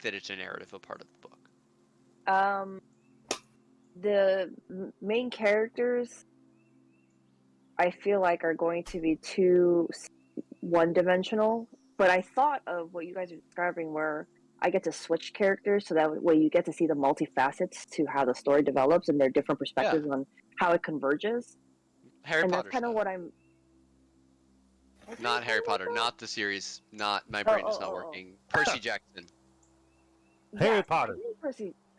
fact that it's a narrative a part of the book? The main characters, I feel like, are going to be too one-dimensional. But I thought of what you guys are describing, where I get to switch characters, so that way you get to see the multifacets to how the story develops and their different perspectives on how it converges. Harry And Potter that's kind of stuff. what I'm. Not Harry Potter, not the series. Not my brain is not working. Percy Jackson. Harry Potter.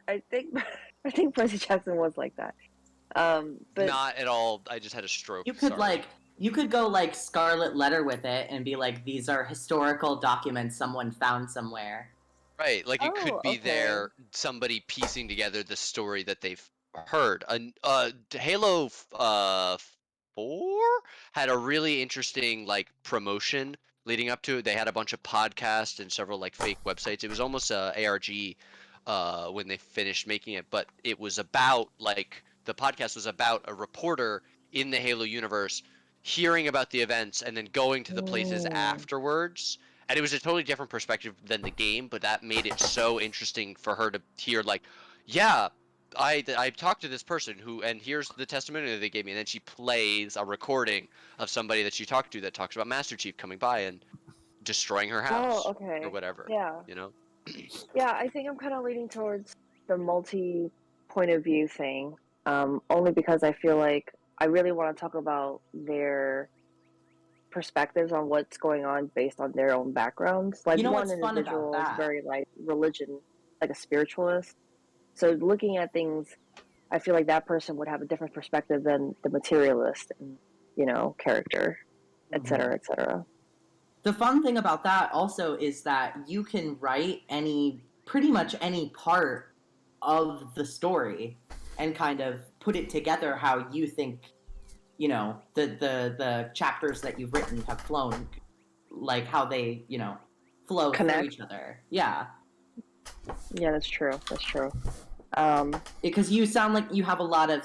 I think I think Percy Jackson was like that. But not at all. I just had a stroke. You could Sorry. you could go like Scarlet Letter with it and be like, these are historical documents someone found somewhere. Right, like it could be there, somebody piecing together the story that they've heard. Halo 4 had a really interesting like promotion leading up to it. They had a bunch of podcasts and several like fake websites. It was almost a ARG when they finished making it, but it was about like the podcast was about a reporter in the Halo universe hearing about the events and then going to the places afterwards. And it was a totally different perspective than the game, but that made it so interesting for her to hear, like, yeah, I talked to this person and here's the testimony that they gave me. And then she plays a recording of somebody that she talked to that talks about Master Chief coming by and destroying her house or whatever. Yeah. You know? Yeah, I think I'm kind of leaning towards the multi-point of view thing, only because I feel like I really want to talk about their perspectives on what's going on based on their own backgrounds. Like, one individual is very like religion, like a spiritualist. So looking at things, I feel like that person would have a different perspective than the materialist, and, character, etc., etc. The fun thing about that also is that you can write pretty much any part of the story and kind of put it together how you think, the chapters that you've written have flown, like how they, flow through each other. Yeah. Yeah, that's true. That's true. Because you sound like you have a lot of,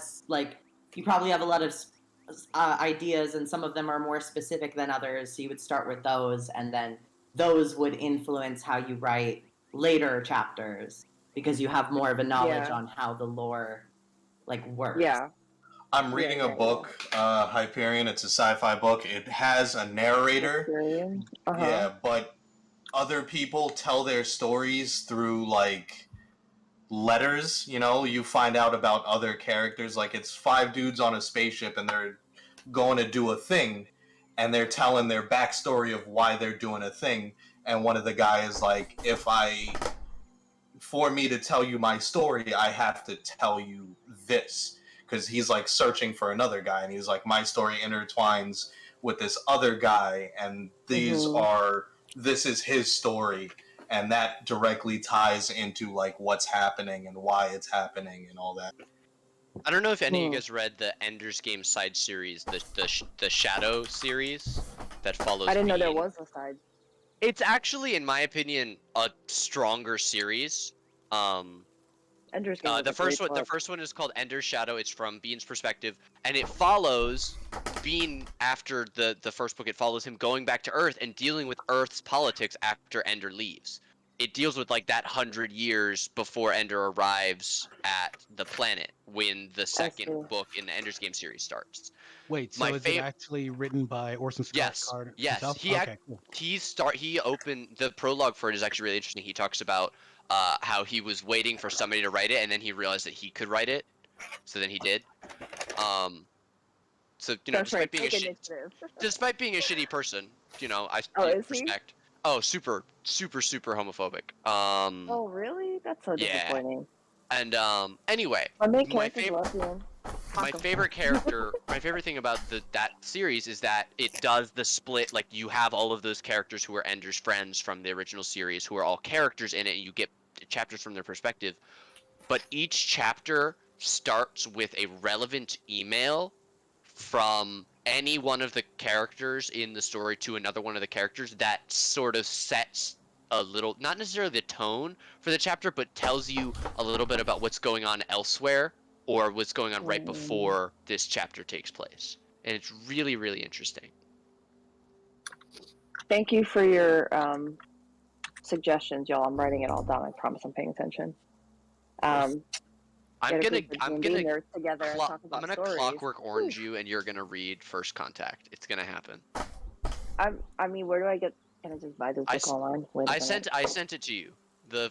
you probably have a lot of ideas, and some of them are more specific than others, so you would start with those, and then those would influence how you write later chapters, because you have more of a knowledge on how the lore, works. Yeah. I'm reading a book, Hyperion. It's a sci-fi book. It has a narrator. Yeah, but other people tell their stories through, letters. You find out about other characters. Like, it's 5 dudes on a spaceship, and they're going to do a thing, and they're telling their backstory of why they're doing a thing. And one of the guys is like, for me to tell you my story, I have to tell you this. Because he's, searching for another guy, and he's like, my story intertwines with this other guy, and this is his story, and that directly ties into, what's happening and why it's happening and all that. I don't know if any of you guys read the Ender's Game side series, the Shadow series that follows. I didn't know there was a side. It's actually, in my opinion, a stronger series. Ender's Game. The first one is called Ender's Shadow. It's from Bean's perspective, and it follows Bean after the first book. It follows him going back to Earth and dealing with Earth's politics after Ender leaves. It deals with that 100 years before Ender arrives at the planet when the second book in the Ender's Game series starts. Wait, so is it actually written by Orson Scott Card? Yes. He opened the prologue for it is actually really interesting. He talks about how he was waiting for somebody to write it, and then he realized that he could write it, so then he did. So despite being a shitty person, I respect. Oh, super homophobic. Oh, really? That's so disappointing. And anyway, my favorite character, my favorite thing about that series is that it does the split. Like, you have all of those characters who are Ender's friends from the original series, who are all characters in it, and you get chapters from their perspective. But each chapter starts with a relevant email from any one of the characters in the story to another one of the characters that sort of sets a little, not necessarily the tone for the chapter, but tells you a little bit about what's going on elsewhere or what's going on right before this chapter takes place. And it's really, really interesting. Thank you for your suggestions, y'all. I'm writing it all down. I promise I'm paying attention. I'm gonna nerds together and talk about stories. clockwork orange you, and you're gonna read First Contact. It's gonna happen. I mean, where do I get? Can I just buy this book online? I sent it to you. I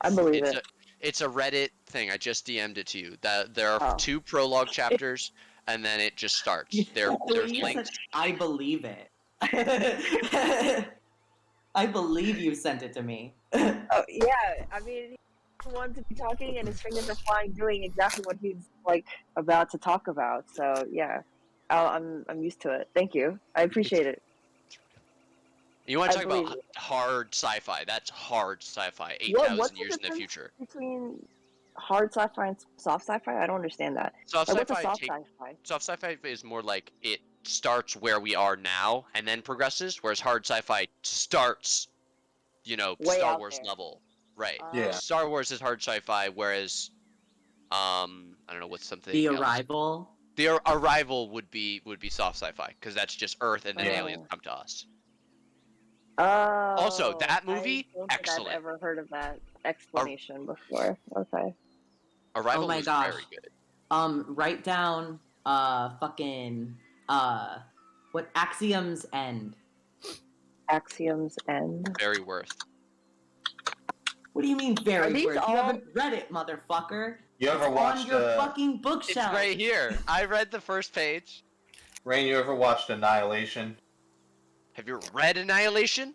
believe it. It's a Reddit thing. I just DM'd it to you. That there are 2 prologue chapters, and then it just starts. There's links. I believe it. I believe you sent it to me. Oh yeah, I mean, he's the one to be talking, and his fingers are flying, doing exactly what he's like about to talk about. So yeah, I'm used to it. Thank you. I appreciate it. You want to talk about hard sci-fi? That's hard sci-fi. 8,000 years in the future. Between hard sci-fi and soft sci-fi, I don't understand that. Soft like, sci-fi. Sci-fi? Soft sci-fi is more like it starts where we are now and then progresses, whereas hard sci-fi starts, way Star Wars level. Right. Yeah. Star Wars is hard sci-fi, whereas, I don't know what's something. The else. Arrival. The Arrival would be soft sci-fi because that's just Earth and then aliens come to us. Oh. Also, that movie, I don't excellent. think I've ever heard of that explanation before. Okay. Arrival was very good. Write down what Axioms End. Axioms End. Very worth. What do you mean very worth? All... You haven't read it, motherfucker. You ever watched on your fucking bookshelf? It's right here. I read the first page. Rain, you ever watched Annihilation? Have you read Annihilation?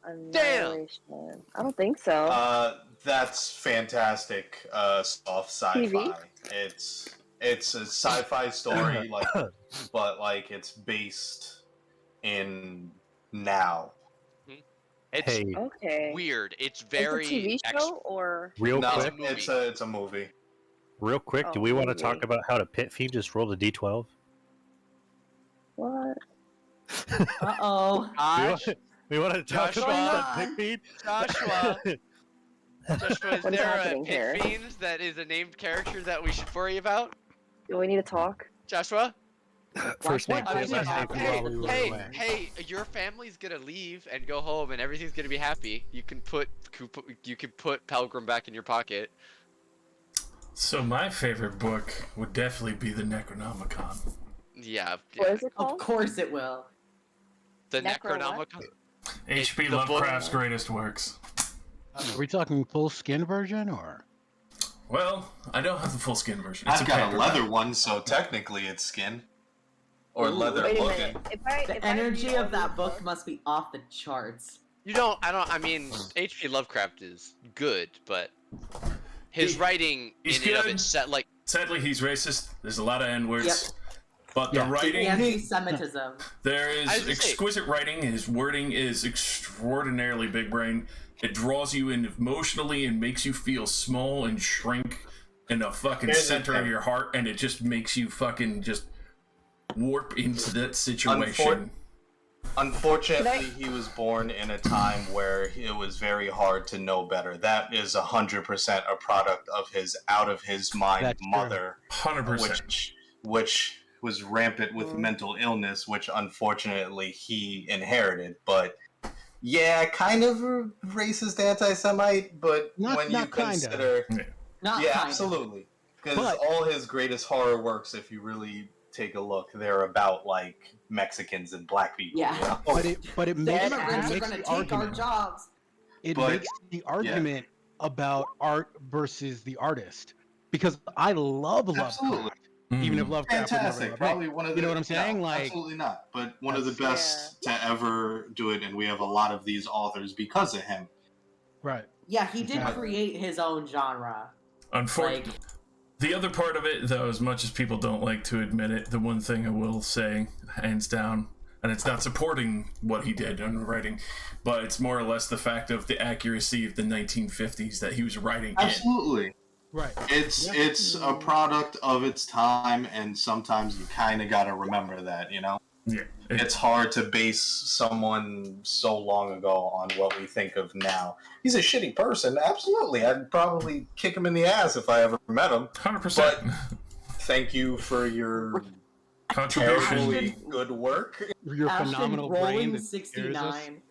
Annihilation. Damn. I don't think so. That's fantastic. Soft sci-fi. TV? It's a sci-fi story, but it's based in now. It's okay. Weird. It's very. It's a TV show or real quick. It's a movie. Real quick, do we want to talk about how to pit feed? Just roll the d12. What? Uh-oh. We want to talk about pit feed? Joshua, is What is there happening a here? Pit Fiends that is a named character that we should worry about? Do we need to talk? Joshua? First name, What? please. Hey, your family's gonna leave and go home, and everything's gonna be happy. You can put Pelgrim back in your pocket. So my favorite book would definitely be the Necronomicon. Yeah. What is it called? Of course it will. The Necronomicon. H.P. Lovecraft's greatest works. Are we talking full skin version or? Well, I don't have the full skin version. It's I've got a paperback. leather one, so technically it's skin. Or leather Wait a looking. minute. The energy of that book must be off the charts. I mean, H.P. Lovecraft is good, but his writing he's in and of good. itself, Sadly, he's racist. There's a lot of N-words. Yep. But the writing... Anti-Semitism. There is exquisite writing. His wording is extraordinarily big brain. It draws you in emotionally and makes you feel small and shrink in the fucking center of your heart, and it just makes you fucking just warp into that situation. Unfortunately, he was born in a time where it was very hard to know better. That is 100% a product of his out-of-his-mind mother. 100%. Which was rampant with mental illness, which unfortunately he inherited. But yeah, kind of a racist anti-Semite, but when you consider... absolutely. Because all his greatest horror works, if you really take a look, they're about Mexicans and black people. Yeah. You know? But it makes the argument. Jobs. It makes the argument about art versus the artist, because I love Lovecraft. Even if Lovecraft fantastic, would never probably one of the, you know what I'm saying? No, absolutely not. But one of the best to ever do it, and we have a lot of these authors because of him. Right. Yeah, he did create his own genre. Unfortunately, the other part of it, though, as much as people don't like to admit it, the one thing I will say, hands down, and it's not supporting what he did in writing, but it's more or less the fact of the accuracy of the 1950s that he was writing Absolutely. in. Right. It's a product of its time, and sometimes you kind of got to remember that, you know? Yeah. It's hard to base someone so long ago on what we think of now. He's a shitty person, absolutely. I'd probably kick him in the ass if I ever met him. 100%. But thank you for your terribly good work. Your phenomenal brain rolling that 69.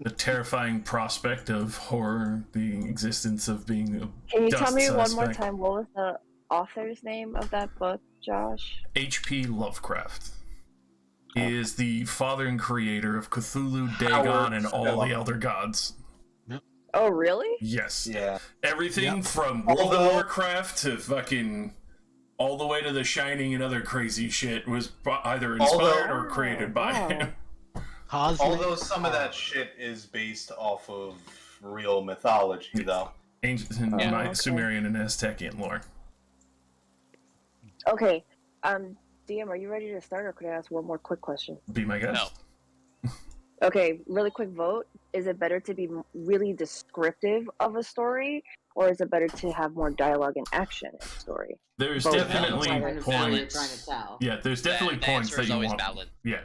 the terrifying prospect of horror, the existence of being a Can you dust tell me one more suspect. time what was the author's name of that book, Josh? H.P. Lovecraft. He is the father and creator of Cthulhu, Dagon, and all the Elder Gods. Oh, really? Yes. Yeah. Everything from World of Warcraft to fucking all the way to The Shining and other crazy shit was either inspired or created by him. Although some of that shit is based off of real mythology, though. Ancient and Sumerian and Aztecian lore. Okay. DM, are you ready to start, or could I ask one more quick question? Be my guest. No. Okay, really quick vote. Is it better to be really descriptive of a story, or is it better to have more dialogue and action in the story? There's Both. definitely Kind of story you're balance. trying to tell. Yeah, there's definitely The points answer that is you always want. balance. Yeah,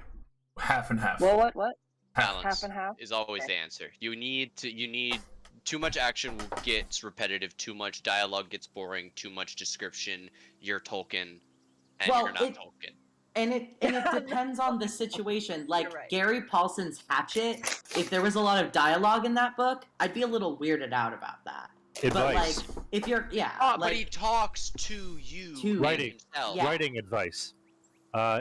half and half. Well, what? Balance Half and half? is always Okay. the answer. You need too much action gets repetitive, too much dialogue gets boring, too much description, you're Tolkien, and Well, you're not Tolkien. And it depends on the situation. Like You're right. Gary Paulson's Hatchet, if there was a lot of dialogue in that book, I'd be a little weirded out about that. Advice. But like, if you're But he talks to you To Writing. himself. Yeah. Writing advice.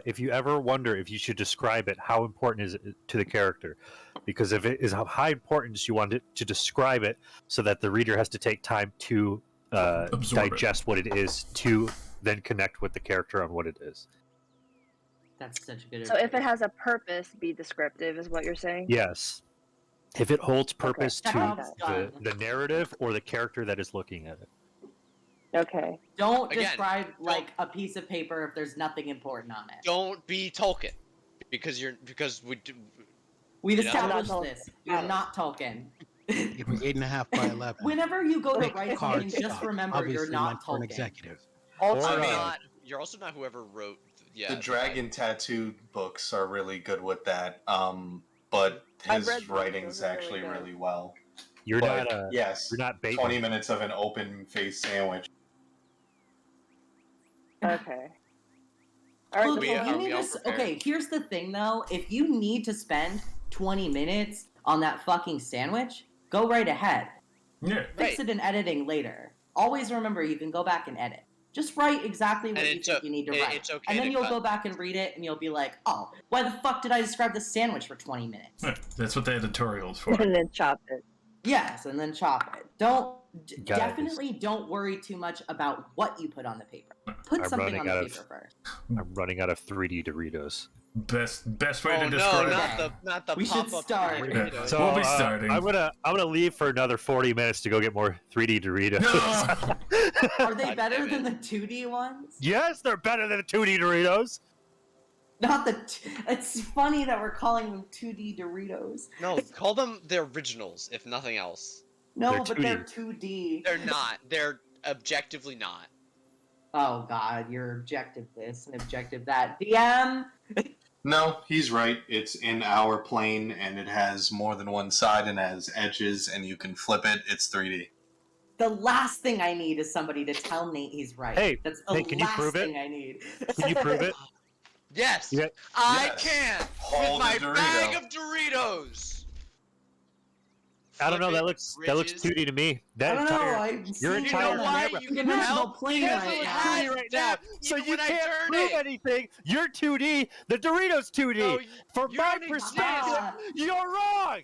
If you ever wonder if you should describe it, how important is it to the character? Because if it is of high importance, you want it to describe it so that the reader has to take time to Absorb digest what it is, to then connect with the character on what it is. that's such a good. So if it has a purpose, be descriptive, is what you're saying? Yes. If it holds purpose Okay. to Job's done. the narrative or the character that is looking at it. Okay. Don't Again, describe like a piece of paper if there's nothing important on it. Don't be Tolkien, because We've You know? established Not this. You're not Tolkien. Give me 8.5 by 11. Whenever you go to write Card something, just stock. remember Obviously you're not meant for an Tolkien. executive. Also, I'm Or, not. You're also not whoever wrote. The Dragon Tattooed books are really good with that. But I've his read those. writing's Those are really actually good. really well. You're But, not yes, you're not baiting. 20 minutes of an open-faced sandwich. okay. All right. Look, We- if that's you are all. we need all to prepared? okay, here's the thing though. If you need to spend 20 minutes on that fucking sandwich, go right ahead. Yeah. Fix it in editing later. Always remember you can go back and edit. Just write exactly what And you it's think you need to write. it's okay and then to you'll cut. go back and read it and you'll be like, oh, why the fuck did I describe the sandwich for 20 minutes? That's what the editorial's for. And then chop it. Yes, and then chop it. Don't Guys. definitely don't worry too much about what you put on the paper. Put I'm something running on the out of- paper first. I'm running out of 3D Doritos. Best way Oh to no, describe not the We should pop-up start. Doritos. Yeah. So We'll be starting. I'm gonna leave for another 40 minutes to go get more 3D Doritos. No! Are they God better damn than the 2D ones? Yes, they're better than the 2D Doritos. Not the. It's funny that we're calling them 2D Doritos. No, call them the originals, if nothing else. No, They're but 2D. they're 2D. They're not. They're objectively not. Oh God, you're objective this and objective that. DM. No, he's right. It's in our plane, and it has more than one side and has edges, and you can flip it. It's 3D. The last thing I need is somebody to tell Nate he's right. Hey, that's the hey, can you last prove it? thing I need. Can you prove it? Yes, Yeah. I Yes. can Hold with my the Dorito. bag of Doritos. I don't know. Flip That it, looks Ridges. 2D to me. I That don't entire know. I'm your seeing entire it on why camera- you an can international help plane because right it now. has right now, so even you when I can't turn prove it. anything. You're 2D. The Doritos 2D. No, From you my don't perspective, you're wrong.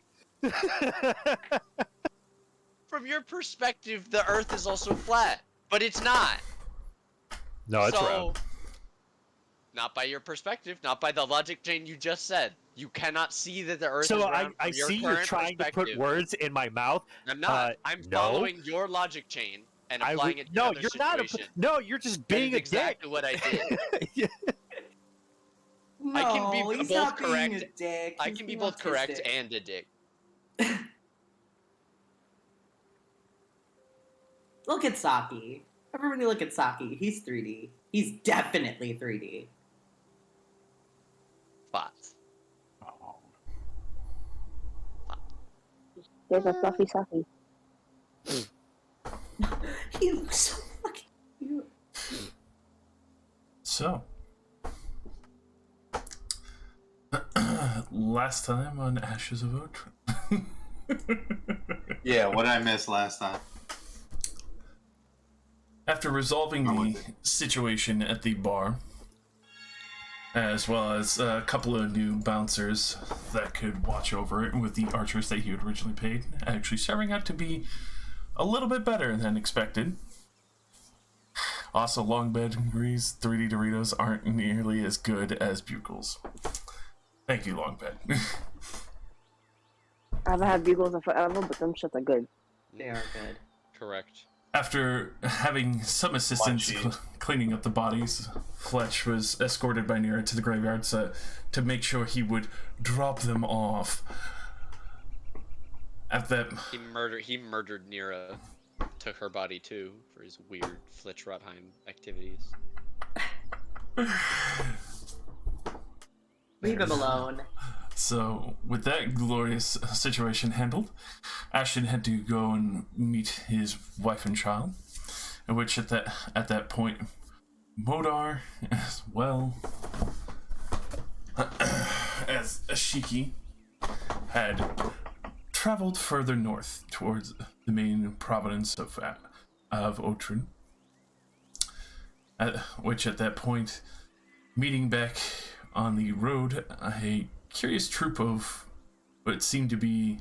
From your perspective, the Earth is also flat, but it's not. No, it's so, round. Not by your perspective, not by the logic chain you just said. You cannot see that the Earth is So round I from your see you're current trying to put perspective. words in my mouth. I'm not. Uh, I'm no. following your logic chain and applying it to no, another you're situation. not. No, you're just That being is a exactly what I did. No, I can be he's both not being correct. a dick. I He's can be being both correct autistic. and a dick. Look at Saki. Everybody look at Saki. He's 3D. He's definitely 3D. Spots. There's a fluffy Saki. He looks so fucking cute. So, last time on Ashes of Otren. Yeah, what did I miss last time? After resolving the situation at the bar, as well as a couple of new bouncers that could watch over it with the archers that he had originally paid, actually serving out to be a little bit better than expected. Also, Longbed agrees 3D Doritos aren't nearly as good as Bugles. Thank you, Longbed. I haven't had bugles in forever, but them shits are good. They are good. Correct. After having some assistance cleaning up the bodies, Fletch was escorted by Nira to the graveyard to make sure he would drop them off. At that, He murdered Nira. Took her body too for his weird Fletch Rotheim activities. Leave him alone. So, with that glorious situation handled, Ashton had to go and meet his wife and child, in which at that point, Modar, as well as Ashiki, had traveled further north towards the main province of Otren, which at that point, meeting back on the road, a curious troop of what seemed to be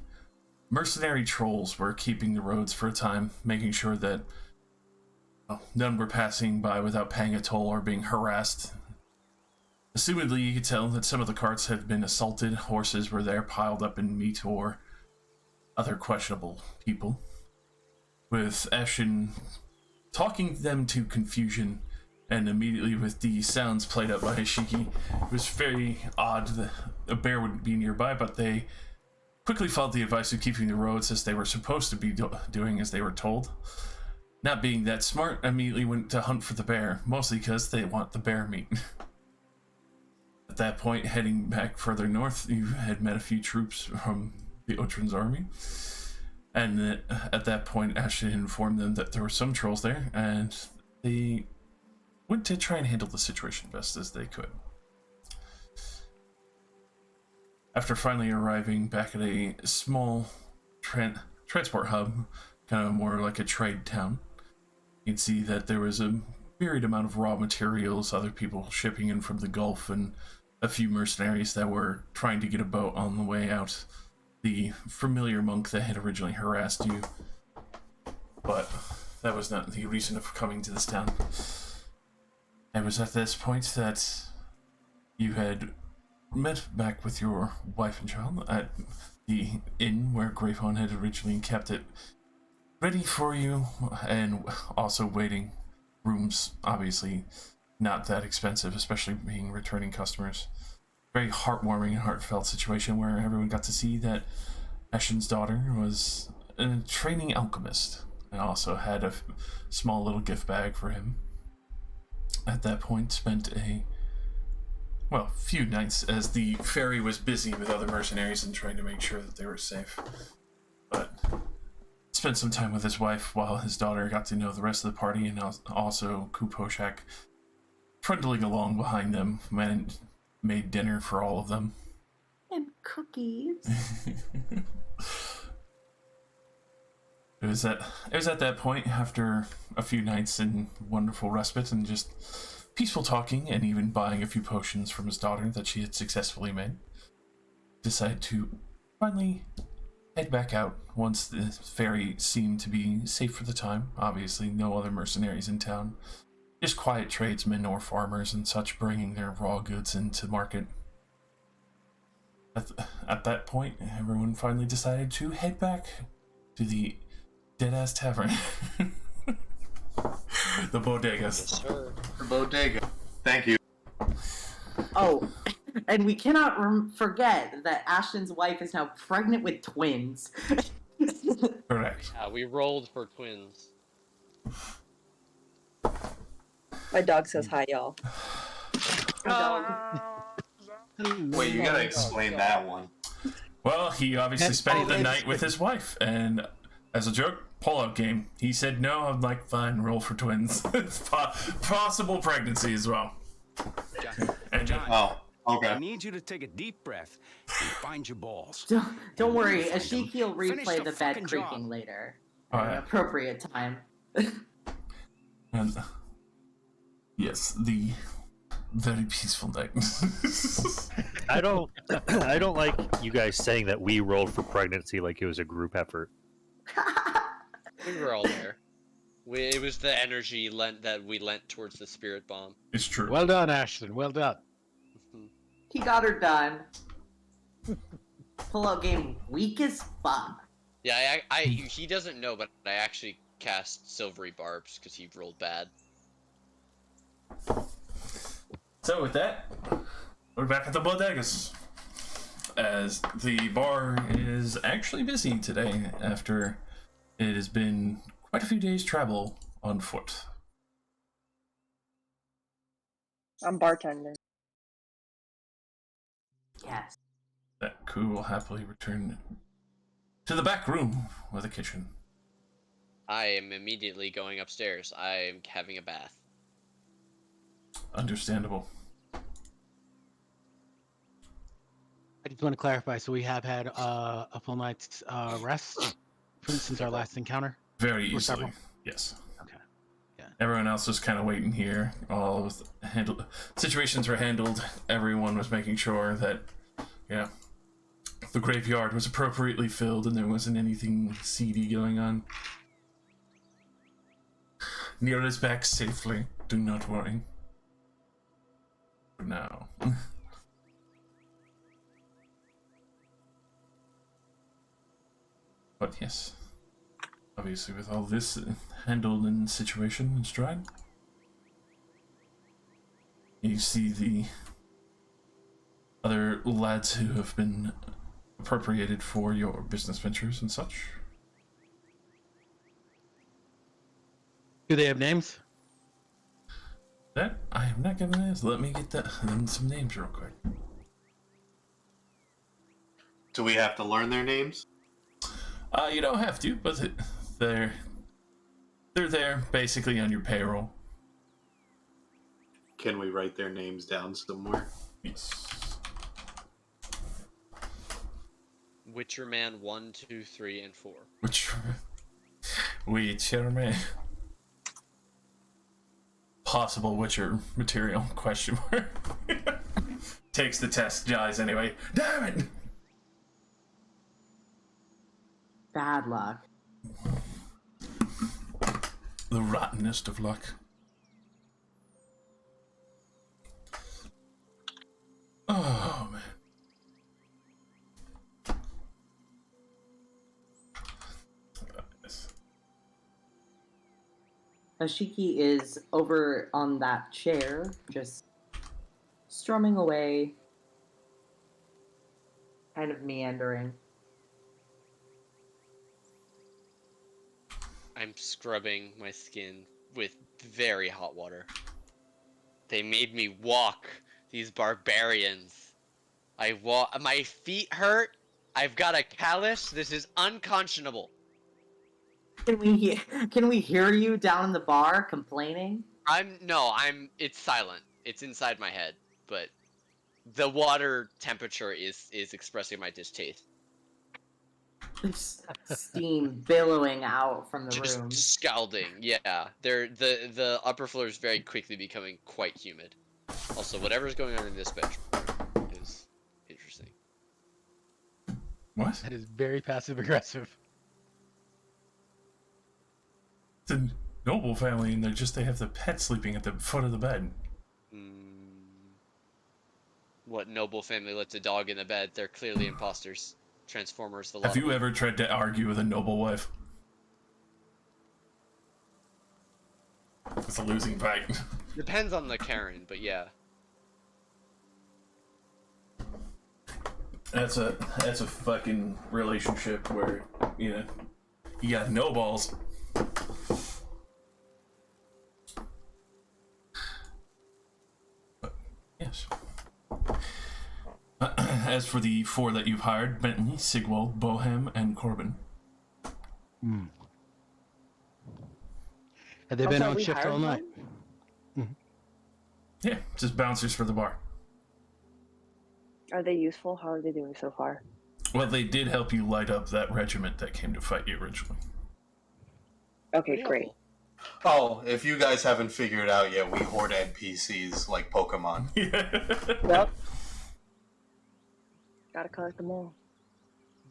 mercenary trolls were keeping the roads for a time, making sure that none were passing by without paying a toll or being harassed. Assumedly, you could tell that some of the carts had been assaulted, horses were there piled up in meat or other questionable people, with Ashen talking them to confusion. And immediately with the sounds played up by Ishiki, it was very odd that a bear would be nearby, but they quickly followed the advice of keeping the roads as they were supposed to be doing as they were told. Not being that smart, immediately went to hunt for the bear, mostly because they want the bear meat. At that point, heading back further north, you had met a few troops from the Otren's army. And at that point, Ashton informed them that there were some trolls there, and they went to try and handle the situation best as they could. After finally arriving back at a small transport hub, kind of more like a trade town, you'd see that there was a myriad amount of raw materials, other people shipping in from the Gulf, and a few mercenaries that were trying to get a boat on the way out. The familiar monk that had originally harassed you, but that was not the reason of coming to this town. It was at this point that you had met back with your wife and child at the inn where Greyfawn had originally kept it ready for you, and also waiting rooms, obviously not that expensive, especially being returning customers. Very heartwarming and heartfelt situation where everyone got to see that Ashen's daughter was a training alchemist and also had a small little gift bag for him. At that point, spent few nights as the ferry was busy with other mercenaries and trying to make sure that they were safe. But spent some time with his wife while his daughter got to know the rest of the party, and also Kuposhak trundling along behind them and made dinner for all of them. And cookies. It was at that point, after a few nights in wonderful respite and just peaceful talking and even buying a few potions from his daughter that she had successfully made, decided to finally head back out once the ferry seemed to be safe for the time. Obviously, no other mercenaries in town, just quiet tradesmen or farmers and such bringing their raw goods into market. At that point, everyone finally decided to head back to the Deadass Tavern. The bodegas. Yes, sir. The bodega. Thank you. Oh, and we cannot forget that Ashton's wife is now pregnant with twins. Correct. Yeah, we rolled for twins. My dog says hi, y'all. Wait, you gotta explain that one. Well, he obviously spent the night with his wife, and as a joke, pull-out game. He said no. I'm like, fine, roll for twins. Possible pregnancy as well. John. And John. Oh, Okay. I need you to take a deep breath and find your balls. Don't worry, Find them. Ashiki will Finish replay the the bed fucking creaking job. later Oh, at an yeah. appropriate time. And yes, the very peaceful night. I don't I don't like you guys saying that we rolled for pregnancy like it was a group effort. We were all there. It was the energy that we lent towards the spirit bomb. It's true. Well done, Ashton. Well done. He got her done. Pull-out game weak as fuck. Yeah, he doesn't know, but I actually cast Silvery Barbs because he rolled bad. So with that, we're back at the bodegas. As the bar is actually busy today after it has been quite a few days' travel on foot. I'm bartending. Yes. That crew will happily return to the back room or the kitchen. I am immediately going upstairs. I am having a bath. Understandable. I just want to clarify. So we have had a full night's rest since our last encounter. Very Or easily. several? Yes. Okay. Yeah. Everyone else was kind of waiting here. All of the situations were handled. Everyone was making sure that, yeah, the graveyard was appropriately filled and there wasn't anything seedy going on. Neil is back safely. Do not worry. For now. But yes, obviously with all this handled in situation in stride, you see the other lads who have been appropriated for your business ventures and such. Do they have names? That I am not gonna ask. Let me get them some names real quick. Do we have to learn their names? You don't have to, but they're there basically on your payroll. Can we write their names down somewhere? Yes. Witcher Man 1, 2, 3, and 4. Witcher man. Possible Witcher material? Question mark. Takes the test, dies anyway. Damn it! Bad luck. The rottenest of luck. Oh man. Ashiki is over on that chair, just strumming away, kind of meandering. I'm scrubbing my skin with very hot water. They made me walk, these barbarians. My feet hurt. I've got a callus. This is unconscionable. Can we hear you down in the bar complaining? It's silent. It's inside my head, but the water temperature is expressing my distaste. There's steam billowing out from the Just room. scalding, yeah. The upper floor is very quickly becoming quite humid. Also, whatever's going on in this bedroom is interesting. What? That is very passive aggressive. It's a noble family, and they have the pet sleeping at the foot of the bed. What noble family lets a dog in the bed? They're clearly imposters. Transformers, the law. Have you ever tried to argue with a noble wife? It's a losing fight. Depends on the Karen, but yeah. That's a fucking relationship where, you got no balls. But, yes. As for the 4 that you've hired, Bentley, Sigwald, Bohem, and Corbin. Have they been Also, on we shift hired all night? Yeah, just bouncers for the bar. Are they useful? How are they doing so far? Well, they did help you light up that regiment that came to fight you originally. Okay, Pretty great. helpful. Oh, if you guys haven't figured it out yet, we hoard NPCs like Pokemon. Yep. Gotta collect them all.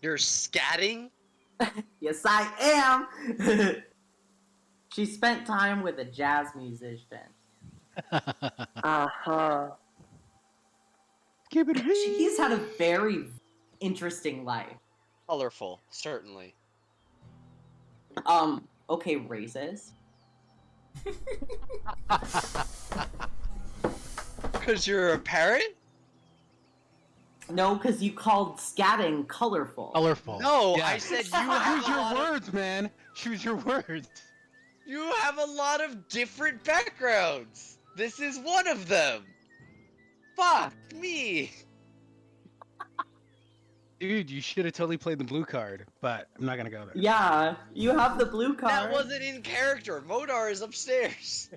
You're scatting? Yes, I am. She spent time with a jazz musician. Uh-huh. He's had a very interesting life. Colorful, certainly. Okay, racist. Because you're a parrot? No, because you called scatting colorful. Colorful. No, Yeah. I said you have Choose a your lot of, words, man. Choose your words. you have a lot of different backgrounds. This is one of them. Fuck me. Dude, you should have totally played the blue card, but I'm not gonna go there. Yeah, you have the blue card. That wasn't in character. Modar is upstairs.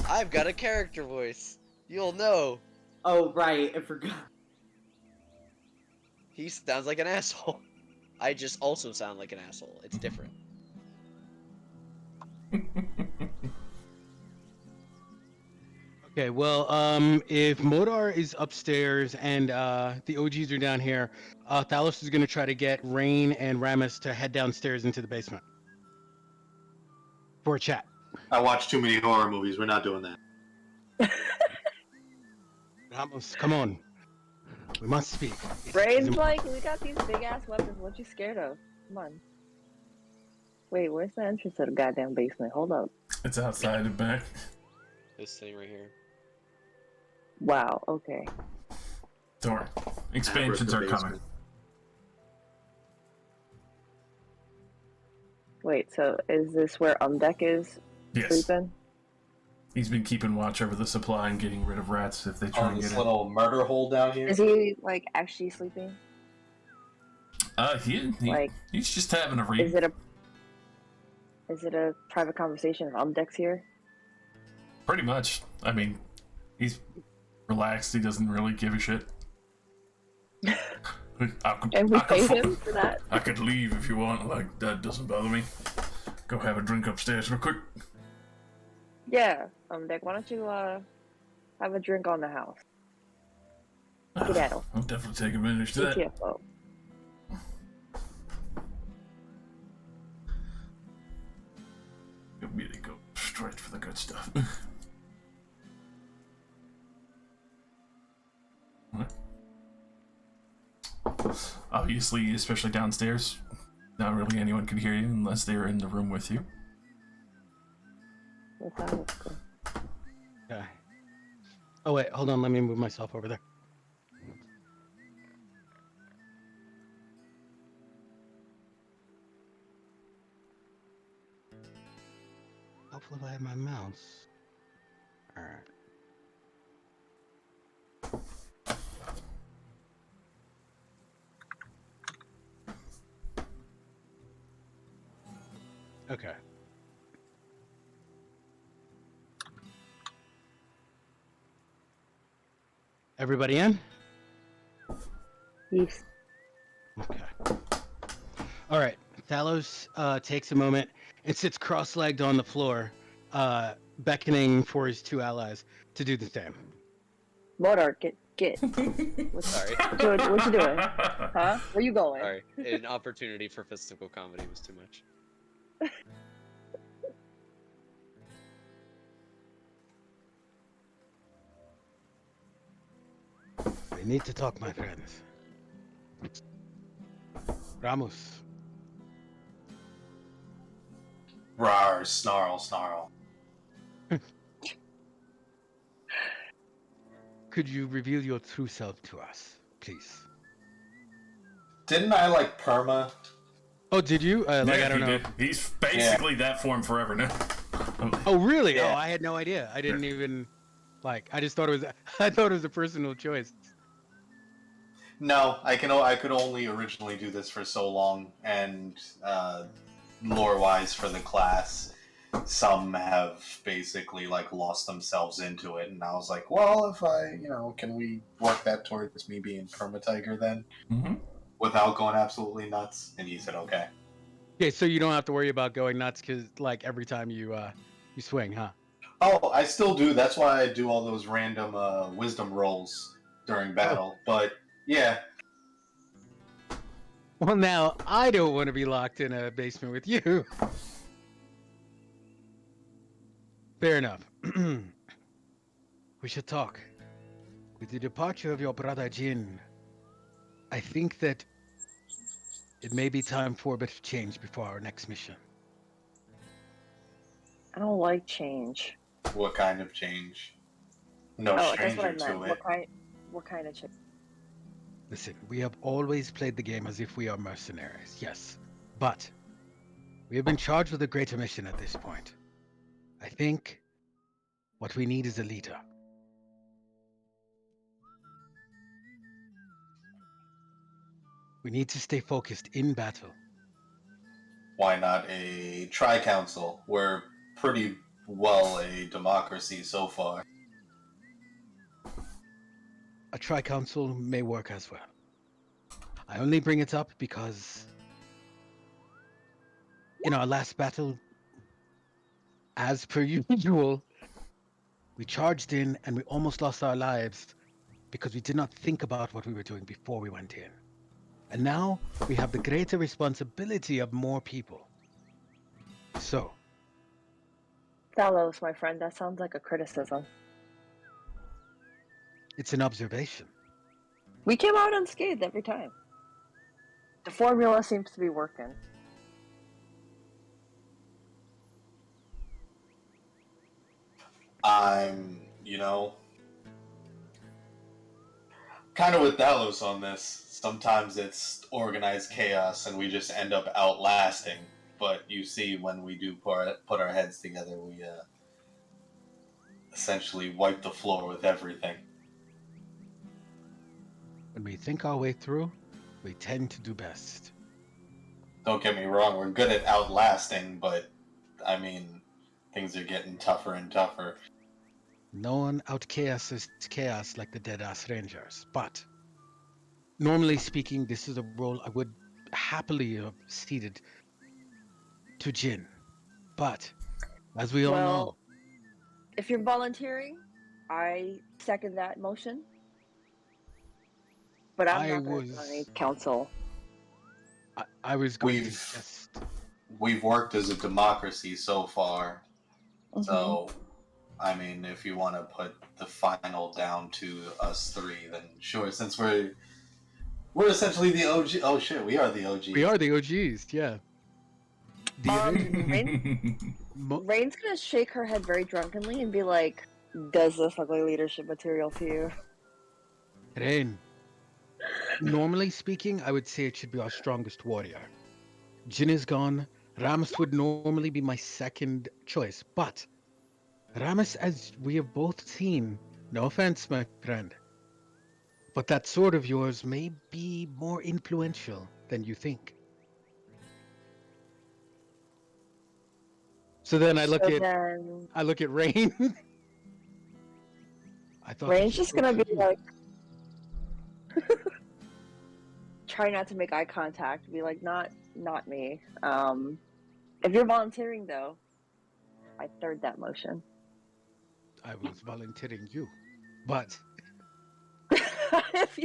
I've got a character voice. You'll know. Oh, right, I forgot. He sounds like an asshole. I just also sound like an asshole. It's different. Okay, well, if Modar is upstairs and the OGs are down here, Thalos is gonna try to get Rain and Ramus to head downstairs into the basement for a chat. I watch too many horror movies. We're not doing that. Ramos, come on. We must speak. Brain's like, we got these big ass weapons. What you scared of? Come on. Wait, where's the entrance to the goddamn basement? Hold up. It's outside and back. This thing right here. Wow. Okay. Don't worry. Expansions are coming. Wait. So is this where Umdeck is Yes. sleeping? He's been keeping watch over the supply and getting rid of rats if they try On and this get little murder hole down here. Is he like actually sleeping? in. Like, He's just having a read. Is it a private conversation if Umdeck's here? Pretty much. I mean, he's relaxed. He doesn't really give a shit. And we pay him for that. I could leave if you want. Like, that doesn't bother me. Go have a drink upstairs real quick. Yeah, Umdeck, why don't you have a drink on the house? Skedaddle. I'll definitely take advantage to that. GTFO. You really go straight for the good stuff. What? Obviously, especially downstairs, not really anyone can hear you unless they're in the room with you. What's that? Okay. Oh wait, hold on. Let me move myself over there. Hopefully, I have my mouse. All right. Okay. Everybody in? Yes. Okay. All right. Thalos takes a moment and sits cross-legged on the floor, beckoning for his two allies to do the same. Modar, get. Sorry. What you doing? Huh? Where you going? Sorry. An opportunity for physical comedy was too much. We need to talk, my friends. Ramos. Rar, snarl, snarl. Could you reveal your true self to us, please? Didn't I like perma? Oh, did you? Like, Yeah, I don't he know. did. He's basically that form forever now. Oh, really? Yeah. Oh, I had no idea. I didn't even I just thought it was. I thought it was a personal choice. No, I could only originally do this for so long, and lore-wise for the class, some have basically like lost themselves into it, and I was like, well, if I, can we work that towards me being perma tiger then, without going absolutely nuts? And he said, okay. Okay, so you don't have to worry about going nuts because like every time you swing, huh? Oh, I still do. That's why I do all those random wisdom rolls during battle. But yeah, Well, now I don't want to be locked in a basement with you. Fair enough. We should talk. With the departure of your brother Jin, I think that it may be time for a bit of change before our next mission. I don't like change. what kind of change? No Oh, that's what I stranger meant. to it. What kind of change? Listen, we have always played the game as if we are mercenaries, yes. But we have been charged with a greater mission at this point. I think what we need is a leader. We need to stay focused in battle. Why not a tri-council? We're pretty well a democracy so far. A tri-council may work as well. I only bring it up because in our last battle, as per usual, we charged in and we almost lost our lives because we did not think about what we were doing before we went in. And now we have the greater responsibility of more people. So, Thalos, my friend, that sounds like a criticism. it's an observation. We came out unscathed every time. The formula seems to be working. I'm, kind of with Dallos on this. Sometimes it's organized chaos and we just end up outlasting. But you see, when we do put our heads together, we essentially wipe the floor with everything. When we think our way through, we tend to do best. Don't get me wrong, we're good at outlasting, but I mean, things are getting tougher and tougher. No one out chaoses chaos like the dead-ass rangers, but normally speaking, this is a role I would happily have ceded to Jin. But as we all know, if you're volunteering, I second that motion. But I'm not going to join any council. I was going to just. We've worked as a democracy so far, so I mean, if you want to put the final down to us three, then sure. Since we're essentially the OG. Oh shit, we are the OGs. We are the OGs, yeah. Rain's gonna shake her head very drunkenly and be like, "Does this look like leadership material to you?" Rain. Normally speaking, I would say it should be our strongest warrior. Jin is gone. Ramus would normally be my second choice, but Ramus, as we have both seen, no offense, my friend, but that sword of yours may be more influential than you think. So then I look at Rain. I thought Rain's just gonna be like, try not to make eye contact. Be like, not me. If you're volunteering, though, I third that motion. I was volunteering you, but if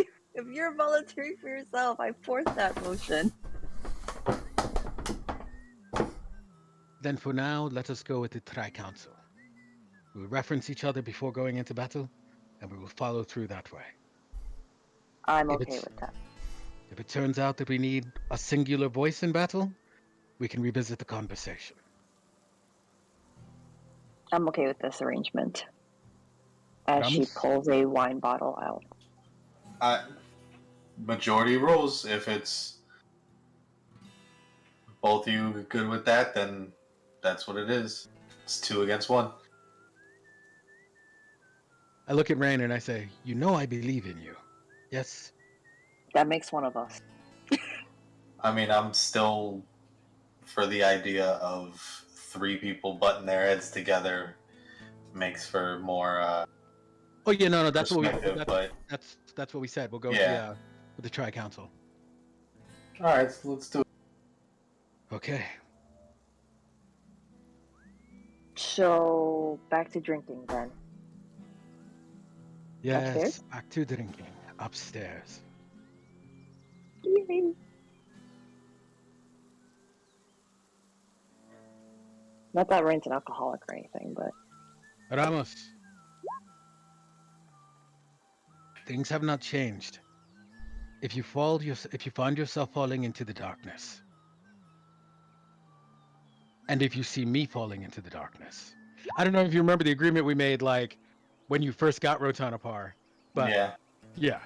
you're volunteering for yourself, I fourth that motion. Then for now, let us go with the Tri-Council. We will reference each other before going into battle, and we will follow through that way. I'm okay with that. If it turns out that we need a singular voice in battle, we can revisit the conversation. I'm okay with this arrangement. As she pulls a wine bottle out. Majority rules. If it's both of you good with that, then that's what it is. It's 2 against 1. I look at Rain and I say, "You know I believe in you. Yes?" That makes one of us. I mean, I'm still for the idea of three people butting their heads together makes for more Oh yeah, no, that's what we perspective. But that's what we said. We'll go yeah. with the Tri-Council. All right, so let's do it. Okay. So back to drinking then. Yes, Upstairs? back to drinking upstairs. Yay. Not that Rain's an alcoholic or anything, but Ramos. Things have not changed. If you find yourself falling into the darkness, and if you see me falling into the darkness, I don't know if you remember the agreement we made, like when you first got Rotanapar, but yeah. All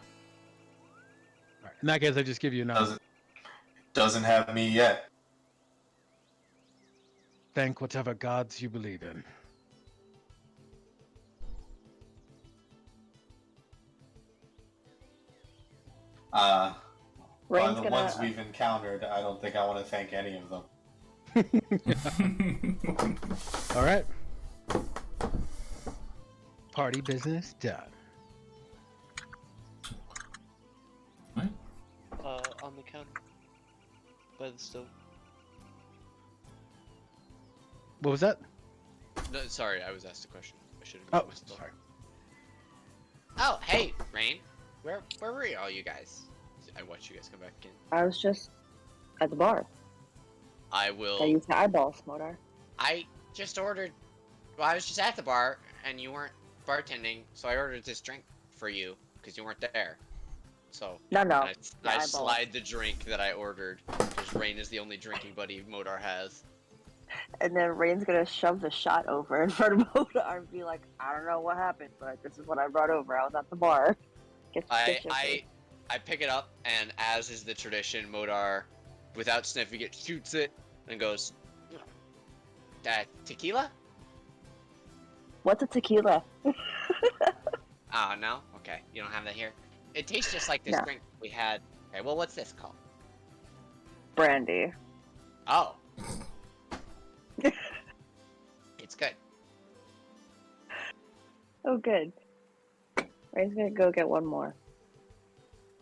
right. In that case, I just give you a nod. Doesn't have me yet. Thank whatever gods you believe in. By Rain's the gonna. ones we've encountered, I don't think I want to thank any of them. All right. Party business done. On the counter. By the stove. What was that? No, sorry, I was asked a question. I should have. Oh, sorry. Oh, hey, Rain. Where were all you guys? I watched you guys come back in. I was just at the bar. I will. I used the eyeballs, Modar. I just ordered. Well, I was just at the bar, and you weren't bartending, so I ordered this drink for you because you weren't there. So No. I slide the drink that I ordered because Rain is the only drinking buddy Modar has. And then Rain's gonna shove the shot over in front of Modar and be like, I don't know what happened, but this is what I brought over. I was at the bar. Get suspicious. I pick it up, and as is the tradition, Modar, without sniffing it, shoots it and goes, tequila? What's a tequila? Oh, no? Okay, you don't have that here? It tastes just like this No. drink we had. Okay, well, what's this called? Brandy. Oh. It's good. Oh, good. Rain's gonna go get one more.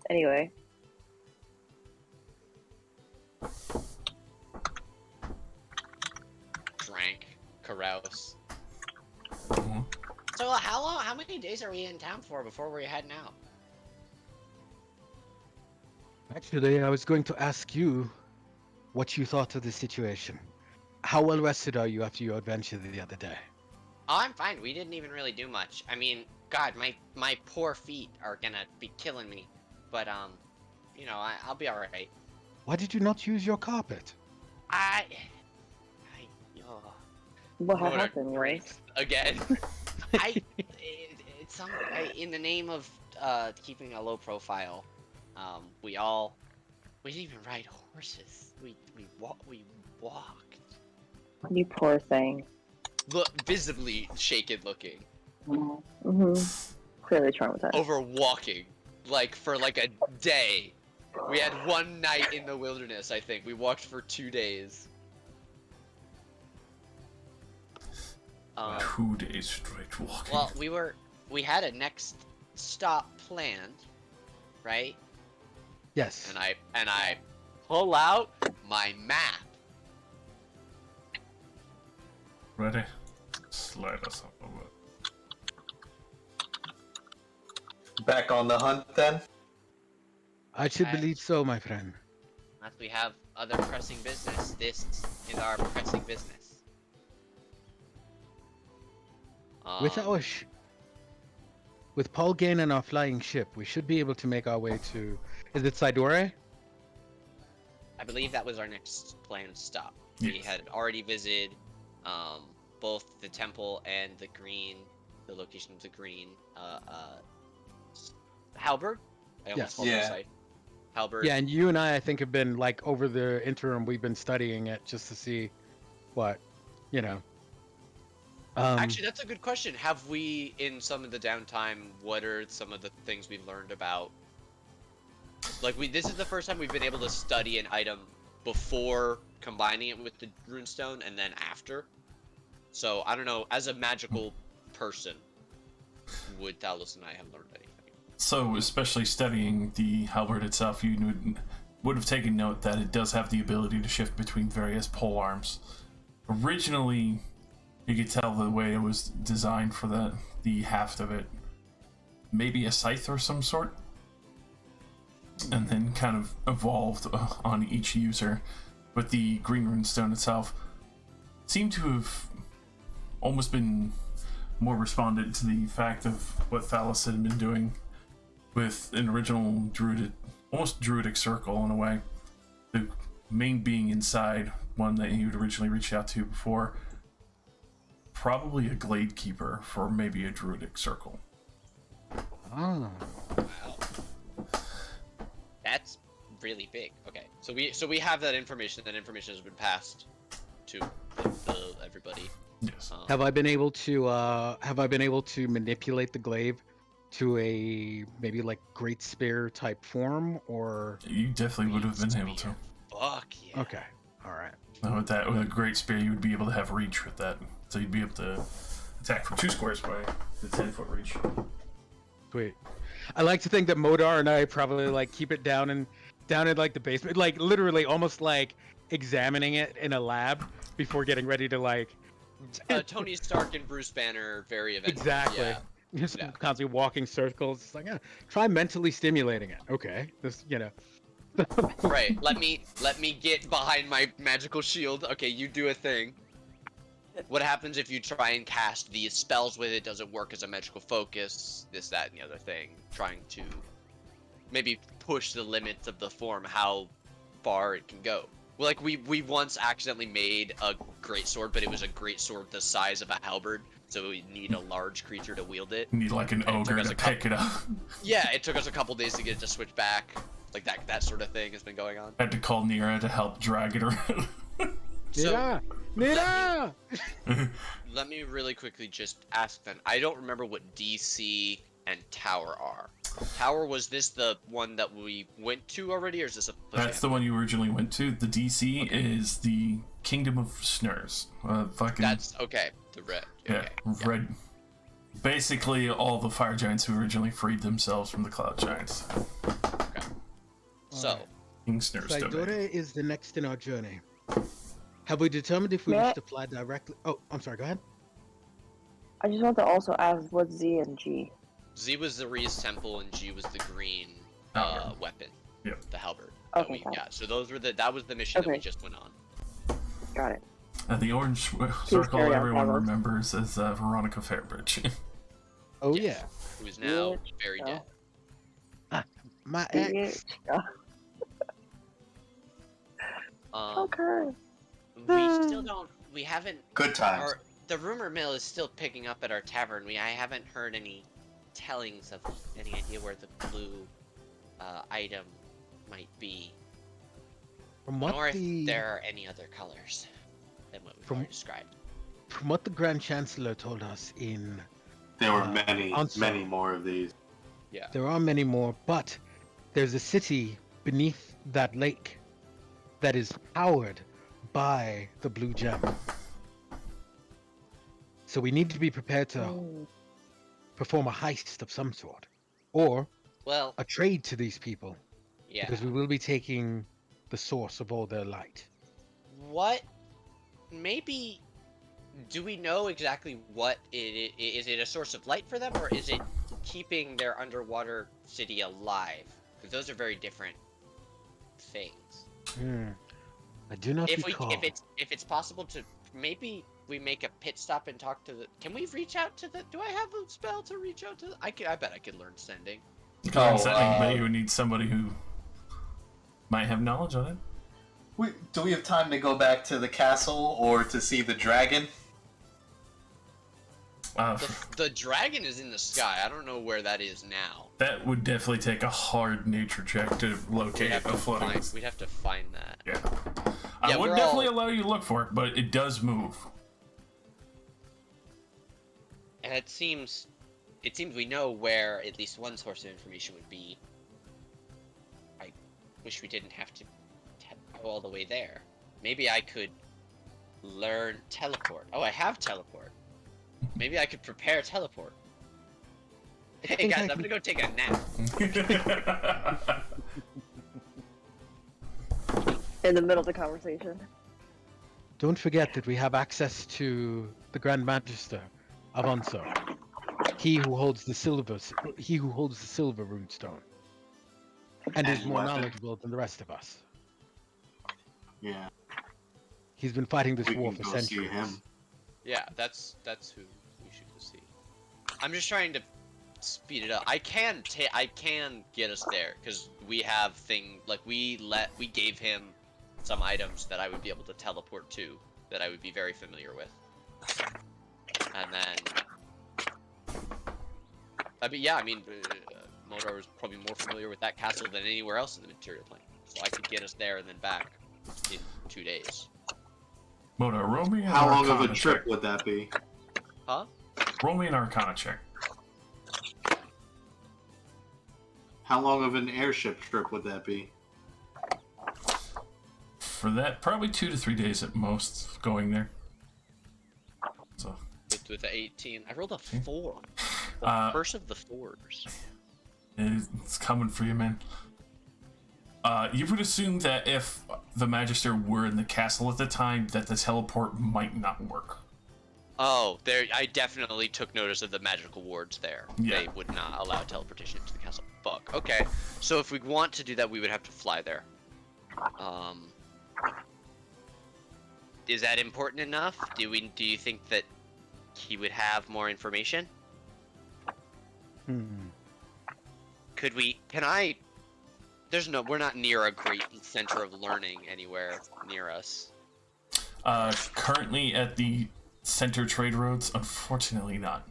Anyway. Drank. Carouse. Mm-hmm. So, how many days are we in town for before we're heading out? Actually, I was going to ask you what you thought of the situation. How well rested are you after your adventure the other day? Oh, I'm fine. We didn't even really do much. I mean, God, my poor feet are gonna be killing me. But, you know, I'll be alright. Why did you not use your carpet? What Modar happened, Rain? drinks again. It's something in the name of keeping a low profile. We didn't even ride horses. We walked. You poor thing. Look, visibly shaken looking. Mm-hmm. Clearly traumatized. Over walking, like for like a day. We had one night in the wilderness. I think we walked for 2 days. 2 days straight walking. Well, we had a next stop planned, right? Yes. And I pull out my map. Ready? Slide us up a bit. Back on the hunt then? I should Okay. believe so, my friend. Unless we have other pressing business, this is our pressing business. With Paul Gain and our flying ship, we should be able to make our way to. Is it Sidore? I believe that was our next planned stop. We Yes. had already visited both the temple and the location of the green halberd. I almost Yes. called it Yeah. site. Halberd. Yeah, and you and I think, have been like over the interim. We've been studying it just to see what, you know. Actually, that's a good question. Have we, in some of the downtime, what are some of the things we've learned about? Like, this is the first time we've been able to study an item before combining it with the runestone and then after. So I don't know. As a magical person, would Talos and I have learned anything? So, especially studying the halberd itself, you would have taken note that it does have the ability to shift between various pole arms. Originally, you could tell the way it was designed for the haft of it, maybe a scythe or some sort, and then kind of evolved on each user. But the green runestone itself seemed to have almost been more responded to the fact of what Thalos had been doing with an original almost druidic circle in a way. The main being inside, one that you'd originally reached out to before, probably a glade keeper for maybe a druidic circle. Oh. Wow. That's really big. Okay, so we have that information. That information has been passed to everybody. Yes. Have I been able to manipulate the glaive to a maybe like great spear type form, or You definitely would have been able to. Fuck yeah. okay, all right. Now with a great spear, you would be able to have reach with that, so you'd be able to attack from 2 squares by the 10-foot reach. Sweet. I like to think that Modar and I probably like keep it down in like the basement, like literally almost like examining it in a lab before getting ready to like. Tony Stark and Bruce Banner, very eventful. Exactly. Yeah. Just Yeah. constantly walking circles. It's like, try mentally stimulating it. Okay, this, Right. Let me get behind my magical shield. Okay, you do a thing. What happens if you try and cast these spells with it? Does it work as a magical focus? This, that, and the other thing. Trying to maybe push the limits of the form, how far it can go. Well, like we once accidentally made a great sword, but it was a great sword the size of a halberd, so we need a large creature to wield it. You need like an ogre to pick it up. Yeah, it took us a couple days to get it to switch back. Like that sort of thing has been going on. I had to call Nira to help drag it around. So Nira! let me really quickly just ask then. I don't remember what DC and Tower are. Tower, was this the one that we went to already, or is this a? That's the one you originally went to. The DC is the Kingdom of Snurs. That's okay. The red. Yeah, Okay. red. Basically, all the fire giants who originally freed themselves from the cloud giants. Okay. So. King Snurs Saidore domain. is the next in our journey. Have we determined if we wish to fly directly? Oh, I'm sorry. Go ahead. I just want to also ask what's Z and G. Z was the Reese Temple and G was the green weapon. Yep. The halberd. Okay, got it. Yeah, so that was the mission that we just went on. Got it. And the orange circle carry on, everyone Carlos. remembers is Veronica Fairbridge. Oh Yes. Who is now Bitch, very no. dead. My ex. Okay. We still don't. We haven't. Good times. The rumor mill is still picking up at our tavern. I haven't heard any tellings of any idea where the blue item might be, From what nor the if there are any other colors than what we've already described. from what the Grand Chancellor told us in, There were many, Answer. many more of these. Yeah. there are many more, but there's a city beneath that lake that is powered by the blue gem. So we need to be prepared to perform a heist of some sort, or Well, a trade to these people, yeah. because we will be taking the source of all their light. What? Maybe. Do we know exactly what it is? Is it a source of light for them, or is it keeping their underwater city alive? Because those are very different things. I do not If recall. if it's possible to, maybe we make a pit stop and talk to the. Can we reach out to the? Do I have a spell to reach out to? I bet I could learn sending. But you would need somebody who might have knowledge on it. Do we have time to go back to the castle or to see the dragon? The dragon is in the sky. I don't know where that is now. That would definitely take a hard nature check to locate a floating. We'd have to find that. Yeah. Yeah, I would we're definitely all- allow you to look for it, but it does move. And it seems we know where at least one source of information would be. I wish we didn't have to go all the way there. maybe I could learn teleport. Oh, I have teleport. Maybe I could prepare teleport. Hey guys, I'm gonna go take a nap. In the middle of the conversation. Don't forget that we have access to the Grand Magister of Unso. He who holds the silver runestone. And is more knowledgeable than the rest of us. Yeah. He's been fighting this We war can for go centuries. see him. Yeah, that's who we should go see. I'm just trying to speed it up. I can get us there because we have we gave him some items that I would be able to teleport to that I would be very familiar with. And then Modar was probably more familiar with that castle than anywhere else in the material plane. So I could get us there and then back in 2 days. Modar, roll me an How long of Arcana a trip check. would that be? Huh? Roll me an Arcana check. How long of an airship trip would that be? For that, probably 2 to 3 days at most going there. So With the 18, I rolled a 4. First of the 4s. it's coming for you, man. You would assume that if the Magister were in the castle at the time, that the teleport might not work. Oh, there! I definitely took notice of the magical wards there. Yeah. They would not allow teleportation into the castle. Fuck. Okay. So if we want to do that, we would have to fly there. Is that important enough? Do you think that he would have more information? Could we? Can I? We're not near a great center of learning anywhere near us. Currently at the center trade roads, unfortunately not.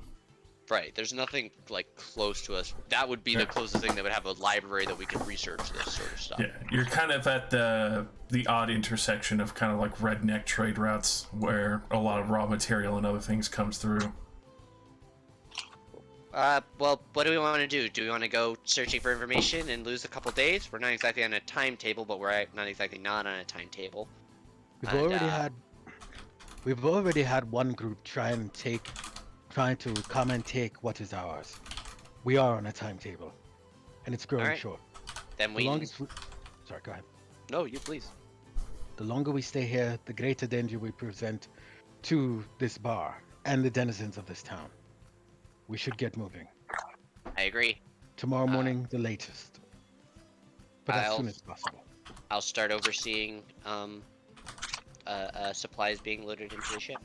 Right, there's nothing close to us. That would be the closest thing that would have a library that we could research this sort of stuff. Yeah, you're kind of at the odd intersection of kind of like redneck trade routes where a lot of raw material and other things comes through. Well, what do we want to do? Do we want to go searching for information and lose a couple days? We're not exactly on a timetable, but we're not exactly not on a timetable. We've already had one group trying to come and take what is ours. We are on a timetable, and it's growing short. Then Sorry, go ahead. No, you please. The longer we stay here, the greater danger we present to this bar and the denizens of this town. We should get moving. I agree. Tomorrow morning, the latest. But as soon as possible. I'll start overseeing supplies being loaded into the ship.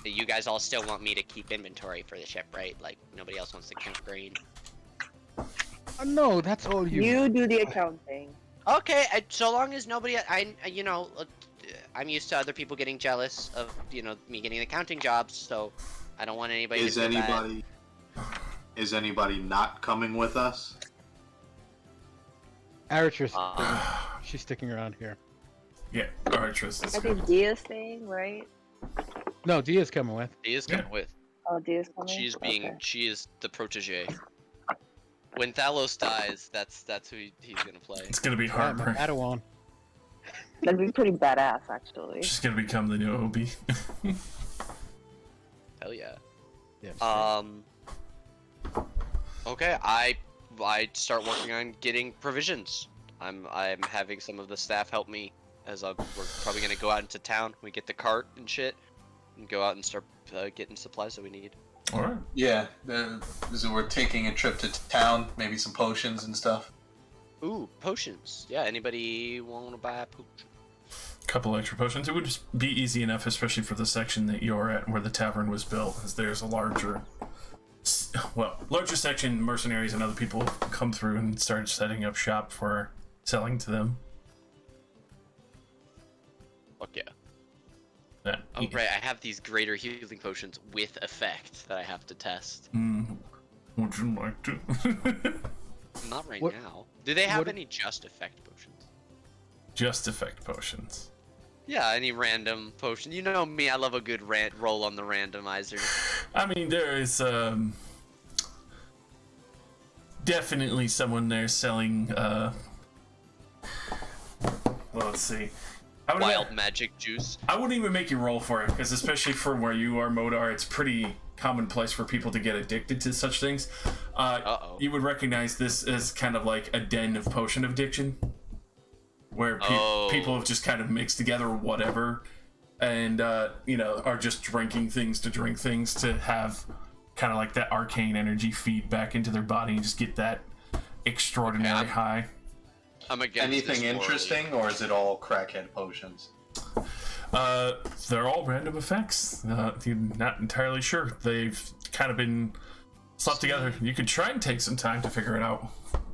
You guys all still want me to keep inventory for the ship, right? Like, nobody else wants to count grain. No, that's all you. You do the accounting. Okay, so long as nobody, I'm used to other people getting jealous of, me getting accounting jobs, so I don't want anybody to feel bad. Is anybody not coming with us? Aratris, she's sticking around here. Yeah, Aratris is I think Dia's staying, right? No, Dia's coming with. Dia's coming with. Oh, Dia's coming? She is the protege. When Thalos dies, that's who he's gonna play. It's gonna be hard. Padawan. That'd be pretty badass, actually. She's gonna become the new Obi. Hell yeah. Yes. Okay, I start working on getting provisions. I'm having some of the staff help me as we're probably gonna go out into town. We get the cart and shit, and go out and start getting supplies that we need. All right. Yeah, so we're taking a trip to town, maybe some potions and stuff. Ooh, potions. Yeah, anybody want to buy a potion? Couple extra potions. It would just be easy enough, especially for the section that you're at where the tavern was built, as there's a larger section. Mercenaries and other people come through and start setting up shop for selling to them. Fuck yeah. Yeah. Oh right, I have these greater healing potions with effect that I have to test. Would you like to? Not right now. Do they have any just effect potions? Just effect potions. Yeah, any random potion. You know me, I love a good roll on the randomizer. I mean, there is definitely someone there selling. Well, let's see. wild magic juice. I wouldn't even make you roll for it, because especially for where you are, Modar, it's pretty commonplace for people to get addicted to such things. You would recognize this as kind of like a den of potion addiction, where people have just kind of mixed together whatever, and are just drinking things to drink things to have kind of like that arcane energy feed back into their body and just get that extraordinary high. I'm against anything interesting, or is it all crackhead potions? They're all random effects. You're not entirely sure. They've kind of been slapped together. You could try and take some time to figure it out,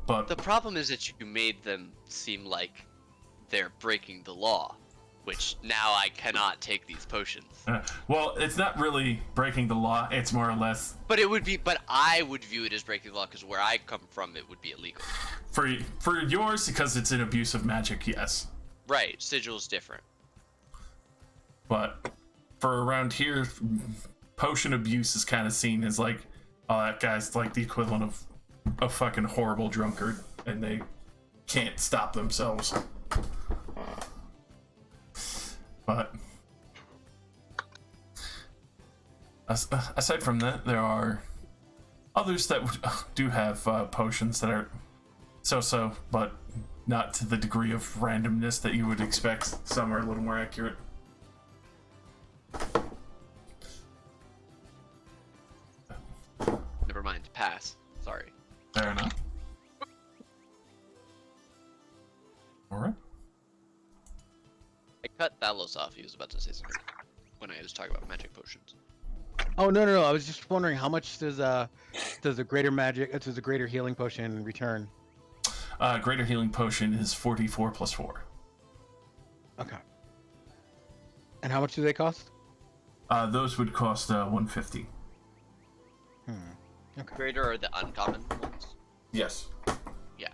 but the problem is that you made them seem like they're breaking the law, which now I cannot take these potions. Well, it's not really breaking the law. It's more or less. But it would be. But I would view it as breaking the law because where I come from, it would be illegal. For yours, because it's an abuse of magic, yes. Right, sigil's different. But for around here, potion abuse is kind of seen as like, oh, that guy's like the equivalent of a fucking horrible drunkard, and they can't stop themselves. But aside from that, there are others that do have potions that are so-so, but not to the degree of randomness that you would expect. Some are a little more accurate. Never mind. Pass. Sorry. Fair enough. Alright. I cut Thalos off. He was about to say something when I was talking about magic potions. Oh no! I was just wondering how much does a greater healing potion return? Greater healing potion is 44 plus 4. Okay. And how much do they cost? Those would cost 150. Okay. Greater are the uncommon ones. Yes. Yeah.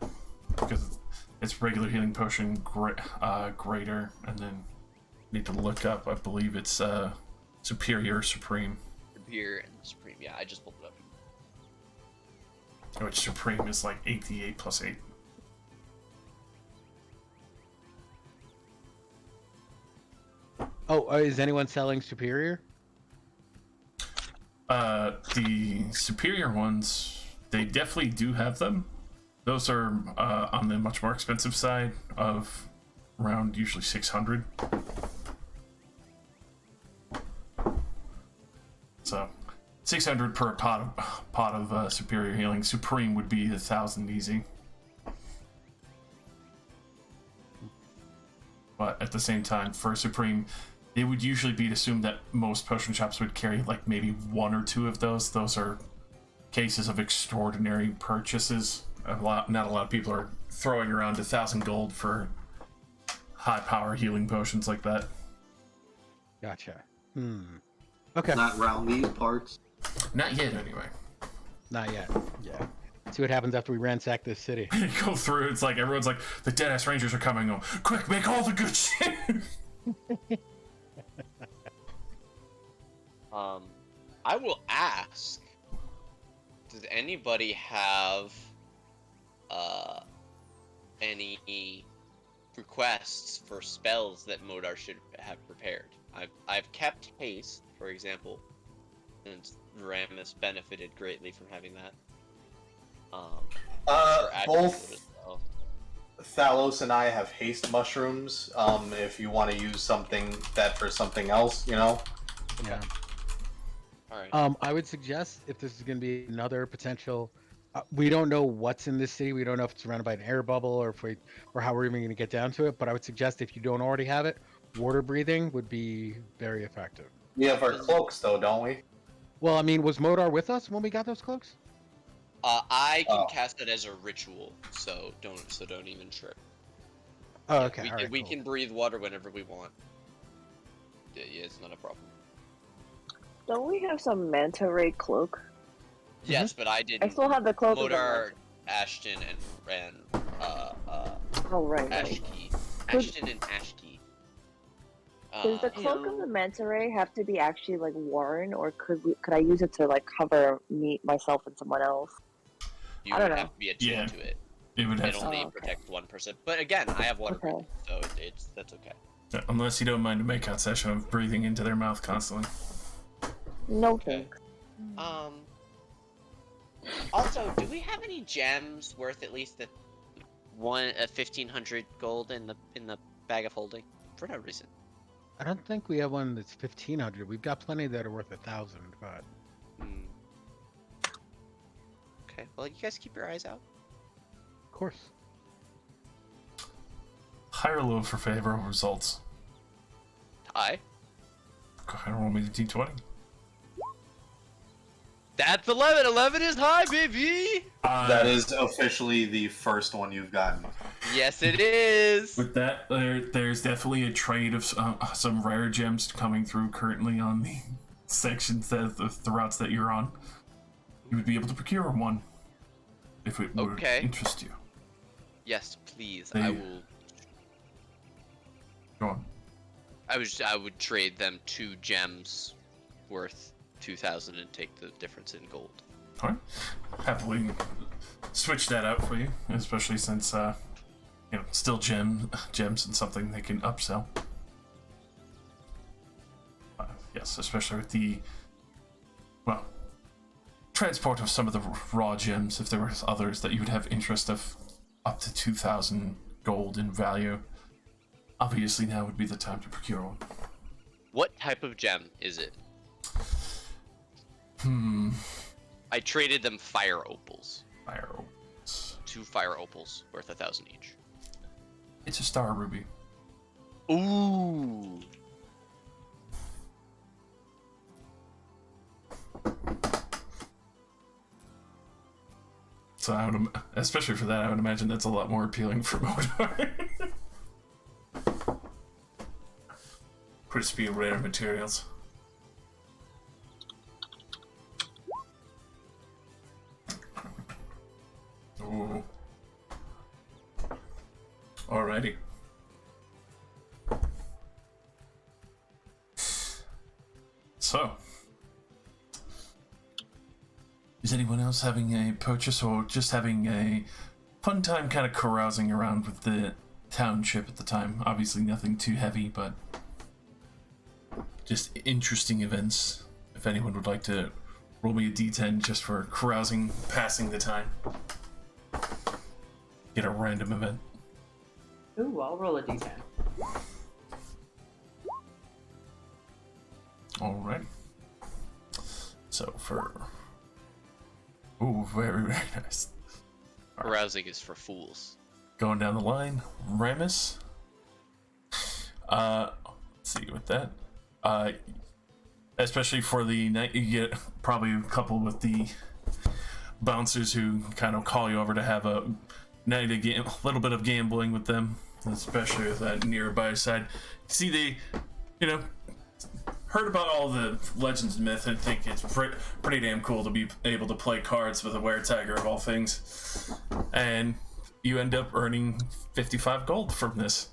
Because it's regular healing potion, greater, and then need to look up. I believe it's superior, supreme. Superior and supreme. Yeah, I just pulled it up. Which supreme is like 88 plus 8. Oh, is anyone selling superior? The superior ones, they definitely do have them. Those are on the much more expensive side of around usually 600. So 600 per pot of superior healing. Supreme would be 1,000 easy. But at the same time, for Supreme, it would usually be assumed that most potion shops would carry like maybe one or two of those. Those are cases of extraordinary purchases. Not a lot of people are throwing around 1,000 gold for high power healing potions like that. Gotcha. Okay. Not around these parts. Not yet, anyway. Not yet. Yeah. See what happens after we ransack this city. You go through, it's like everyone's like, the Deadass Rangers are coming. Oh, quick, make all the good shit. I will ask, does anybody have any requests for spells that Modar should have prepared? I've kept haste, for example, since Ramus benefited greatly from having that. Both Thalos and I have haste mushrooms. If you want to use that for something else, Yeah. Alright. I would suggest if this is going to be another potential, we don't know what's in this city. We don't know if it's surrounded by an air bubble or how we're even going to get down to it. But I would suggest if you don't already have it, water breathing would be very effective. We have our cloaks, though, don't we? Well, I mean, was Modar with us when we got those cloaks? I can cast it as a ritual, so don't even trip. Oh, okay. We can breathe water whenever we want. Yeah, it's not a problem. Don't we have some manta ray cloak? Yes, but I didn't. I still have the cloak. Modar, Ashton, and oh right. Ashkey. Ashton and Ashkey. Does the cloak of the manta ray have to be actually like worn, or could I use it to like cover myself and someone else? You would have to be attuned to it. It would have It only protects one person. But again, I have water breathing, so that's okay. Unless you don't mind a makeout session of breathing into their mouth constantly. No thanks. Also, do we have any gems worth at least 1,500 gold in the bag of holding? For no reason. I don't think we have one that's 1,500. We've got plenty that are worth 1,000, but. Okay. Well, you guys keep your eyes out. Of course. High or low for favorable results? High. Go ahead and roll me the d20. That's 11. 11 is high, baby. That is officially the first one you've gotten. Yes, it is. With that, there's definitely a trade of some rare gems coming through currently on the sections of the routes that you're on. You would be able to procure one if it would interest you. Yes, please. I will. Go on. I would trade them 2 gems worth 2,000 and take the difference in gold. All right. Happily switch that out for you, especially since still gems and something they can upsell. Yes, especially with the transport of some of the raw gems. If there were others that you would have interest of up to 2,000 gold in value, obviously now would be the time to procure one. What type of gem is it? I traded them fire opals. Fire opals. 2 fire opals worth 1,000 each. It's a star ruby. Ooh. So I would, especially for that, I would imagine that's a lot more appealing for Modar. Crispy rare materials. Ooh. Alrighty. So, is anyone else having a purchase or just having a fun time kind of carousing around with the township at the time? Obviously nothing too heavy, but just interesting events. If anyone would like to roll me a d10 just for carousing, passing the time. Get a random event. Ooh, I'll roll a d10. Alright. So for... Ooh, very, very nice. Carousing is for fools. Going down the line, Ramus. Let's see with that. Especially for the night, you get probably a couple with the bouncers who kind of call you over to have a night of a little bit of gambling with them, especially with that nearby side. See, they, heard about all the legends and myth and think it's pretty damn cool to be able to play cards with a were-tiger of all things. And you end up earning 55 gold from this.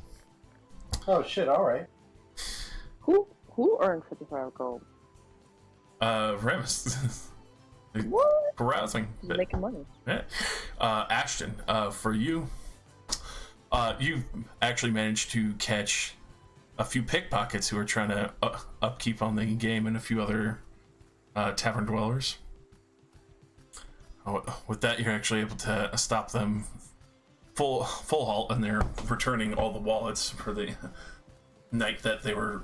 Oh shit, alright. Who earned 55 gold? Remus. What? Carousing. Making money. Yeah. Ashton, for you, you actually managed to catch a few pickpockets who are trying to upkeep on the game and a few other tavern dwellers. With that, you're actually able to stop them full halt, and they're returning all the wallets for the night that they were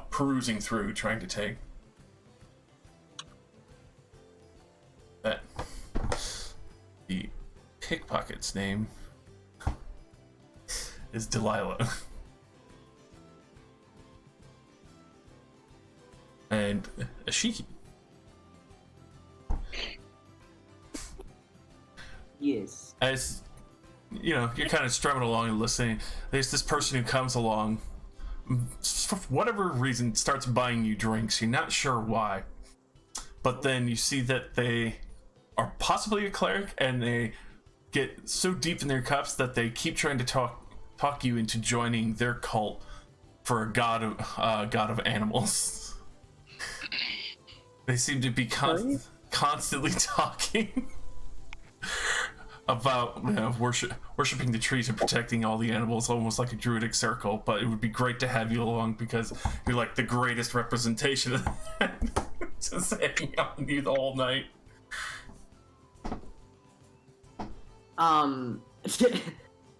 perusing through, trying to take. That the pickpocket's name is Delilah. And Ashiki. Yes. As you're kind of strumming along and listening, there's this person who comes along, for whatever reason, starts buying you drinks. You're not sure why, but then you see that they are possibly a cleric, and they get so deep in their cups that they keep trying to talk you into joining their cult for a god of animals. They seem to be constantly talking about worshiping the trees and protecting all the animals, almost like a druidic circle. But it would be great to have you along because you're like the greatest representation of that. Just hanging out with you the whole night.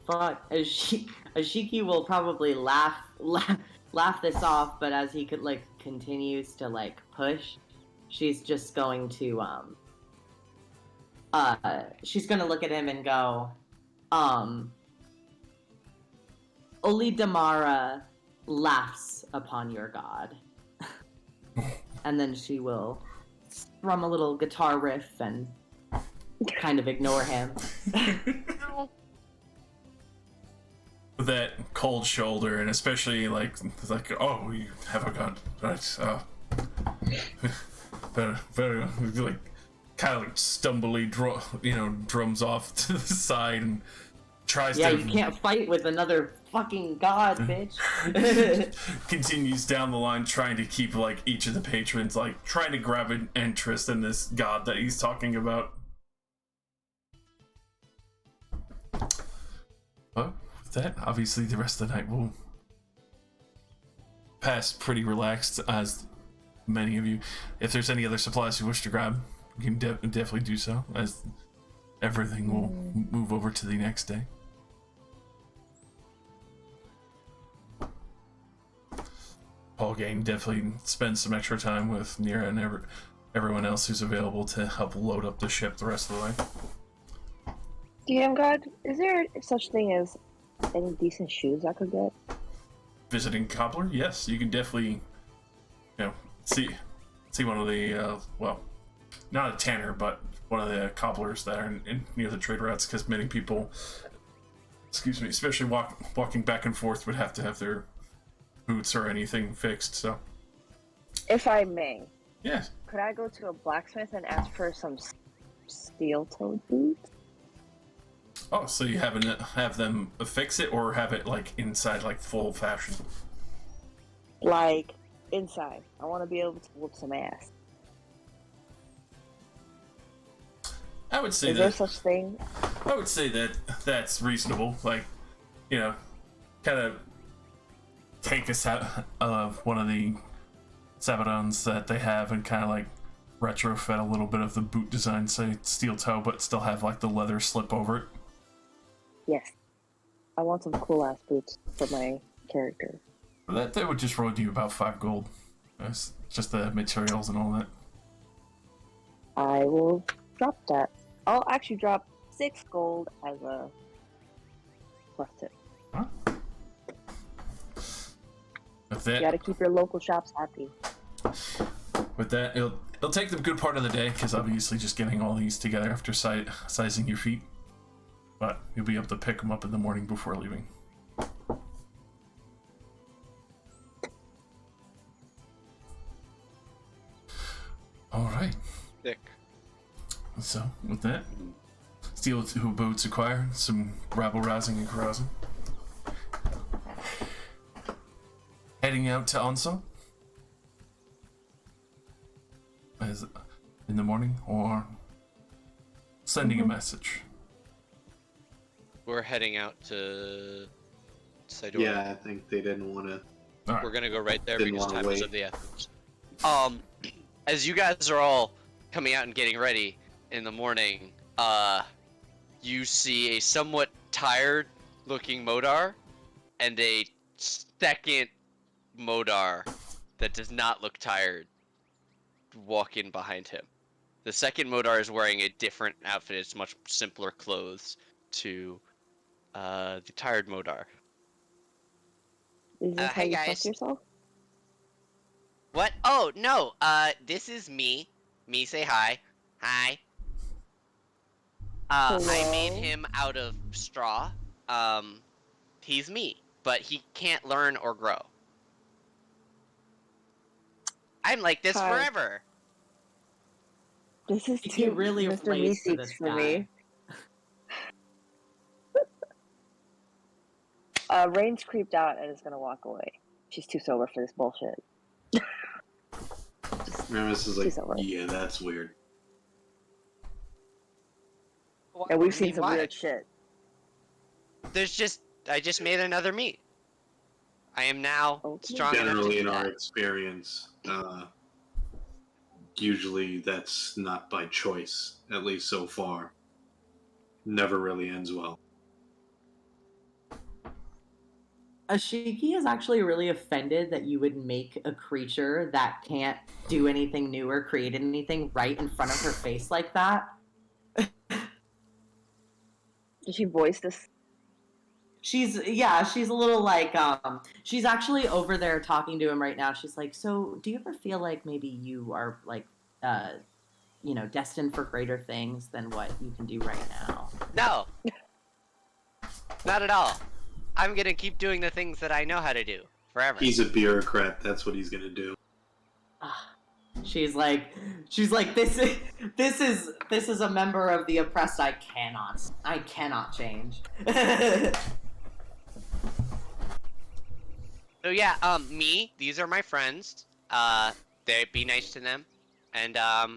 Fuck. Ashiki will probably laugh this off, but as he could continues to push, she's just going to she's gonna look at him and go, Oli Damara laughs upon your god. And then she will strum a little guitar riff and kind of ignore him. With that cold shoulder, and especially oh, you have a gun, right? Very kind of stumbly, drums off to the side and tries to. Yeah, you can't fight with another fucking god, bitch. Continues down the line, trying to keep each of the patrons trying to grab an interest in this god that he's talking about. Well, with that, obviously the rest of the night will pass pretty relaxed, as many of you. If there's any other supplies you wish to grab, you can definitely do so, as everything will move over to the next day. Paul Gang definitely spends some extra time with Nira and everyone else who's available to help load up the ship the rest of the way. DM God, is there such thing as any decent shoes I could get? Visiting cobbler? Yes, you can definitely, see one of the not a tanner, but one of the cobblers that are near the trade routes, because many people, especially walking back and forth, would have to have their boots or anything fixed. So, if I may, yes, could I go to a blacksmith and ask for some steel-toed boots? Oh, so you have them fix it, or have it inside, full fashion? Inside. I want to be able to whoop some ass. I would say Is there such thing? I would say that's reasonable. Kind of take us out of one of the Sabadons that they have and kind of retrofit a little bit of the boot design, say steel toe, but still have the leather slip over it. Yes. I want some cool ass boots for my character. That would just roll you about 5 gold. It's just the materials and all that. I will drop that. I'll actually drop 6 gold as a plus tip. Huh? With that, you gotta keep your local shops happy. With that, it'll take the good part of the day, because obviously just getting all these together after sizing your feet. But you'll be able to pick them up in the morning before leaving. Alright. Thick. So, with that, steel two boots acquired, some rabble-rousing and carousing. Heading out to Onso? As in the morning, or sending a message? We're heading out to Sidora. Yeah, I think they didn't want to. Right. We're gonna go right there Didn't because wanna time was wait. of the essence. As you guys are all coming out and getting ready in the morning, you see a somewhat tired-looking Modar and a second Modar that does not look tired walk in behind him. The second Modar is wearing a different outfit. It's much simpler clothes to the tired Modar. Is this how Hey you guys. fuck yourself? What? Oh, no. This is me. Me say hi. Hi. I made Hello? him out of straw. He's me, but he can't learn or grow. I'm like this Hi. forever. This is You too really Mr. relate to Meeseeks this for guy. me. Rain's creeped out and is gonna walk away. She's too sober for this bullshit. Ramus is like, She's over. yeah, that's weird. And we've I seen mean, some why? weird shit. I just made another meat. I am now Okay. strong enough to Generally, do in our that. experience, usually that's not by choice, at least so far. Never really ends well. Ashiki is actually really offended that you would make a creature that can't do anything new or create anything right in front of her face like that. Did she voice this? She's a little like she's actually over there talking to him right now. She's like, "So, do you ever feel like maybe you are like destined for greater things than what you can do right now?" No, not at all. I'm gonna keep doing the things that I know how to do forever. He's a bureaucrat. That's what he's gonna do. She's like, this is a member of the oppressed. I cannot change. So yeah, these are my friends. They be nice to them, and help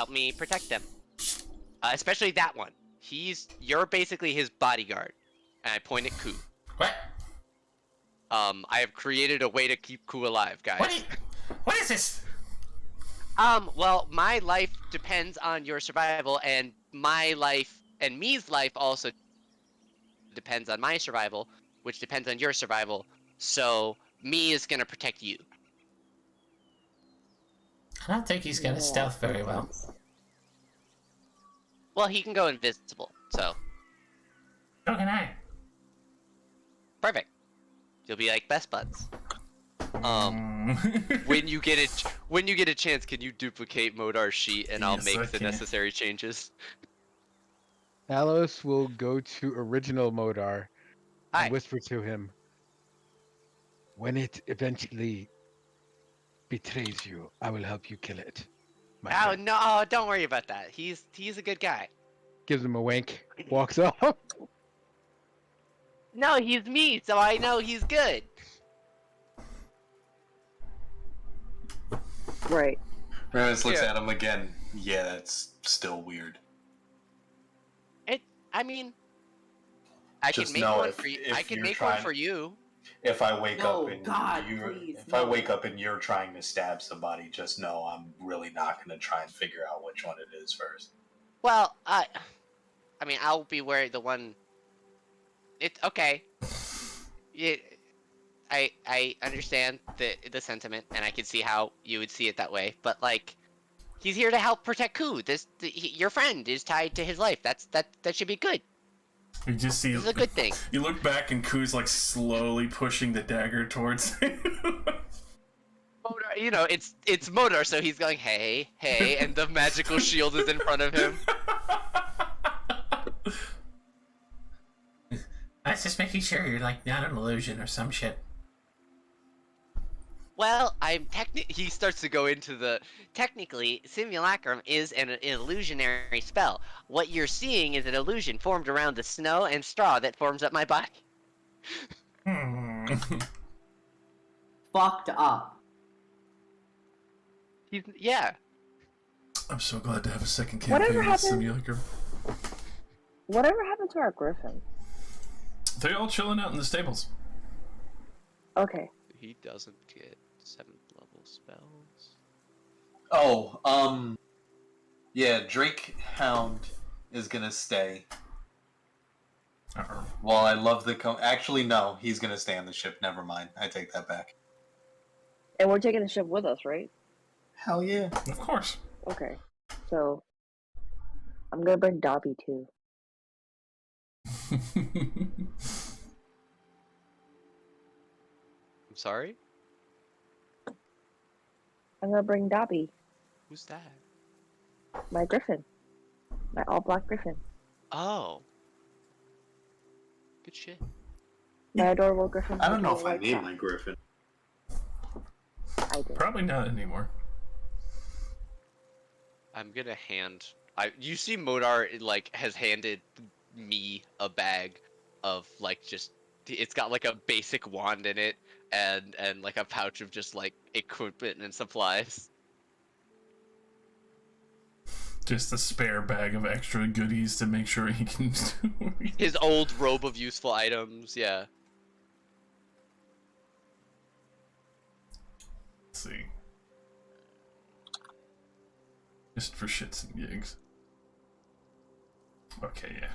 me protect them. Especially that one. You're basically his bodyguard. And I point at Ku. What? I have created a way to keep Ku alive, guys. What is this? Well, my life depends on your survival, and my life and me's life also depends on my survival, which depends on your survival. So me is gonna protect you. I don't think he's gonna stealth very well. Well, he can go invisible, so So can I. perfect. You'll be like best buds. When you get a chance, can you duplicate Modar's sheet and I'll Yes, make I the can. necessary changes? Talos will go to original Modar Hi. and whisper to him, "When it eventually betrays you, I will help you kill it." my Oh friend." no, don't worry about that. He's a good guy. Gives him a wink, walks off. No, he's me, so I know he's good. Right. Ramus looks Yeah. at him again. Yeah, that's still weird. I mean, I Just can make know one if- for you. if I can you're make one trying- for you. If I wake No, up and God, you're, please, if I no. wake up and you're trying to stab somebody, just know I'm really not going to try and figure out which one it is first. Well, I mean, I'll be where the one. It's okay. I understand the sentiment, and I can see how you would see it that way. But like, he's here to help protect Ku. Your friend is tied to his life. That should be good. You just see. This is a good thing. You look back and Ku's like slowly pushing the dagger towards him. Modar, it's Modar, so he's going, hey, and the magical shield is in front of him. I was just making sure you're like not an illusion or some shit. Well, he starts to go into the technically simulacrum is an illusionary spell. What you're seeing is an illusion formed around the snow and straw that forms up my body. Fucked up. Yeah. I'm so glad to have a second Whatever campaign with happened- Simulacrum. Whatever happened to our griffin? They're all chilling out in the stables. Okay. He doesn't get 7th level spells. Oh, yeah, Drake Hound is gonna stay. While I love the actually no, he's gonna stay on the ship. Never mind, I take that back. And we're taking the ship with us, right? Hell yeah! Of course. Okay. So I'm gonna bring Dobby too. I'm sorry? I'm gonna bring Dobby, Who's that? my griffin, my all-black griffin, Oh. Good shit. my adorable griffin. I don't know with if a I white need cap. my griffin. I did. Probably not anymore. I'm gonna hand. You see, Modar like has handed me a bag of like just. It's got like a basic wand in it, and like a pouch of just like equipment and supplies. Just a spare bag of extra goodies to make sure he can. His old robe of useful items, yeah. Let's see. Just for shits and gigs. Okay, yeah.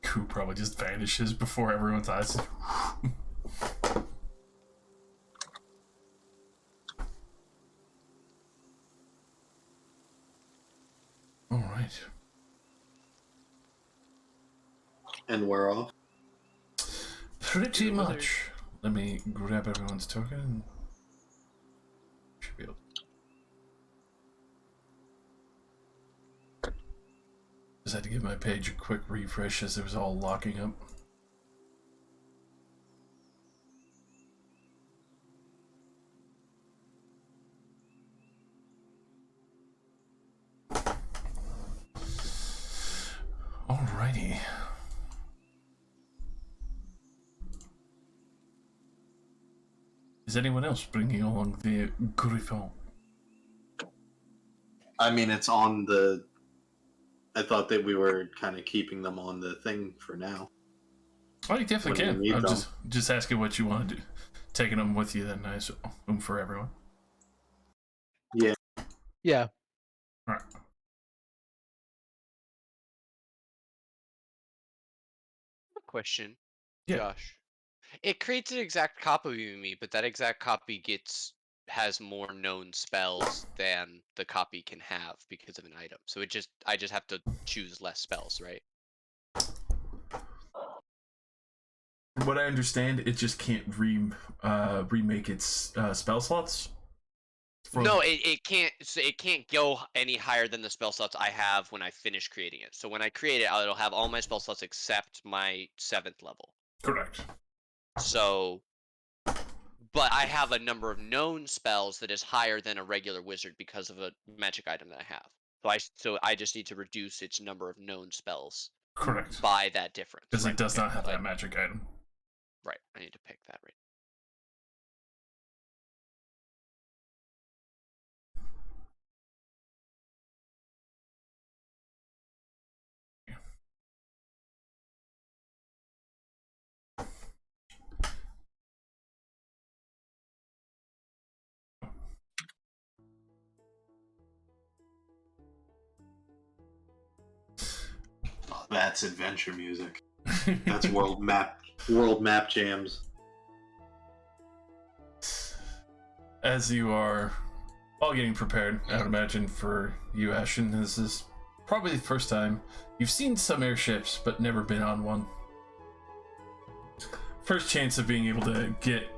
Who probably just vanishes before everyone's eyes. All right. And we're off. Pretty much. Let me grab everyone's token. Should be able. Just had to give my page a quick refresh as it was all locking up. Alrighty. Is anyone else bringing along the Griffon? I mean, it's on the... I thought that we were kind of keeping them on the thing for now. Oh, you definitely When can. we need I'm them. just asking what you want to do. Taking them with you then, I assume, for everyone. Yeah. Yeah. Alright. Question, Yeah. Josh. It creates an exact copy of me, but that exact copy has more known spells than the copy can have because of an item. So I just have to choose less spells, right? From what I understand, it just can't remake its spell slots. No, it can't. So it can't go any higher than the spell slots I have when I finish creating it. So when I create it, it'll have all my spell slots except my 7th level. Correct. So, but I have a number of known spells that is higher than a regular wizard because of a magic item that I have. So I just need to reduce its number of known spells. Correct. By that difference. Because it does not have that magic item. Right. I need to pick that right. Oh, that's adventure music. That's world map jams. As you are all getting prepared, I would imagine for you, Ashen, this is probably the first time you've seen some airships, but never been on one. First chance of being able to get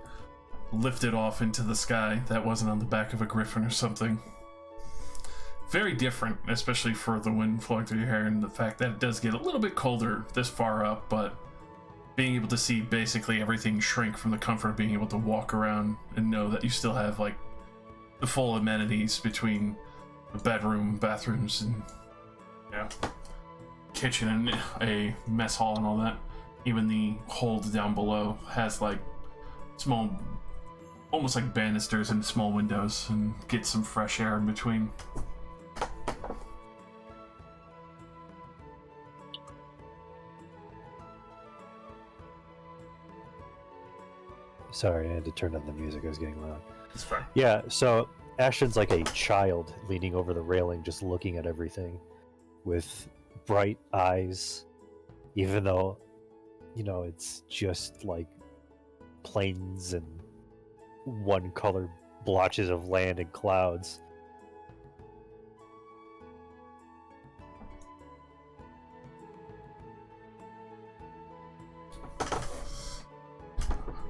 lifted off into the sky that wasn't on the back of a griffin or something. Very different, especially for the wind flowing through your hair and the fact that it does get a little bit colder this far up, but being able to see basically everything shrink from the comfort of being able to walk around and know that you still have like the full amenities between the bedroom, bathrooms, and kitchen and a mess hall and all that. Even the hold down below has like small, almost like banisters and small windows, and get some fresh air in between. Sorry, I had to turn on the music. It was getting loud. It's fine. Yeah, so Ashton's like a child leaning over the railing, just looking at everything with bright eyes, even though, it's just like plains and one-colored blotches of land and clouds.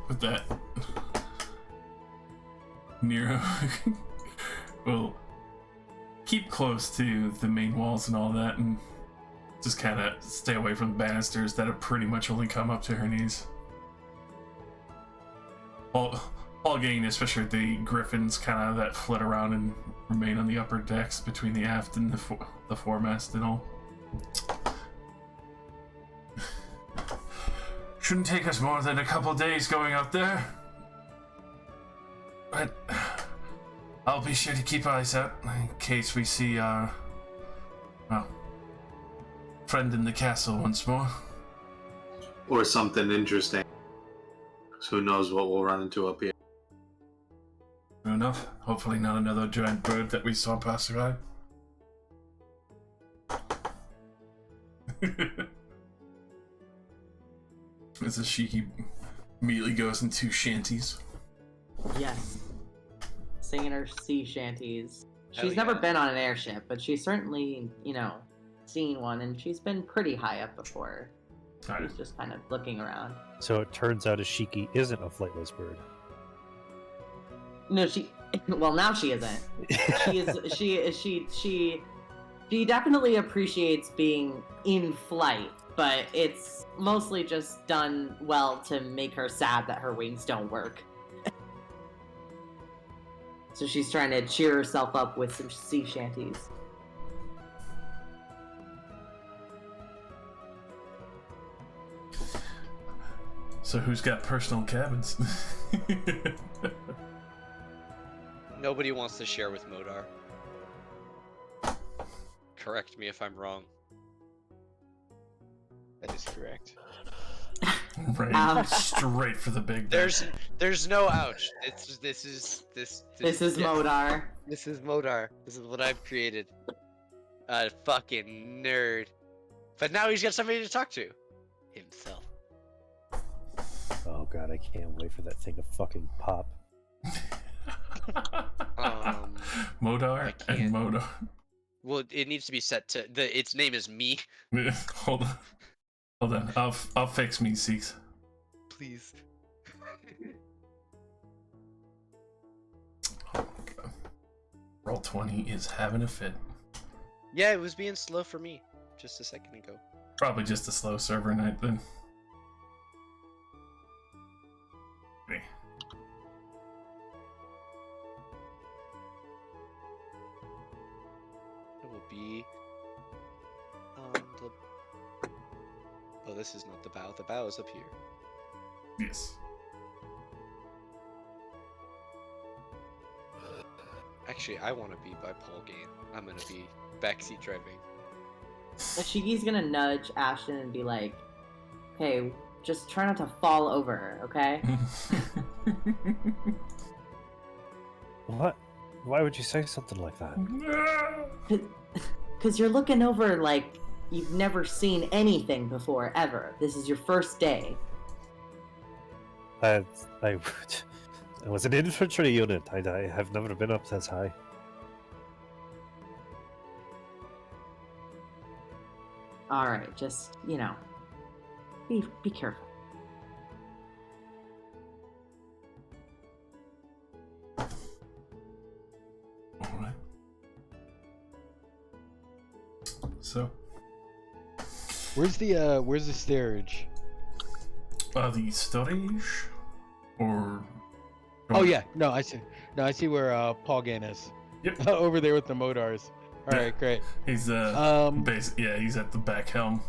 With that, Nero will keep close to the main walls and all that, and just kind of stay away from the banisters that have pretty much only come up to her knees. All getting, especially the griffins, kind of that flit around and remain on the upper decks between the aft and the foremast and all. Shouldn't take us more than a couple days going up there. I'll be sure to keep eyes out in case we see our, well, friend in the castle once more. Or something interesting. Who knows what we'll run into up here. Fair enough. Hopefully not another giant bird that we saw pass by. As Ashiki immediately goes into shanties. Yes. Singing her sea shanties. Hell She's never yeah. been on an airship, but she's certainly, seen one, and she's been pretty high up before. She's just kind of looking around. So it turns out Ashiki isn't a flightless bird. No, well, now she isn't. She definitely appreciates being in flight, but it's mostly just done well to make her sad that her wings don't work. So she's trying to cheer herself up with some sea shanties. So who's got personal cabins? Nobody wants to share with Modar. Correct me if I'm wrong. That is correct. Right, straight for the big. There's no ouch. This is Modar. This is Modar. This is what I've created. A fucking nerd. But now he's got somebody to talk to. Himself. Oh god, I can't wait for that thing to fucking pop. Modar and Modar. Well, it needs to be set to its name is me. Hold on. I'll fix me, Seeks. Please. Oh, God. Roll20 is having a fit. Yeah, it was being slow for me just a second ago. Probably just a slow server night then. Okay. It will be Oh, this is not the bow. The bow is up here. Yes. Actually, I want to be by Paul Gain. I'm gonna be backseat driving. Ashiki's gonna nudge Ashton and be like, "Hey, just try not to fall over, okay?" What? Why would you say something like that? Because you're looking over like you've never seen anything before, ever. This is your first day. I was an infantry unit. I have never been up that high. Alright, just, be careful. Alright. So, where's the steerage? The storage, or? Oh yeah, no, I see where Paul Gain is. Yep. Over there with the Modars. All right, great. He's he's at the back helm.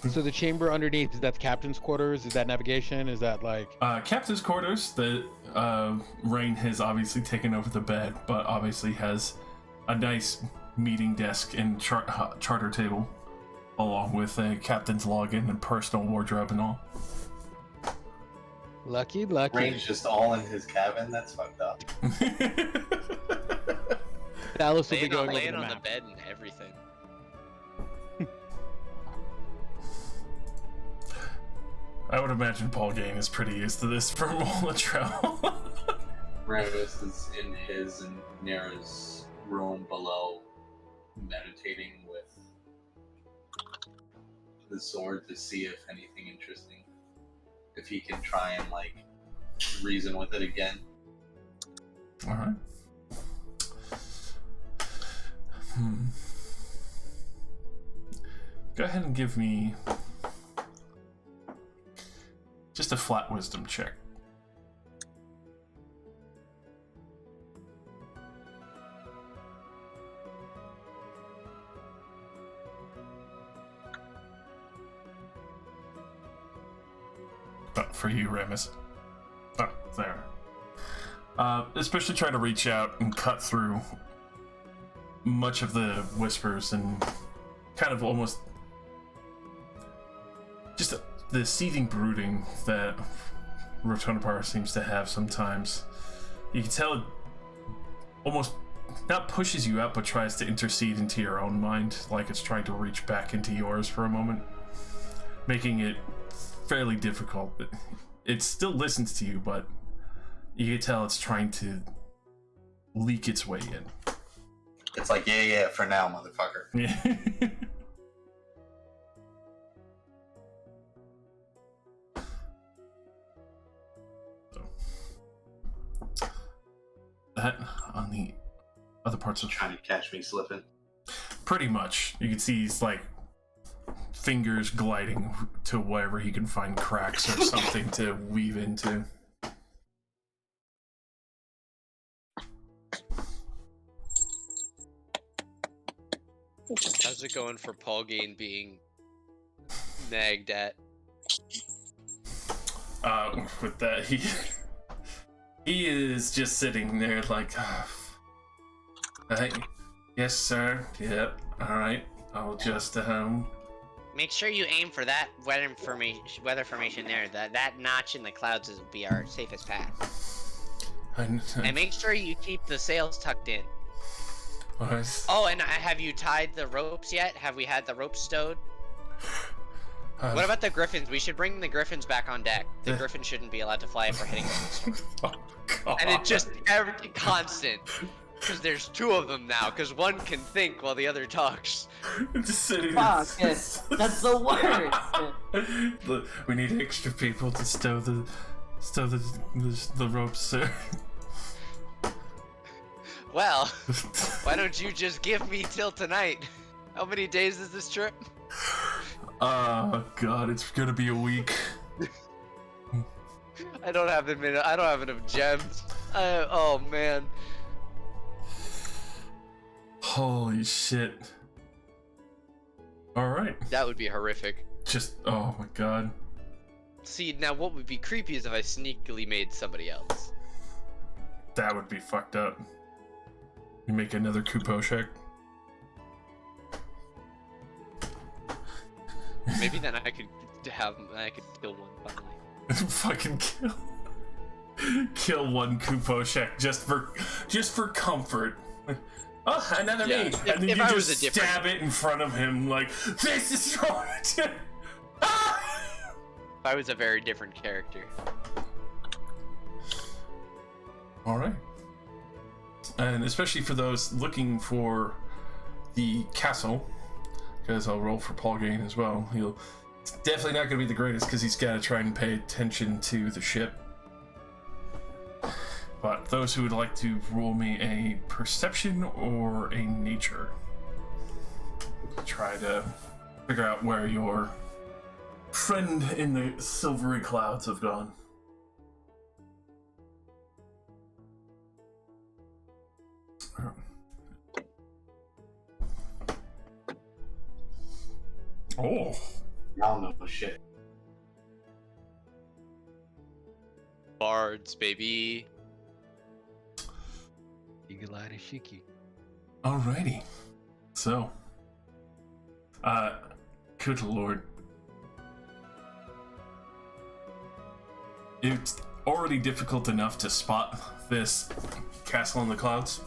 So the chamber underneath, is that the captain's quarters? Is that navigation? Is that like captain's quarters? The Rain has obviously taken over the bed, but obviously has a nice meeting desk and charter table, along with a captain's login and personal wardrobe and all. Lucky. Rain's just all in his cabin. That's fucked up. Dallas will be Laying going on, over the on map. the bed and everything. I would imagine Paul Gain is pretty used to this from all the travel. Ravis is in his and Nera's room below, meditating with the sword to see if anything interesting, if he can try and reason with it again. All right. Go ahead and give me just a flat wisdom check. For you, Remus. Oh, there. Especially trying to reach out and cut through much of the whispers and kind of almost just the seething brooding that Rotonapara seems to have sometimes. You can tell it almost not pushes you out, but tries to intercede into your own mind, like it's trying to reach back into yours for a moment, making it fairly difficult. It still listens to you, but you can tell it's trying to leak its way in. It's like, yeah, for now, motherfucker. Yeah. That on the other parts of Trying to catch me slipping. pretty much you can see he's like fingers gliding to wherever he can find cracks or something to weave into. How's it going for Paul Gain being nagged at? With that, he is just sitting there like, yes, sir. Yep. All right. I'll just Make sure you aim for that weather formation there. That notch in the clouds will be our safest path. And make sure you keep the sails tucked in. What? Oh, and have you tied the ropes yet? Have we had the ropes stowed? What about the griffins? We should bring the griffins back on deck. The griffin shouldn't be allowed to fly if we're hitting them. Oh, God. And it just constant. Because there's two of them now. Because one can think while the other talks. Just sitting. Fuck, that's the worst. Look, we need extra people to stow the ropes, sir. Well, why don't you just give me till tonight? How many days is this trip? Oh God, it's gonna be a week. I don't have enough gems. Oh man. Holy shit. Alright. That would be horrific. Just, oh my God. See, now what would be creepy is if I sneakily made somebody else. That would be fucked up. You make another Kupo check. Maybe then I could kill one finally. Fucking kill one Kupo check just for comfort. Oh, another me! And then you just stab it in front of him like, this is your... Ah! If I was a very different character. Alright. And especially for those looking for the castle, because I'll roll for Paul Gain as well. It's definitely not going to be the greatest because he's got to try and pay attention to the ship. But those who would like to roll me a perception or a nature, try to figure out where your friend in the silvery clouds have gone. Oh. Y'all know shit. Bards, baby. Eagle-eyed Ashiki. Alrighty. So. Good lord. It's already difficult enough to spot this castle in the clouds.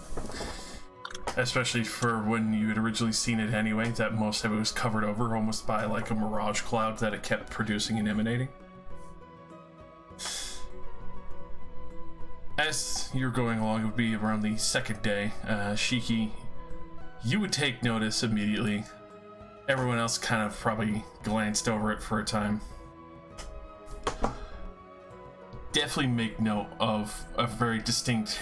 Especially for when you had originally seen it anyway, that most of it was covered over almost by like a mirage cloud that it kept producing and emanating. As you're going along, it would be around the second day, Shiki, you would take notice immediately. Everyone else kind of probably glanced over it for a time. Definitely make note of a very distinct,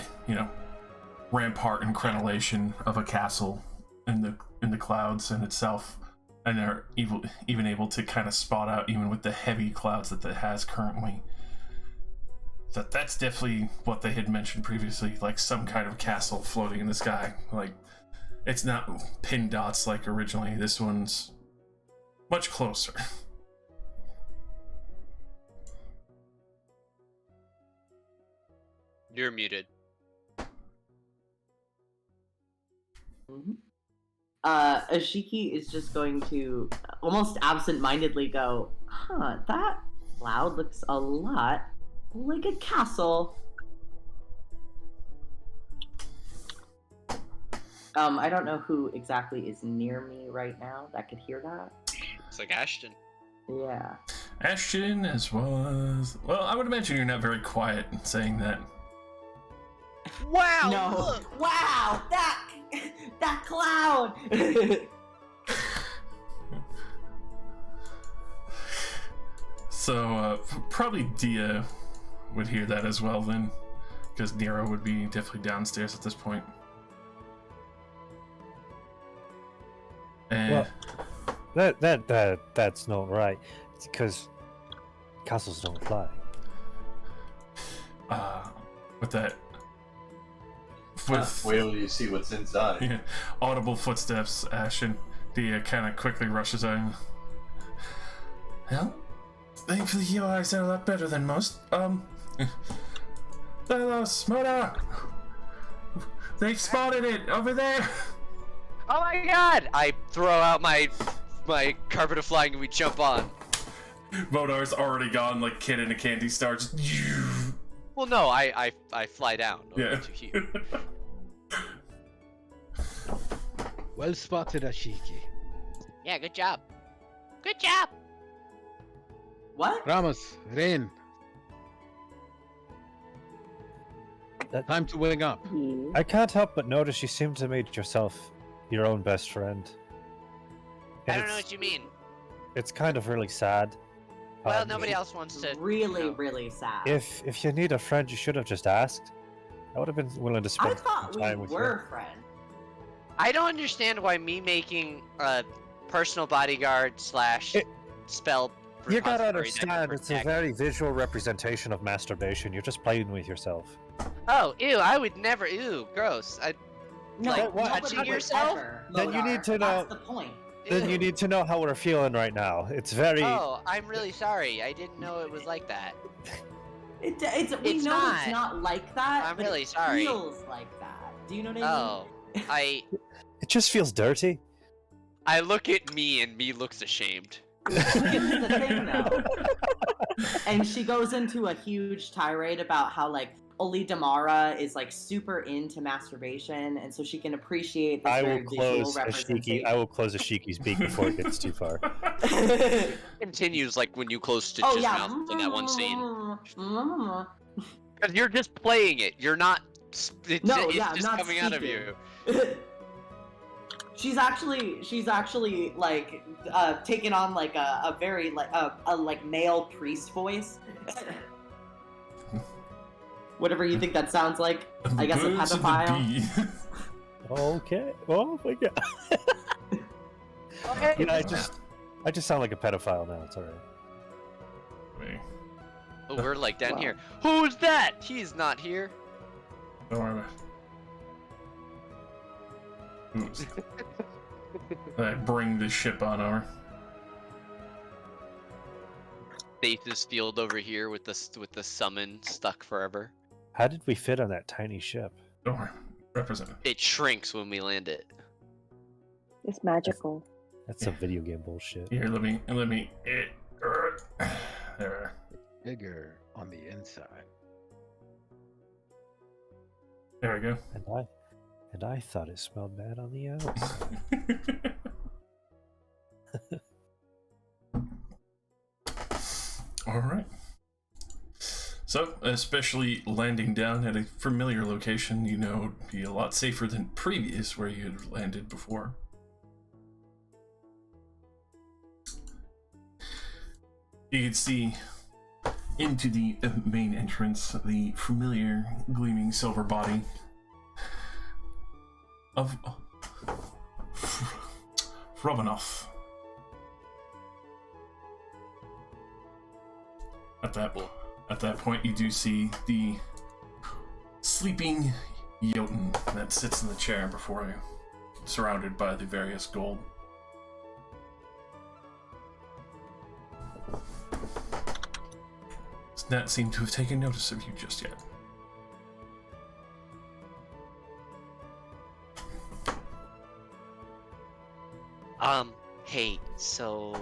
rampart and crenellation of a castle in the clouds in itself, and they're even able to kind of spot out, even with the heavy clouds that it has currently, that's definitely what they had mentioned previously, like some kind of castle floating in the sky. Like, it's not pin dots like originally. This one's much closer. You're muted. Ashiki is just going to almost absent-mindedly go, huh, that cloud looks a lot like a castle. I don't know who exactly is near me right now that could hear that. It's like Ashton. Yeah. Ashton, as well as... Well, I would imagine you're not very quiet in saying that. Wow! No. Look. Wow! That cloud! So, probably Dia would hear that as well then, because Nero would be definitely downstairs at this point. And Well, that's not right. It's because castles don't fly. with that, Wait till you see what's inside. yeah, audible footsteps, Ashton, Dia kind of quickly rushes in. Well, thankfully your eyes are a lot better than most. Moda! They've spotted it over there! Oh my god! I throw out my carpet of flying and we jump on. Modar's already gone like Kid in a candy star. Just... Well, no, I fly down over Yeah. to here. Well spotted, Ashiki. Yeah, good job. Good job. What? Ramos, Rain. Time to wing up. I can't help but notice you seem to make yourself your own best friend. I And don't know what you mean. It's kind of really sad. Well, nobody else wants to. Really, really sad. If you need a friend, you should have just asked. I would have been willing to I spend thought some time we with were you. friends. I don't understand why me making a personal bodyguard slash spell. You gotta repository that understand, it's a protect- very visual representation of masturbation. You're just playing with yourself. Oh, ew! I would never. Ew, gross. I No, like what? touching nobody would yourself. ever, Then you Modar. need to know- That's the point. Then you Ew. need to know how we're feeling right now. It's very. Oh, I'm really sorry. I didn't know it was like that. We It's know not. it's not like that. I'm but really it sorry. Feels like that. Do you know what Oh, I It just feels dirty. I look at me and me looks ashamed. mean? Here's the thing, though. And she goes into a huge tirade about how like Oli Damara is like super into masturbation, and so she can appreciate this I very will visual close a representation. shiki. I will close a shiki's beak before it gets too far. Continues like when you close Oh Stitch's yeah. mouth in that one scene. Mm. Because you're just playing it. You're not. It's, No, it's yeah, just not coming out of speaking. you. She's actually like taken on like a very like a like male priest voice. Whatever you think that sounds like. I guess a Birds of the pedophile. bee. Okay. Oh my god. okay. Yeah, I just sound like a pedophile now. It's alright. Wait, Oh, we're like down Wow. here. Who's that? He's not here. don't worry about it. Oops. I bring the ship on over. Stasis field over here with the summon stuck forever. How did we fit on that tiny ship? Don't worry. Represent it. It shrinks when we land it. It's magical. That's some video game bullshit. Here, let me. There. Bigger on the inside. There we go. And I thought it smelled bad on the outside. All right. So, especially landing down at a familiar location, you know, would be a lot safer than previous where you had landed before. You can see into the main entrance the familiar gleaming silver body of Romanov. At that point, you do see the sleeping Jotun that sits in the chair before you, surrounded by the various gold. Does not seem to have taken notice of you just yet. So,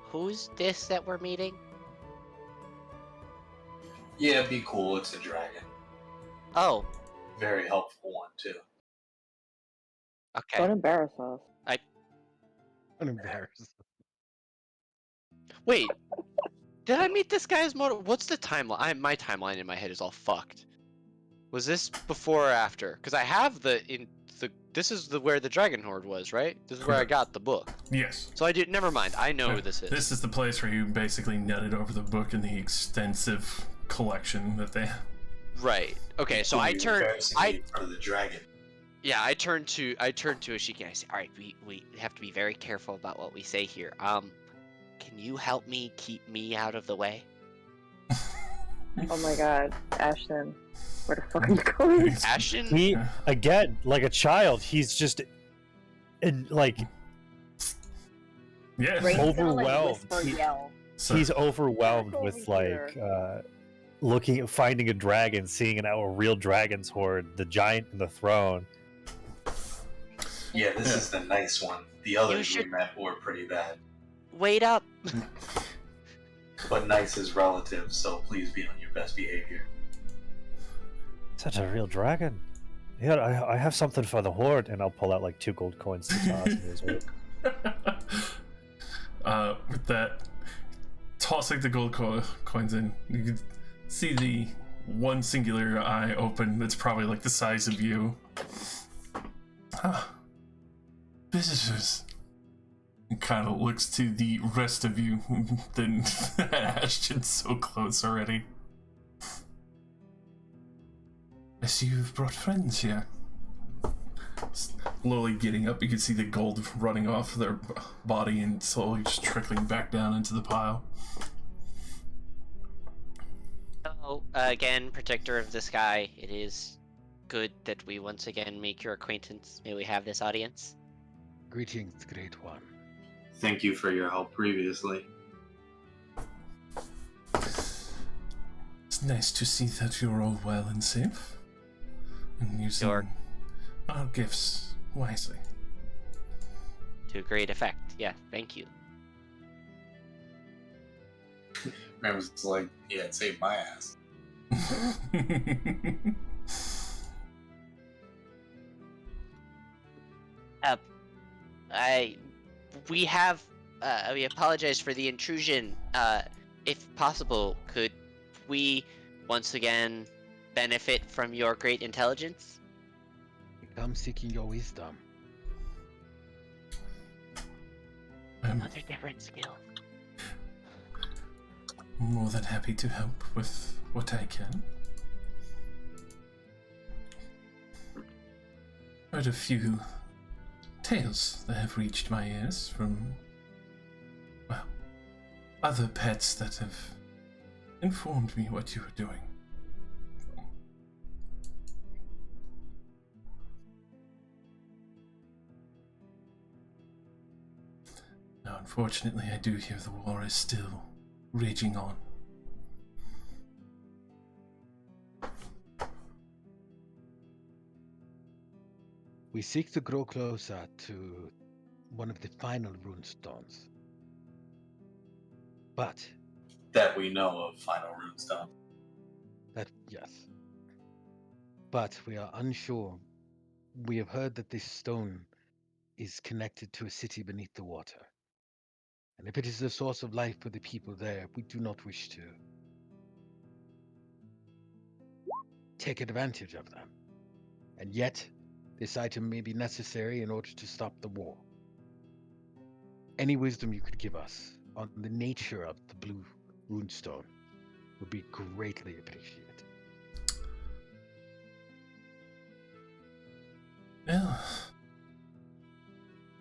who's this that we're meeting? Yeah, be cool. It's a dragon. Oh, Very helpful one too. okay. Don't embarrass us. Unembarrassed. Wait, did I meet this guy as Moto? What's the timeline? My timeline in my head is all fucked. Was this before or after? Because I have this is where the Dragon Horde was, right? This is where I got the book. Yes. So I did. Never mind. I know who this is. This is the place where you basically nutted over the book and the extensive collection that they have. Right. Okay. So I turned. Part of the dragon. Yeah, I turned to Ashiki and I say, "All right, we have to be very careful about what we say here. Can you help me keep me out of the way?" Oh my god, Ashton. Where the fuck are you going? Ashton? He, again, like a child, he's just like overwhelmed. He's overwhelmed with like finding a dragon, seeing a real dragon's horde, the giant in the throne. Yeah, this is the nice one. The others we met were pretty bad. Wait up. But nice is relative, so please be on your best behavior. Such a real dragon. Yeah, I have something for the horde, and I'll pull out like 2 gold coins to toss in his way. With that, tossing the gold coins in, you can see the one singular eye open that's probably like the size of you. Visitors. It kind of looks to the rest of you. Then Ashton's so close already. I see you've brought friends here. Slowly getting up, you can see the gold running off their body and slowly just trickling back down into the pile. So, again, protector of the sky, it is good that we once again make your acquaintance. May we have this audience? Greetings, great one. Thank you for your help previously. It's nice to see that you're all well and safe. And using our gifts wisely. To great effect. Yeah, thank you. Man was like, yeah, it saved my ass. We apologize for the intrusion. If possible, could we once again benefit from your great intelligence? I'm seeking your wisdom. Another different skill. More than happy to help with what I can. Heard a few tales that have reached my ears from, well, other pets that have informed me what you are doing. Now, unfortunately, I do hear the war is still raging on. We seek to grow closer to one of the final runestones. But that we know of, final runestone. Yes. But we are unsure. We have heard that this stone is connected to a city beneath the water. And if it is the source of life for the people there, we do not wish to take advantage of them. And yet, this item may be necessary in order to stop the war. Any wisdom you could give us on the nature of the blue runestone would be greatly appreciated. Well,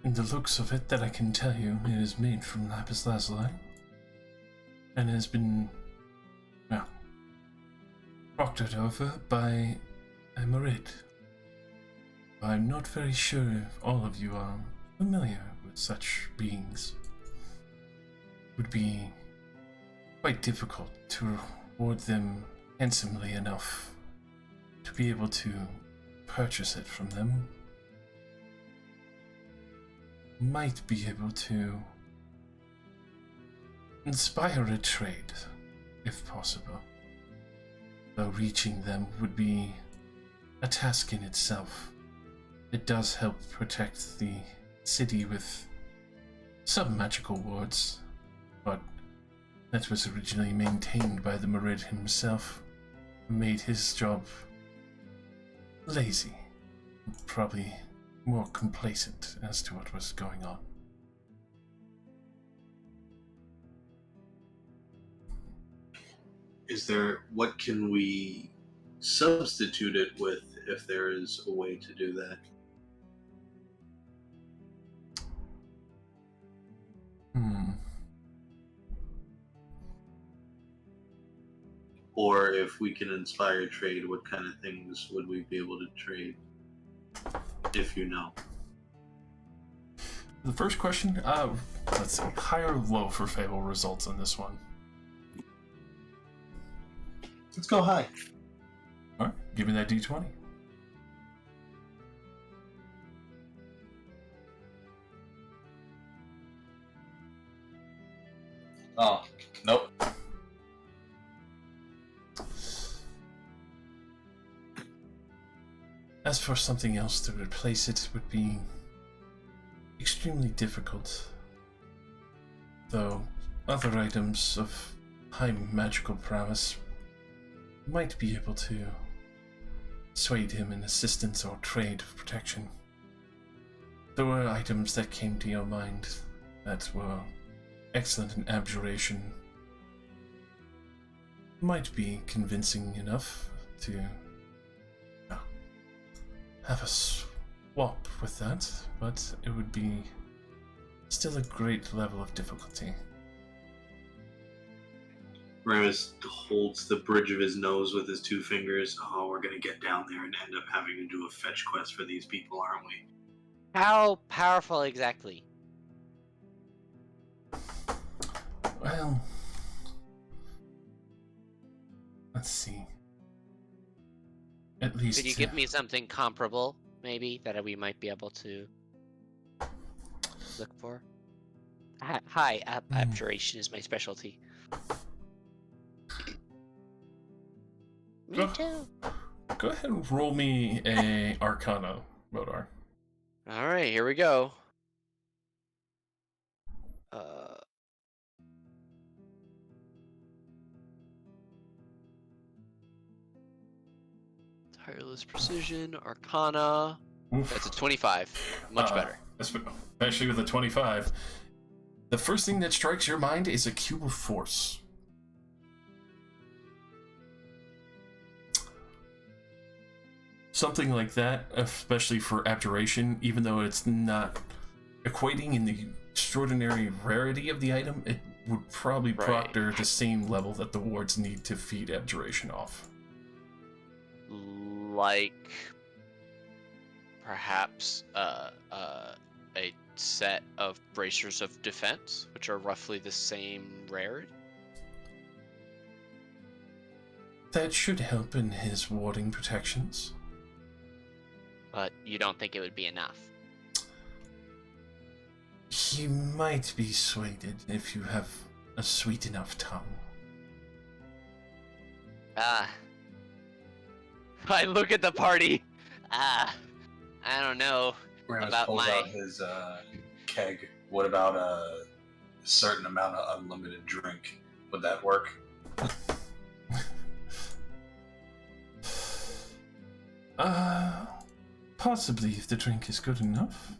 in the looks of it, that I can tell you, it is made from lapis lazuli, and has been, well, proctored over by a Merid. I'm not very sure if all of you are familiar with such beings. It would be quite difficult to reward them handsomely enough to be able to purchase it from them. might be able to inspire a trade, if possible. Though reaching them would be a task in itself. It does help protect the city with some magical wards, but that was originally maintained by the Merid himself, who made his job lazy, probably more complacent as to what was going on. What can we substitute it with if there is a way to do that? Or if we can inspire trade, what kind of things would we be able to trade? If you know. The first question, let's see, high or low for Fable results on this one? Let's go high. Alright, give me that d20. Oh, nope. As for something else to replace it would be extremely difficult. Though other items of high magical prowess might be able to sway him in assistance or trade of protection. There were items that came to your mind that were excellent in abjuration. Might be convincing enough to have a swap with that, but it would be still a great level of difficulty. Ramus holds the bridge of his nose with his two fingers. Oh, we're gonna get down there and end up having to do a fetch quest for these people, aren't we? How powerful exactly? Well, let's see. At least. Could you give me something comparable, maybe, that we might be able to look for? Hi, abjuration is my specialty. Me too. Go ahead and roll me a Arcana, Modar. All right, here we go. Tireless precision, Arcana. Oof. That's a 25. Much better. Especially with a 25. The first thing that strikes your mind is a cube of force. Something like that, especially for abjuration, even though it's not equating in the extraordinary rarity of the item, it would probably proctor the same level that the wards need to feed abjuration off. Like perhaps a set of bracers of defense, which are roughly the same rarity. That should help in his warding protections. But you don't think it would be enough? He might be swayed if you have a sweet enough tongue. I look at the party. I don't know about pulls my. out his keg. What about a certain amount of unlimited drink? Would that work? Possibly if the drink is good enough.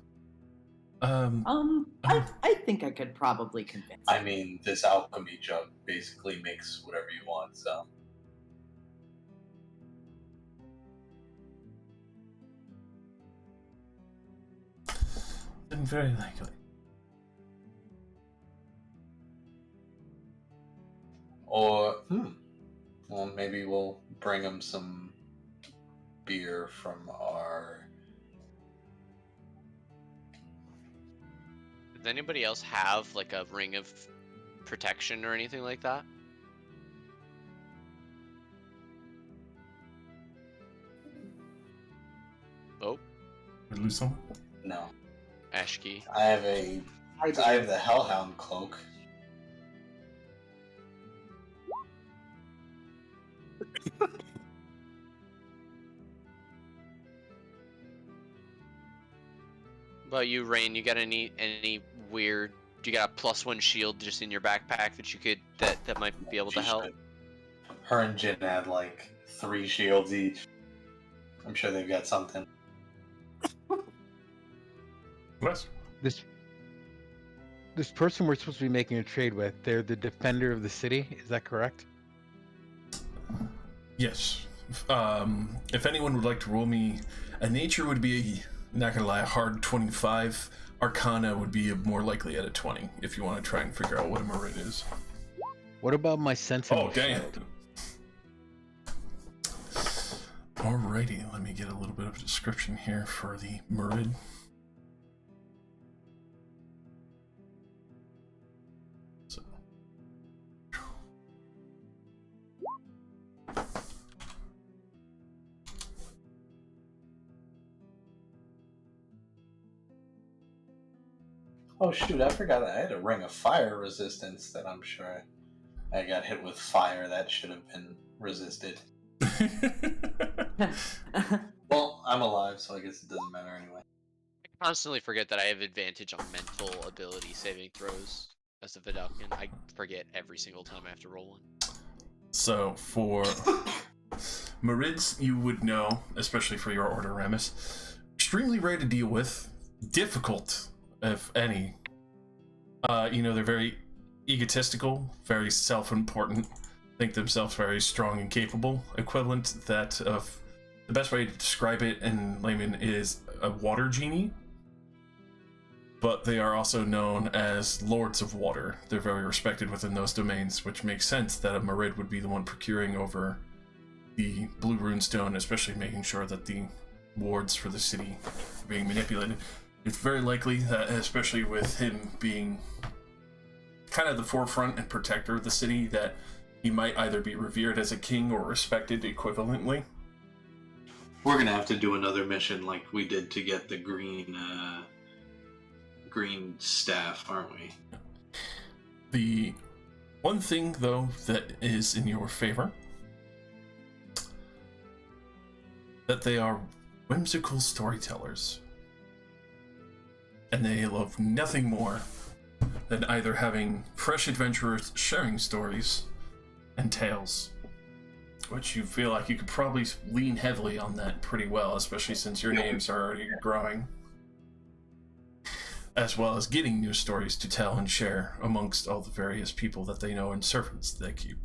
I think I could probably convince I mean, this alchemy jug basically makes whatever you want, so. Then very likely. Or, well, maybe we'll bring him some beer from our... Does anybody else have like a ring of protection or anything like that? Oh. Did we lose someone? No. Ashki. I have the Hellhound cloak. About you, Rain? You got any weird? Do you got a +1 shield just in your backpack that you could that might be able to help? Her and Jin had like 3 shields each. I'm sure they've got something. Yes. This person we're supposed to be making a trade with, they're the defender of the city. Is that correct? Yes. If anyone would like to roll me, a nature would be, not gonna lie, a hard 25. Arcana would be more likely at a 20, if you want to try and figure out what a Marid is. What about my sentinel? Oh, damn. shield? Alrighty, let me get a little bit of a description here for the Marid. Oh shoot, I forgot I had a ring of fire resistance that I'm sure I got hit with fire that should have been resisted. Well, I'm alive, so I guess it doesn't matter anyway. I constantly forget that I have advantage on mental ability saving throws as a Vidalcan. I forget every single time I have to roll one. So, for Marids, you would know, especially for your order, Ramus, extremely rare to deal with, difficult, if any. They're very egotistical, very self-important, think themselves very strong and capable. Equivalent that of the best way to describe it in layman is a water genie, but they are also known as Lords of Water. They're very respected within those domains, which makes sense that a Marid would be the one procuring over the Blue Runestone, especially making sure that the wards for the city are being manipulated. It's very likely that, especially with him being kind of the forefront and protector of the city, that he might either be revered as a king or respected equivalently. We're gonna have to do another mission like we did to get the green staff, aren't we? The one thing, though, that is in your favor, that they are whimsical storytellers. And they love nothing more than either having fresh adventurers sharing stories and tales, which you feel like you could probably lean heavily on that pretty well, especially since your names are already growing, as well as getting new stories to tell and share amongst all the various people that they know and servants they keep.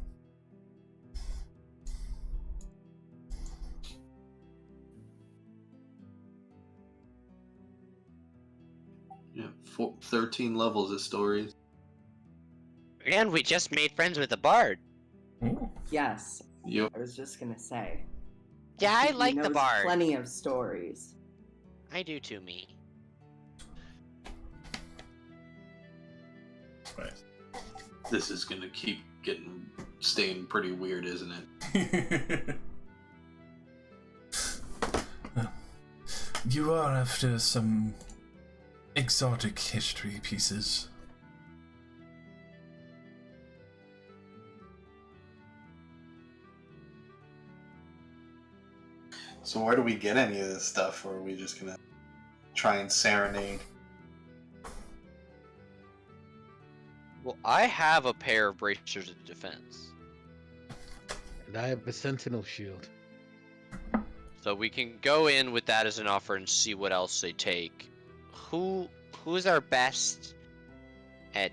Yeah, 13 levels of stories. And we just made friends with a bard. Ooh. Yes. Yep. I was just gonna say. Yeah, I He like the knows bard. Plenty of stories. I do too, me. Right. This is gonna keep staying pretty weird, isn't it? You are after some exotic history pieces. So where do we get any of this stuff, or are we just gonna try and serenade? Well, I have a pair of bracers of defense, And I have a sentinel shield. so we can go in with that as an offer and see what else they take. Who's our best at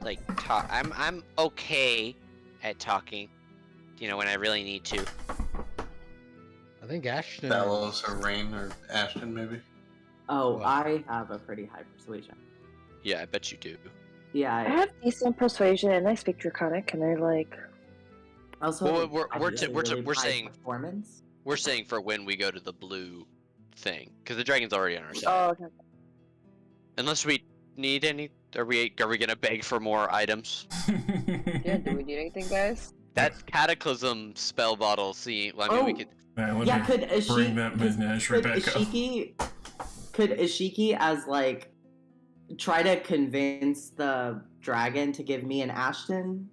like talk? I'm okay at talking, when I really need to. I think Ashton. Bellows or Rain or Ashton, maybe? Oh, What? I have a pretty high persuasion. Yeah, I bet you do. Yeah. I have decent persuasion and I speak Draconic, and I like. Also, Well, have we're really high saying- performance. We're saying for when we go to the blue thing, because the dragon's already on our side. Oh, okay. Unless we need any, are we gonna beg for more items? Yeah, do we need anything, guys? That cataclysm spell bottle. See, I mean, we could. Man, let Yeah, me could bring that menagerie back up. Could Ishiki as like try to convince the dragon to give me and Ashton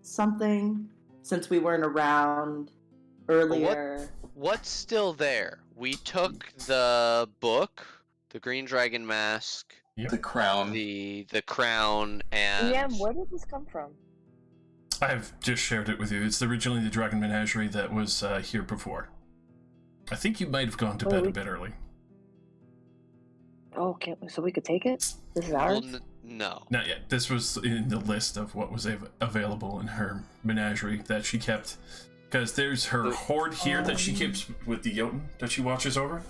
something since we weren't around earlier. What's still there? We took the book, the Green Dragon Mask, Yep. The crown. the crown, and Yeah, where did this come from? I've just shared it with you. It's originally the Dragon Menagerie that was here before. I think you might have gone to bed a bit early. Oh, okay, so we could take it? This is ours? well, no. Not yet. This was in the list of what was available in her menagerie that she kept. Because there's her hoard here that she keeps with the Jotun that she watches over.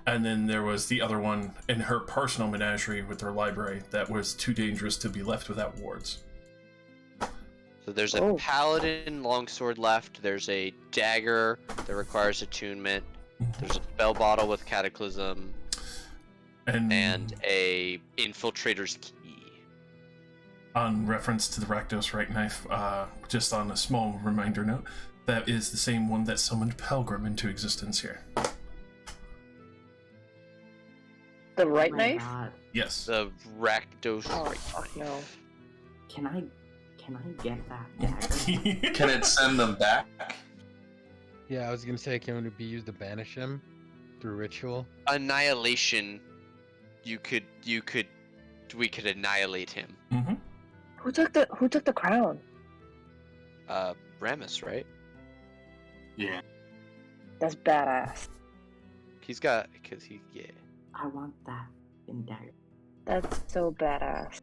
And then there was the other one in her personal menagerie with her library that was too dangerous to be left without wards. So there's a paladin longsword left. There's a dagger that requires attunement. There's a spell bottle with cataclysm. And a infiltrator's key. On reference to the Rakdos right knife, just on a small reminder note, that is the same one that summoned Pelgrim into existence here. The right knife? God. Yes. The Rakdos right fuck knife. No. Can I get that dagger? Can it send them back? Yeah, I was gonna say, can it be used to banish him through ritual? Annihilation. We could annihilate him. Mm-hmm. Who took the crown? Ramus, right? Yeah. That's badass. He's got, yeah. I want that in dagger. That's so badass.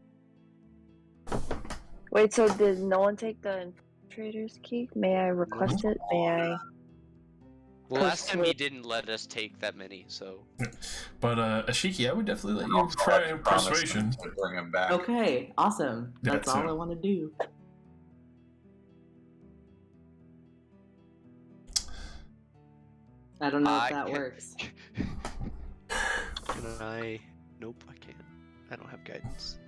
Wait, so did no one take the infiltrator's key? May I request it? May I? Well, last time he didn't let us take that many, so. But Ashiki, I would definitely let you try persuasion. To bring him back. Okay, awesome. That's Yeah, all I want to do. I don't know if that works. Can I? Nope, I can't. I don't have guidance.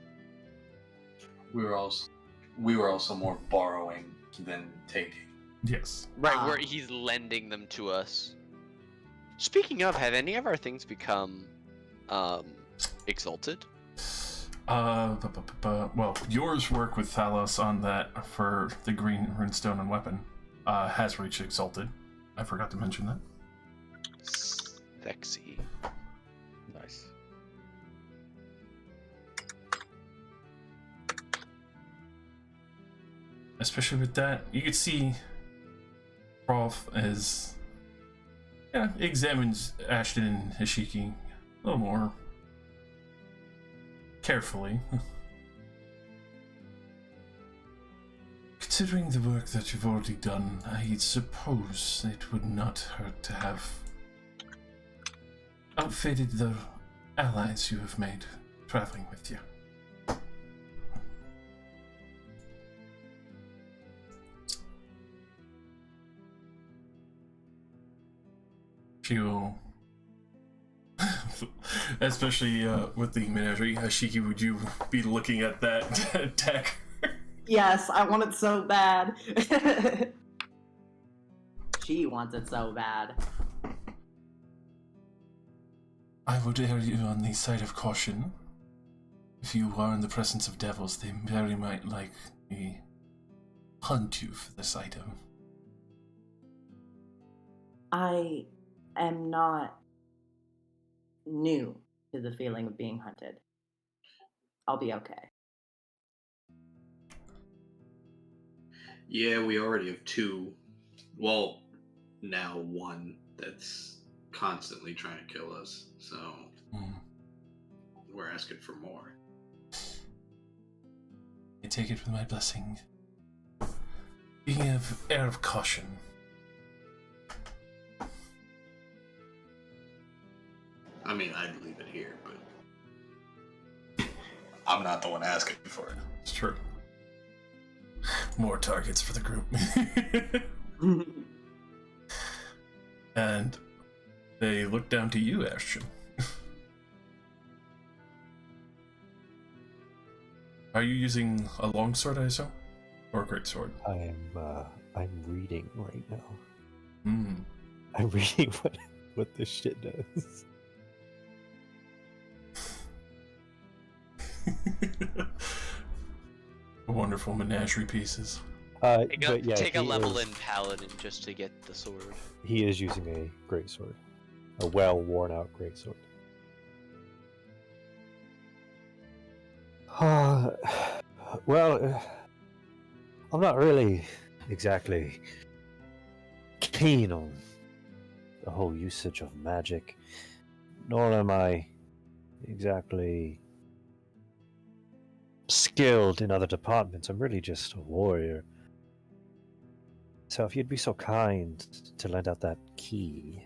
We were also more borrowing than taking. Yes. Right, where he's lending them to us. Speaking of, have any of our things become exalted? Well, yours work with Thalos on that for the green runestone and weapon has reached exalted. I forgot to mention that. Sexy. Nice. Especially with that, you could see Rolf as examines Ashton and Hashiki a little more carefully. Considering the work that you've already done, I suppose it would not hurt to have outfitted the allies you have made traveling with you. She'll, especially with the menagerie, Hashiki, would you be looking at that deck? Yes, I want it so bad. She wants it so bad. I would err you on the side of caution. If you are in the presence of devils, they very might likely hunt you for this item. I am not new to the feeling of being hunted. I'll be okay. Yeah, we already have two. Well, now one that's constantly trying to kill us, so we're asking for more. I take it with my blessing. Being of air of caution. I mean, I'd leave it here, but I'm not the one asking for it. It's true. More targets for the group. And they look down to you, Ashton. Are you using a longsword, I assume? Or a greatsword? I'm reading right now. Hmm. I'm reading what this shit does. Wonderful menagerie pieces. Take a level is, in paladin just to get the sword. He is using a greatsword, a well worn out greatsword. Well, I'm not really exactly keen on the whole usage of magic, nor am I exactly skilled in other departments. I'm really just a warrior. So if you'd be so kind to lend out that key.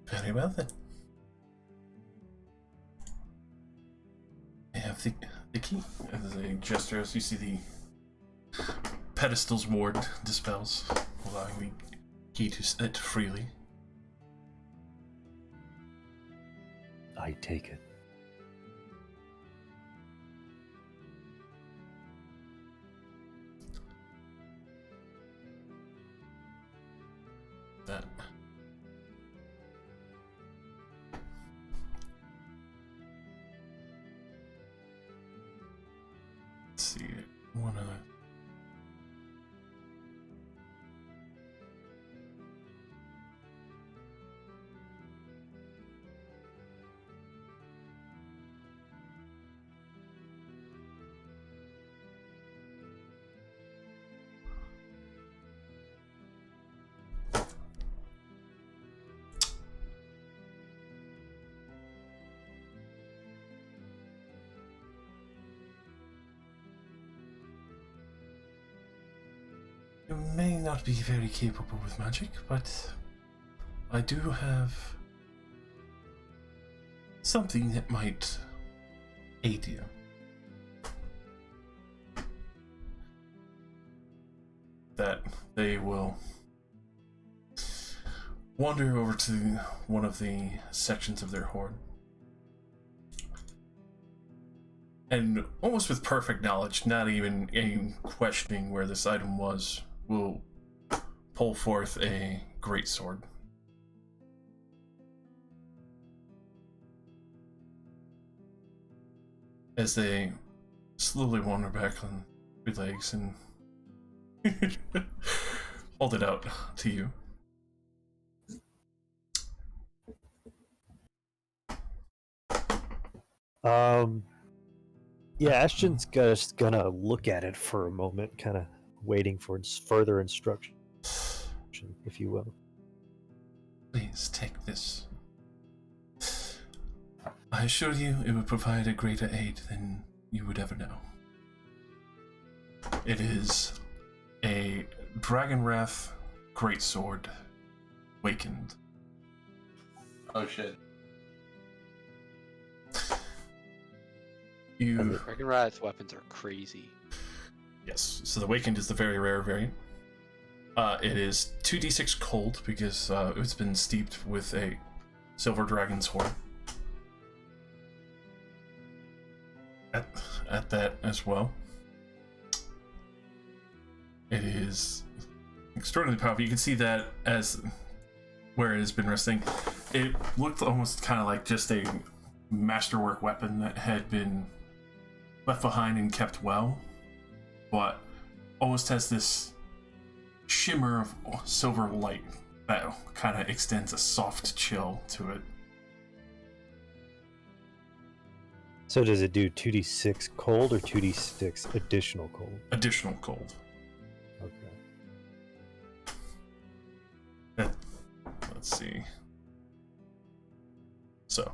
Very well then. I have the key. As a gesture, as you see the pedestal's ward dispels, allowing the key to sit freely. I take it. That. Let's see. One other. You may not be very capable with magic, but I do have something that might aid you. That they will wander over to one of the sections of their horde, and almost with perfect knowledge, not even any questioning where this item was, will pull forth a greatsword. As they slowly wander back on their legs and hold it out to you. Yeah, Ashton's just gonna look at it for a moment, kind of waiting for further instruction, if you will. Please take this. I assure you it would provide a greater aid than you would ever know. It is a Dragon Wrath greatsword, wakened. Oh shit. Dragon Wrath weapons are crazy. Yes, so the Wakened is the very rare variant. It is 2d6 cold because it's been steeped with a silver dragon's horn. At that as well. It is extraordinarily powerful. You can see that as where it has been resting. It looked almost kind of like just a masterwork weapon that had been left behind and kept well, but almost has this shimmer of silver light that kind of extends a soft chill to it. So does it do 2d6 cold or 2d6 additional cold? Additional cold. Okay. Let's see. So,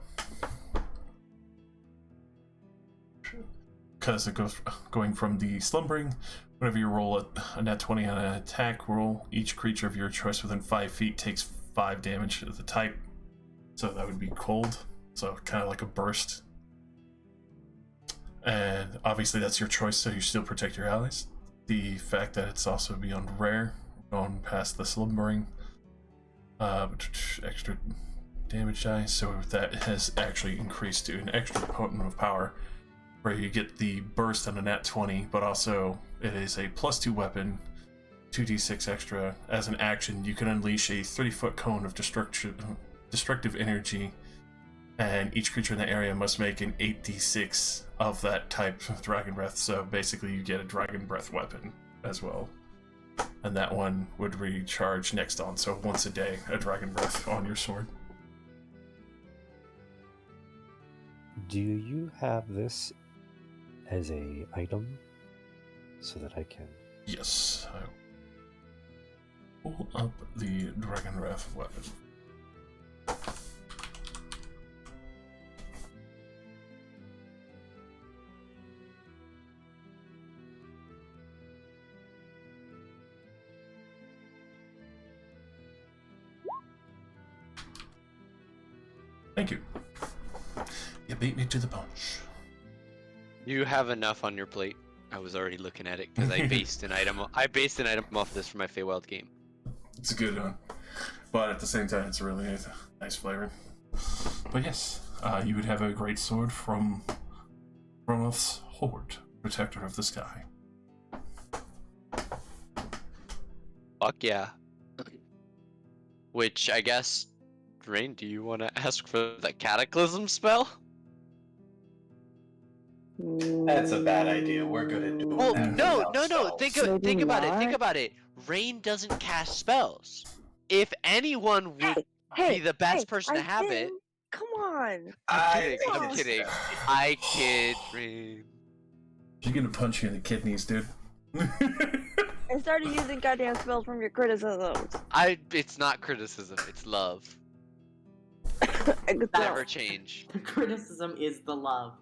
because it goes going from the slumbering, whenever you roll a nat 20 on an attack roll, each creature of your choice within 5 feet takes 5 damage of the type. So that would be cold. So kind of like a burst. And obviously that's your choice, so you still protect your allies. The fact that it's also beyond rare, going past the slumbering, extra damage die, so that has actually increased to an extra potent of power, where you get the burst on a nat 20, but also it is a +2 weapon, 2d6 extra. As an action, you can unleash a 30-foot cone of destructive energy and each creature in the area must make an 8d6 of that type of dragon breath. So basically, you get a dragon breath weapon as well, and that one would recharge next on. So once a day, a dragon breath on your sword. Do you have this as a item so that I can? Yes. I pull up the dragon breath weapon. Thank you. You beat me to the punch. You have enough on your plate. I was already looking at it because I based an item. I based an item off this for my Feywild game. It's a good one, but at the same time, it's a really nice flavor. But yes, you would have a great sword from Romoth's Horde, Protector of the Sky. Fuck yeah. Which I guess, Rain, do you want to ask for the Cataclysm spell? That's a bad idea. We're good at doing Well, that. no. spells. Think Maybe about it. not. Think about it. Rain doesn't cast spells. If anyone would be the best person to have it. Come on. I'm kidding. I kid, Rain. She's gonna punch you in the kidneys, dude. And started using goddamn spells from your criticisms. It's not criticism. It's love. Never Never change. The criticism is the love.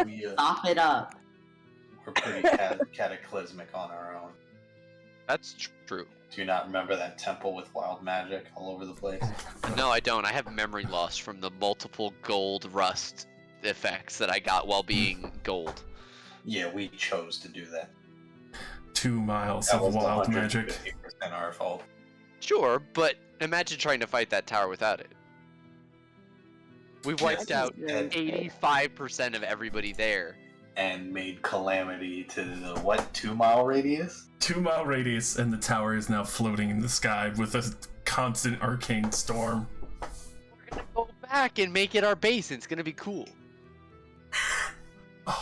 We, Stop it up. we're pretty cataclysmic on our own. That's true. Do you not remember that temple with wild magic all over the place? No, I don't. I have memory loss from the multiple gold rust effects that I got while being gold. Yeah, we chose to do that. 2 miles That of was wild magic. 150% our fault. Sure, but imagine trying to fight that tower without it. We wiped out 85% of everybody there. And made Calamity to the, what, 2-mile radius? 2-mile radius, and the tower is now floating in the sky with a constant arcane storm. We're gonna go back and make it our base. And it's gonna be cool.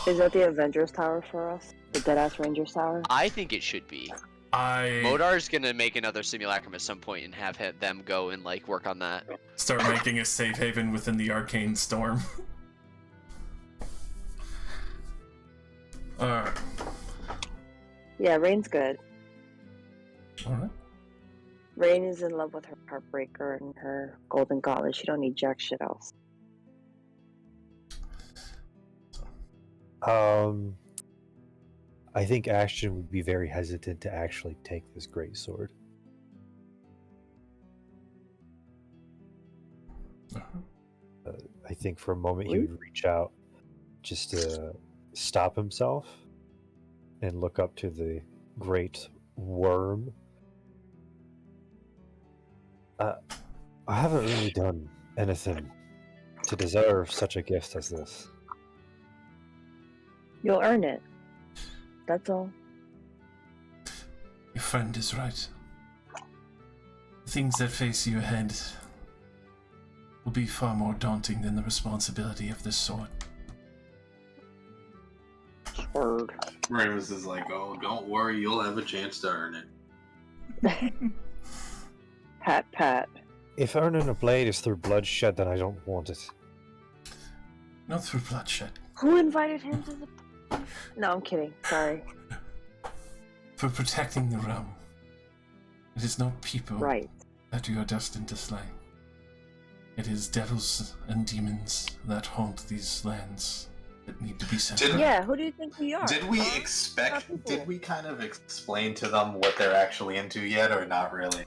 Is that the Avengers Tower for us? The Deadass Rangers Tower? I think it should be. Modar's gonna make another simulacrum at some point and have them go and like work on that. Start making a safe haven within the arcane storm. Alright. Yeah, Rain's good. Alright. Rain is in love with her Heartbreaker and her Golden Gauntlet. She don't need jack shit else. I think Ashton would be very hesitant to actually take this great sword. I think for a moment he would reach out just to stop himself and look up to the great worm. I haven't really done anything to deserve such a gift as this. You'll earn it. That's all. Your friend is right. The things that face you ahead will be far more daunting than the responsibility of this sword. Sword. Ramus is like, oh, don't worry, you'll have a chance to earn it. Pat, pat. If earning a blade is through bloodshed, then I don't want it. Not through bloodshed. Who invited him to the... No, I'm kidding. Sorry. For protecting the realm. It is not people that you are destined to slay. It is devils and demons that haunt these lands that need to be sent out. Yeah, who do you think we are? Did we did we kind of explain to them what they're actually into yet, or not really?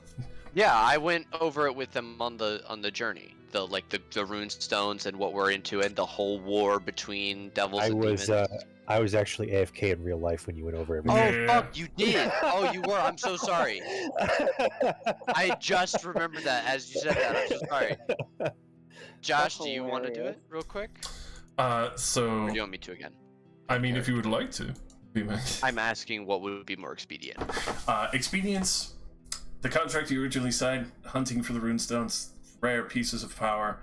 Yeah, I went over it with them on the journey. The rune stones and what we're into, and the whole war between devils and demons. I was actually AFK in real life when you went over everything. Oh fuck, you did! Oh, you were. I'm so sorry. I just remembered that as you said that. I'm so sorry. Josh, do you want to do it real quick? So. Or do you want me to again? I mean, if you would like to. I'm asking what would be more expedient. Expedience. The contract you originally signed, hunting for the runestones, rare pieces of power,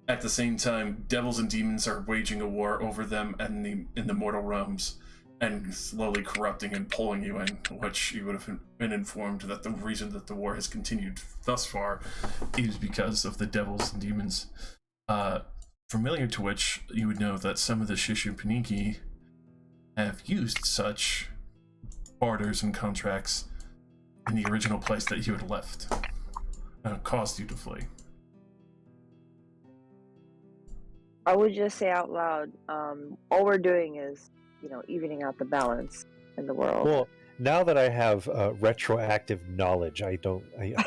At the same time, devils and demons are waging a war over them and in the mortal realms, and slowly corrupting and pulling you in, which you would have been informed that the reason that the war has continued thus far is because of the devils and demons. Familiar to which you would know that some of the Shishu Paniki have used such barters and contracts in the original place that you had left, and caused you to flee. I would just say out loud, all we're doing is, evening out the balance in the world. Well, now that I have retroactive knowledge, I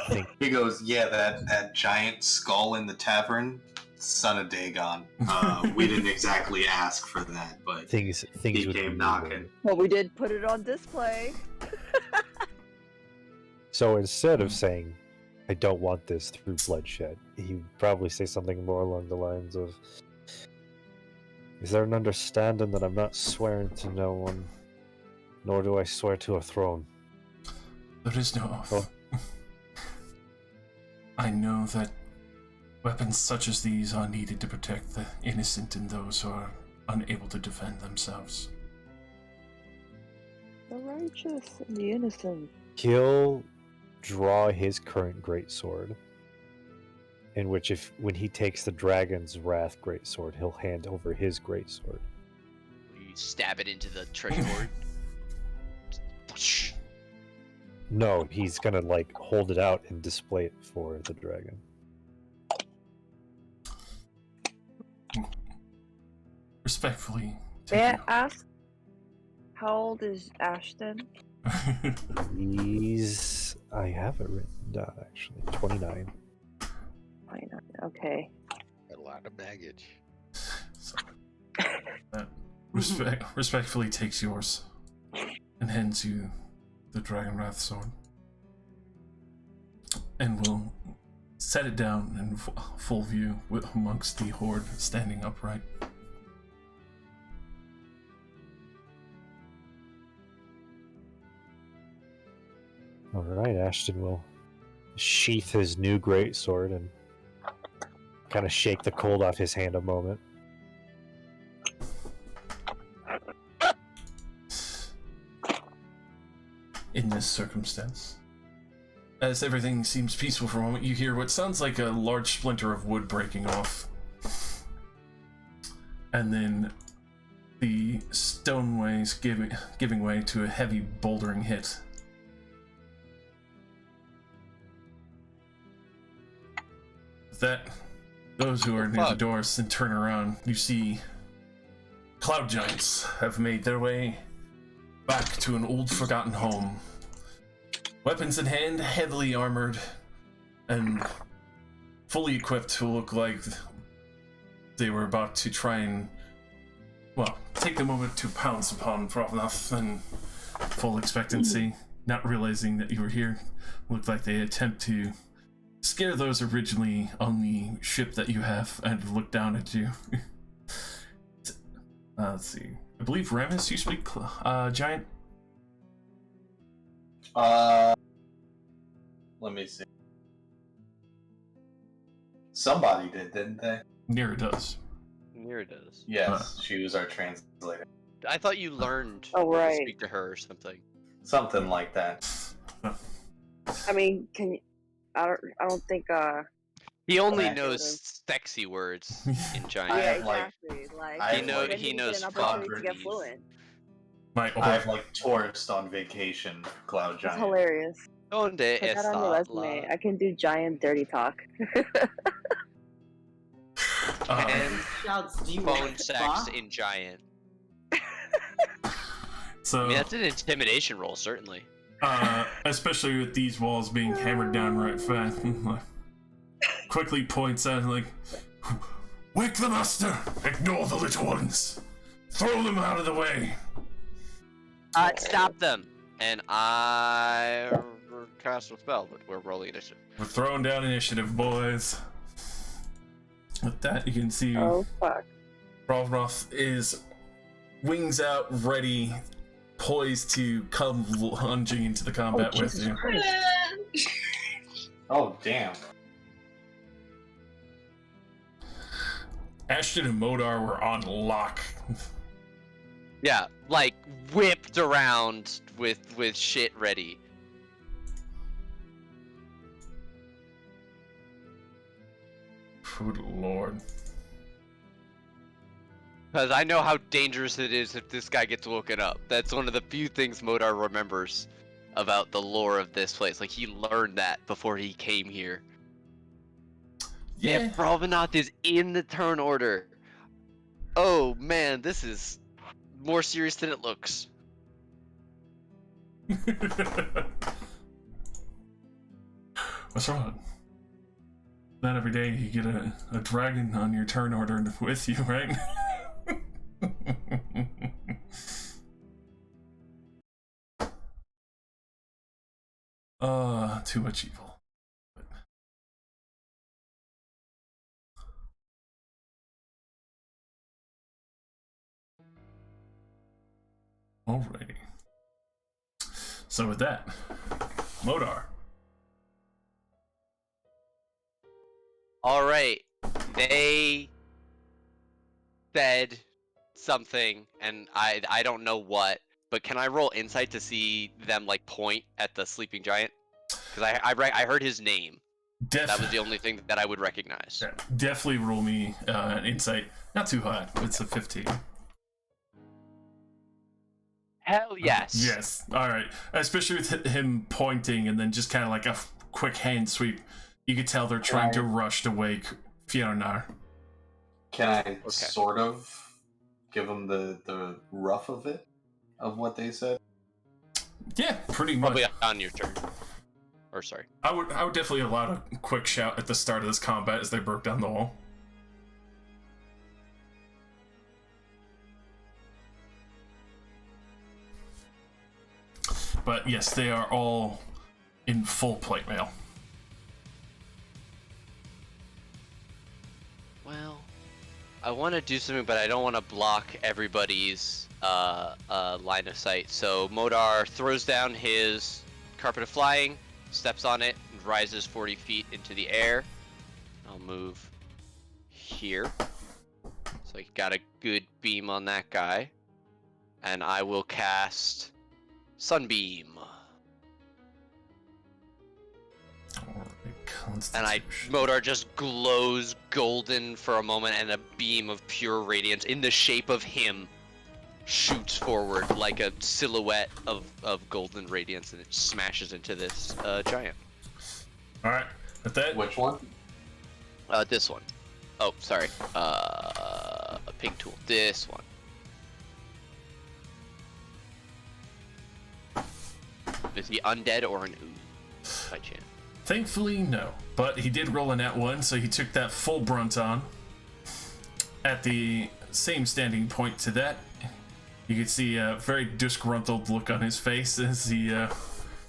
think He goes, yeah, that giant skull in the tavern, son of Dagon. We didn't exactly ask for that, but things he would came be knocking. Well, we did put it on display. So instead of saying, I don't want this through bloodshed, he would probably say something more along the lines of, is there an understanding that I'm not swearing to no one, nor do I swear to a throne? There is no oath. Oh. I know that weapons such as these are needed to protect the innocent and those who are unable to defend themselves. The righteous and the innocent. He'll draw his current greatsword, in which when he takes the Dragon's Wrath greatsword, he'll hand over his greatsword. You stab it into the treasure hoard. No, he's gonna hold it out and display it for the dragon. Respectfully. May I ask, how old is Ashton? I have it written down actually. 29. Okay. A lot of baggage. So, respectfully takes yours and hands you the Dragon Wrath sword, and will set it down in full view amongst the horde standing upright. Alright, Ashton will sheath his new greatsword and kind of shake the cold off his hand a moment. In this circumstance, as everything seems peaceful for a moment, you hear what sounds like a large splinter of wood breaking off. And then the stoneways giving way to a heavy bouldering hit. With that, those who are near the doors and turn around, you see cloud giants have made their way back to an old forgotten home. Weapons in hand, heavily armored, and fully equipped to look like they were about to try and, take the moment to pounce upon Provnoth in full expectancy, not realizing that you were here. Looked like they attempt to scare those originally on the ship that you have and look down at you. Let's see. I believe Ramus, you speak giant? Let me see. Somebody did, didn't they? Nira does. Nira does. Yes, she was our translator. I thought you learned right. to speak to her or something. Something like that. I mean, can you... I don't think he only knows sexy words in giant. Yeah, exactly. He knows to get fluent. I have tourist on vacation, Cloud Giant. It's hilarious. Donde Put that on your resume. I can do giant dirty talk. And Shouts, do you phone want sex in giant. So I mean, that's an intimidation roll, certainly. Especially with these walls being hammered down right fast. Quickly points out, wake the master! Ignore the little ones! Throw them out of the way! Stop them! And I cast a spell, but we're rolling initiative. We're throwing down initiative, boys. With that, you can see Provnoth is wings out, ready, poised to come lunging into the combat with you. Oh, damn. Ashton and Modar were on lock. Yeah, like whipped around with shit ready. Good lord. Because I know how dangerous it is if this guy gets woken up. That's one of the few things Modar remembers about the lore of this place. Like, he learned that before he came here. Yeah. If Provenant is in the turn order, oh man, this is more serious than it looks. What's wrong? Not every day you get a dragon on your turn order with you, right? Too much evil. Alrighty. So with that, Modar. Alright, they said something, and I don't know what, but can I roll insight to see them, like, point at the sleeping giant? Because I heard his name. That was the only thing that I would recognize. Yeah, definitely roll me an insight. Not too high. It's a 15. Hell yes. Yes. All right. Especially with him pointing and then just kind of like a quick hand sweep, you could tell they're trying to rush to wake Fionar. Can I sort of give them the rough of it, of what they said? Yeah, pretty much. Probably on your turn. Or sorry. I would definitely allow a quick shout at the start of this combat as they broke down the wall. But yes, they are all in full plate mail. Well, I want to do something, but I don't want to block everybody's line of sight. So Modar throws down his carpet of flying, steps on it, and rises 40 feet into the air. I'll move here. So I got a good beam on that guy. And I will cast Sunbeam. And Modar just glows golden for a moment, and a beam of pure radiance in the shape of him shoots forward like a silhouette of golden radiance, and it smashes into this giant. Alright, with that. Which one? This one. Oh, sorry. A pink tool. This one. Is he undead or an ooze, by chance? Thankfully, no. But he did roll a nat 1, so he took that full brunt on. At the same standing point to that, you can see a very disgruntled look on his face as he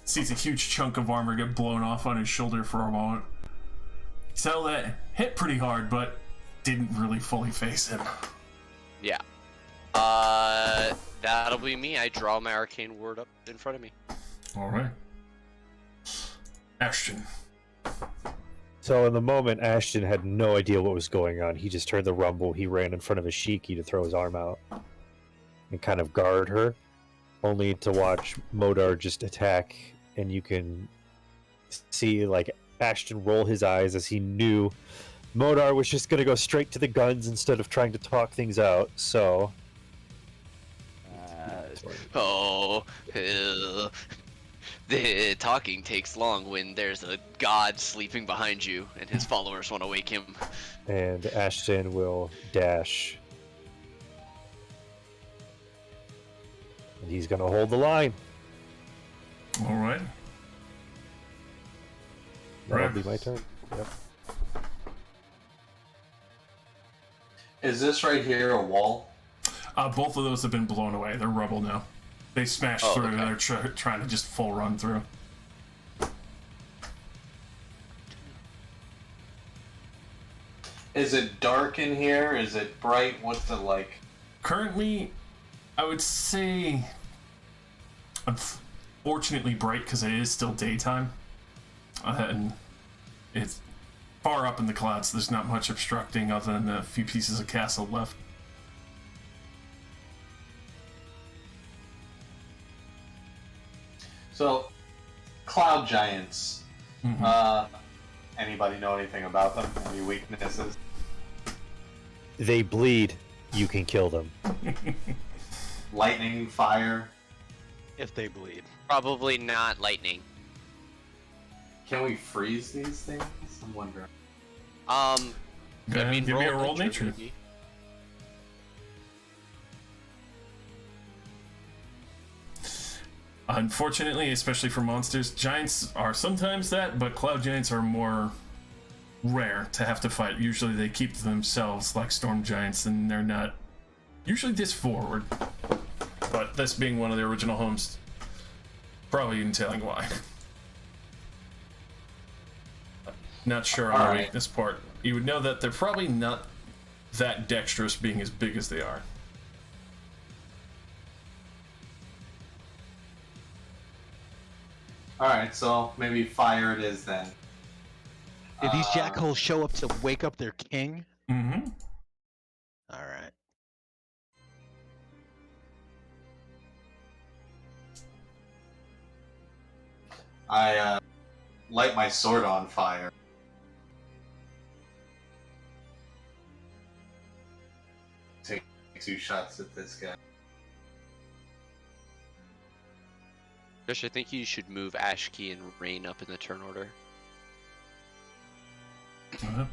sees a huge chunk of armor get blown off on his shoulder for a moment. So that hit pretty hard, but didn't really fully face him. Yeah. That'll be me. I draw my arcane word up in front of me. Alright. Ashton. So in the moment, Ashton had no idea what was going on. He just heard the rumble. He ran in front of his Shiki to throw his arm out and kind of guard her, only to watch Modar just attack. And you can see like Ashton roll his eyes as he knew Modar was just going to go straight to the guns instead of trying to talk things out. So the talking takes long when there's a god sleeping behind you and his followers want to wake him. And Ashton will dash. And he's going to hold the line. Alright. That'll be my turn. Yep. Is this right here a wall? Both of those have been blown away. They're rubble now. They smashed through and they're trying to just full run through. Is it dark in here? Is it bright? What's it like? Currently, I would say unfortunately bright because it is still daytime. And it's far up in the clouds, there's not much obstructing other than a few pieces of castle left. So, cloud giants. Mm-hmm. Anybody know anything about them? Any weaknesses? They bleed. You can kill them. Lightning, fire. If they bleed. Probably not lightning. Can we freeze these things? I'm wondering. Give me a roll nature. Maybe. Unfortunately, especially for monsters, giants are sometimes that, but cloud giants are more rare to have to fight. Usually they keep to themselves like storm giants, and they're not usually this forward. But this being one of the original homes, probably entailing why. Not sure on the weakness part. You would know that they're probably not that dexterous being as big as they are. Alright, so maybe fire it is then. Did these jackholes show up to wake up their king? Mm-hmm. Alright. I light my sword on fire. Take 2 shots at this guy. Josh, I think you should move Ashkey and Rain up in the turn order.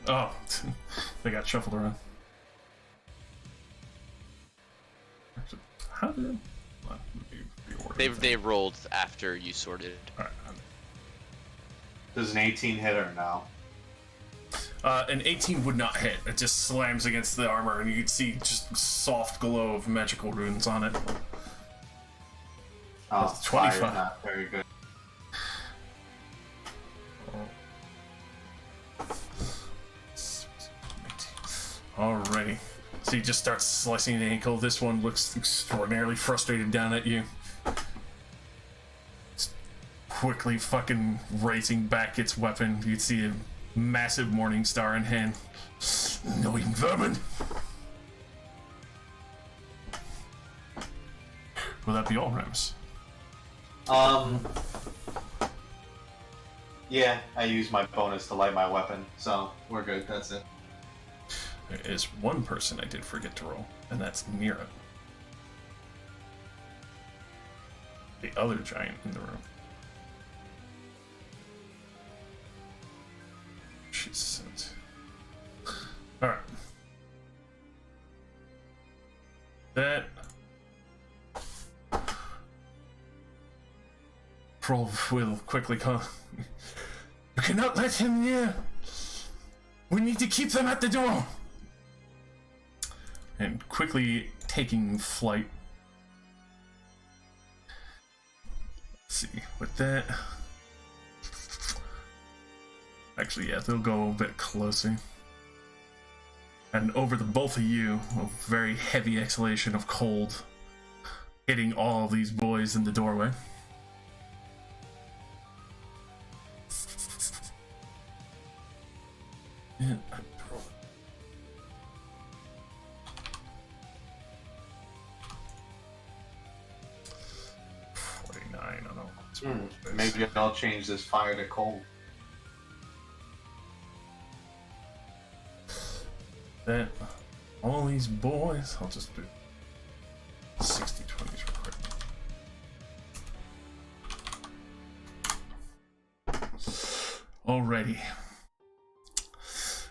Oh, they got shuffled around. How did they rolled after you sorted. Alright. Does an 18 hit or no? An 18 would not hit. It just slams against the armor, and you can see just soft glow of magical runes on it. Oh, that's 25. Fire, not very good. Alrighty. So you just start slicing the ankle. This one looks extraordinarily frustrated down at you. Just quickly fucking raising back its weapon. You see a massive morning star in hand. Annoying vermin! Will that be all, Rams? Yeah, I use my bonus to light my weapon, so we're good, that's it. There is one person I did forget to roll, and that's Mira. The other giant in the room. She's sent. Alright. That Prol will quickly come. You cannot let him near. We need to keep them at the door. And quickly taking flight. Let's see, with that. Actually, yeah, they'll go a bit closer. And over the both of you, a very heavy exhalation of cold hitting all of these boys in the doorway. Yeah. 49, I don't know. Maybe I'll change this fire to cold. That all these boys, I'll just do 60 20s real quick. Alrighty.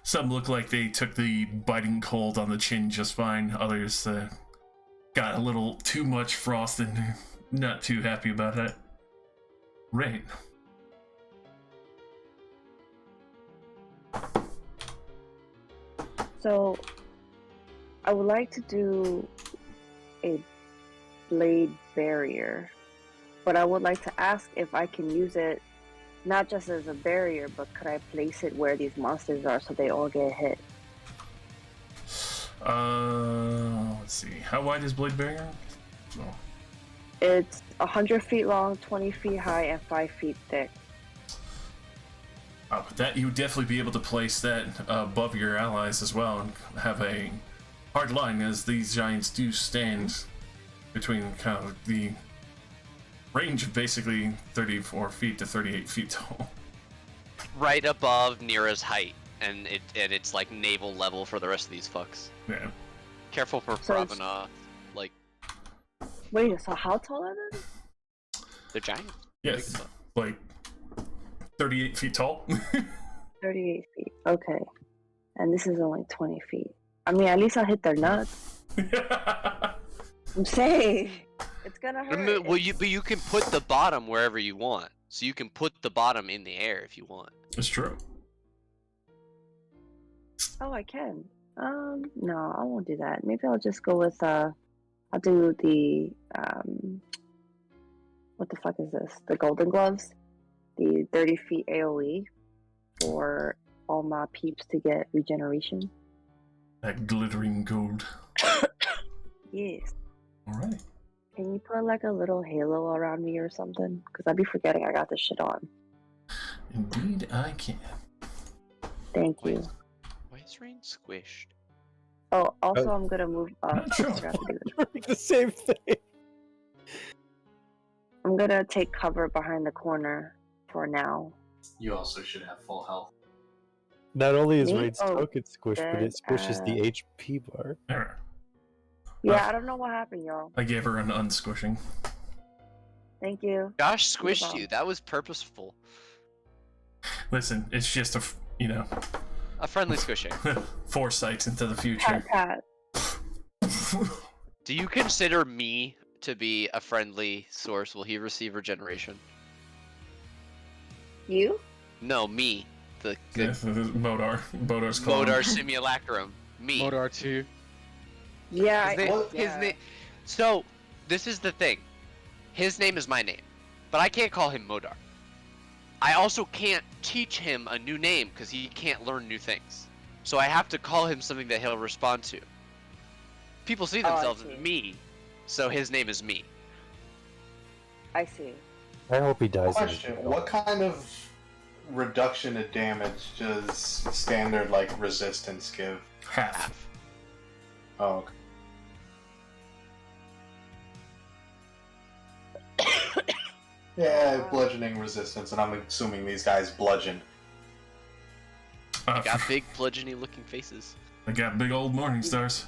Some look like they took the biting cold on the chin just fine. Others got a little too much frost and not too happy about it. Rain. So, I would like to do a blade barrier, but I would like to ask if I can use it not just as a barrier, but could I place it where these monsters are so they all get hit? Let's see. How wide is blade barrier? Oh. It's 100 feet long, 20 feet high, and 5 feet thick. With that, you would definitely be able to place that above your allies as well and have a hard line, as these giants do stand between kind of the range of basically 34 feet to 38 feet tall. Right above Nira's height, and it's like naval level for the rest of these fucks. Yeah. Careful for Pravana, like... Wait, so how tall are they? They're giant. Yes, like 38 feet tall. 38 feet, okay. And this is only 20 feet. I mean, at least I'll hit their nuts. I'm saying, it's gonna hurt. Well, but you can put the bottom wherever you want. So you can put the bottom in the air if you want. It's true. Oh, I can. No, I won't do that. Maybe I'll just go with, I'll do the, what the fuck is this? The Golden Gloves? The 30 feet AoE for all my peeps to get regeneration. That glittering gold. Yes. Alright. Can you put like a little halo around me or something? Because I'd be forgetting I got this shit on. Indeed, I can. Thank you. Why is Rain squished? Oh, also, I'm gonna move up. Sure. The same thing. I'm gonna take cover behind the corner for now. You also should have full health. Not only is Me? Raid's Oh, token squished, but it squishes the HP bar. There. Yeah, I don't know what happened, y'all. I gave her an unsquishing. Thank you. Josh squished you. That was purposeful. Listen, it's just A friendly squishing. foresight into the future. Pat, pat. Do you consider me to be a friendly source? Will he receive regeneration? You? No, me. The Modar. Bodar's clone. Modar Simulacrum. Me. Modar 2. Yeah, His name. So, this is the thing. His name is my name, but I can't call him Modar. I also can't teach him a new name because he can't learn new things. So I have to call him something that he'll respond to. People see themselves as me, so his name is me. I see. I hope he dies. Question: what kind of reduction to damage does standard like resistance give? Half. Oh. Okay. Yeah, bludgeoning resistance, and I'm assuming these guys bludgeon. They got big bludgeony looking faces. They got big old morning stars.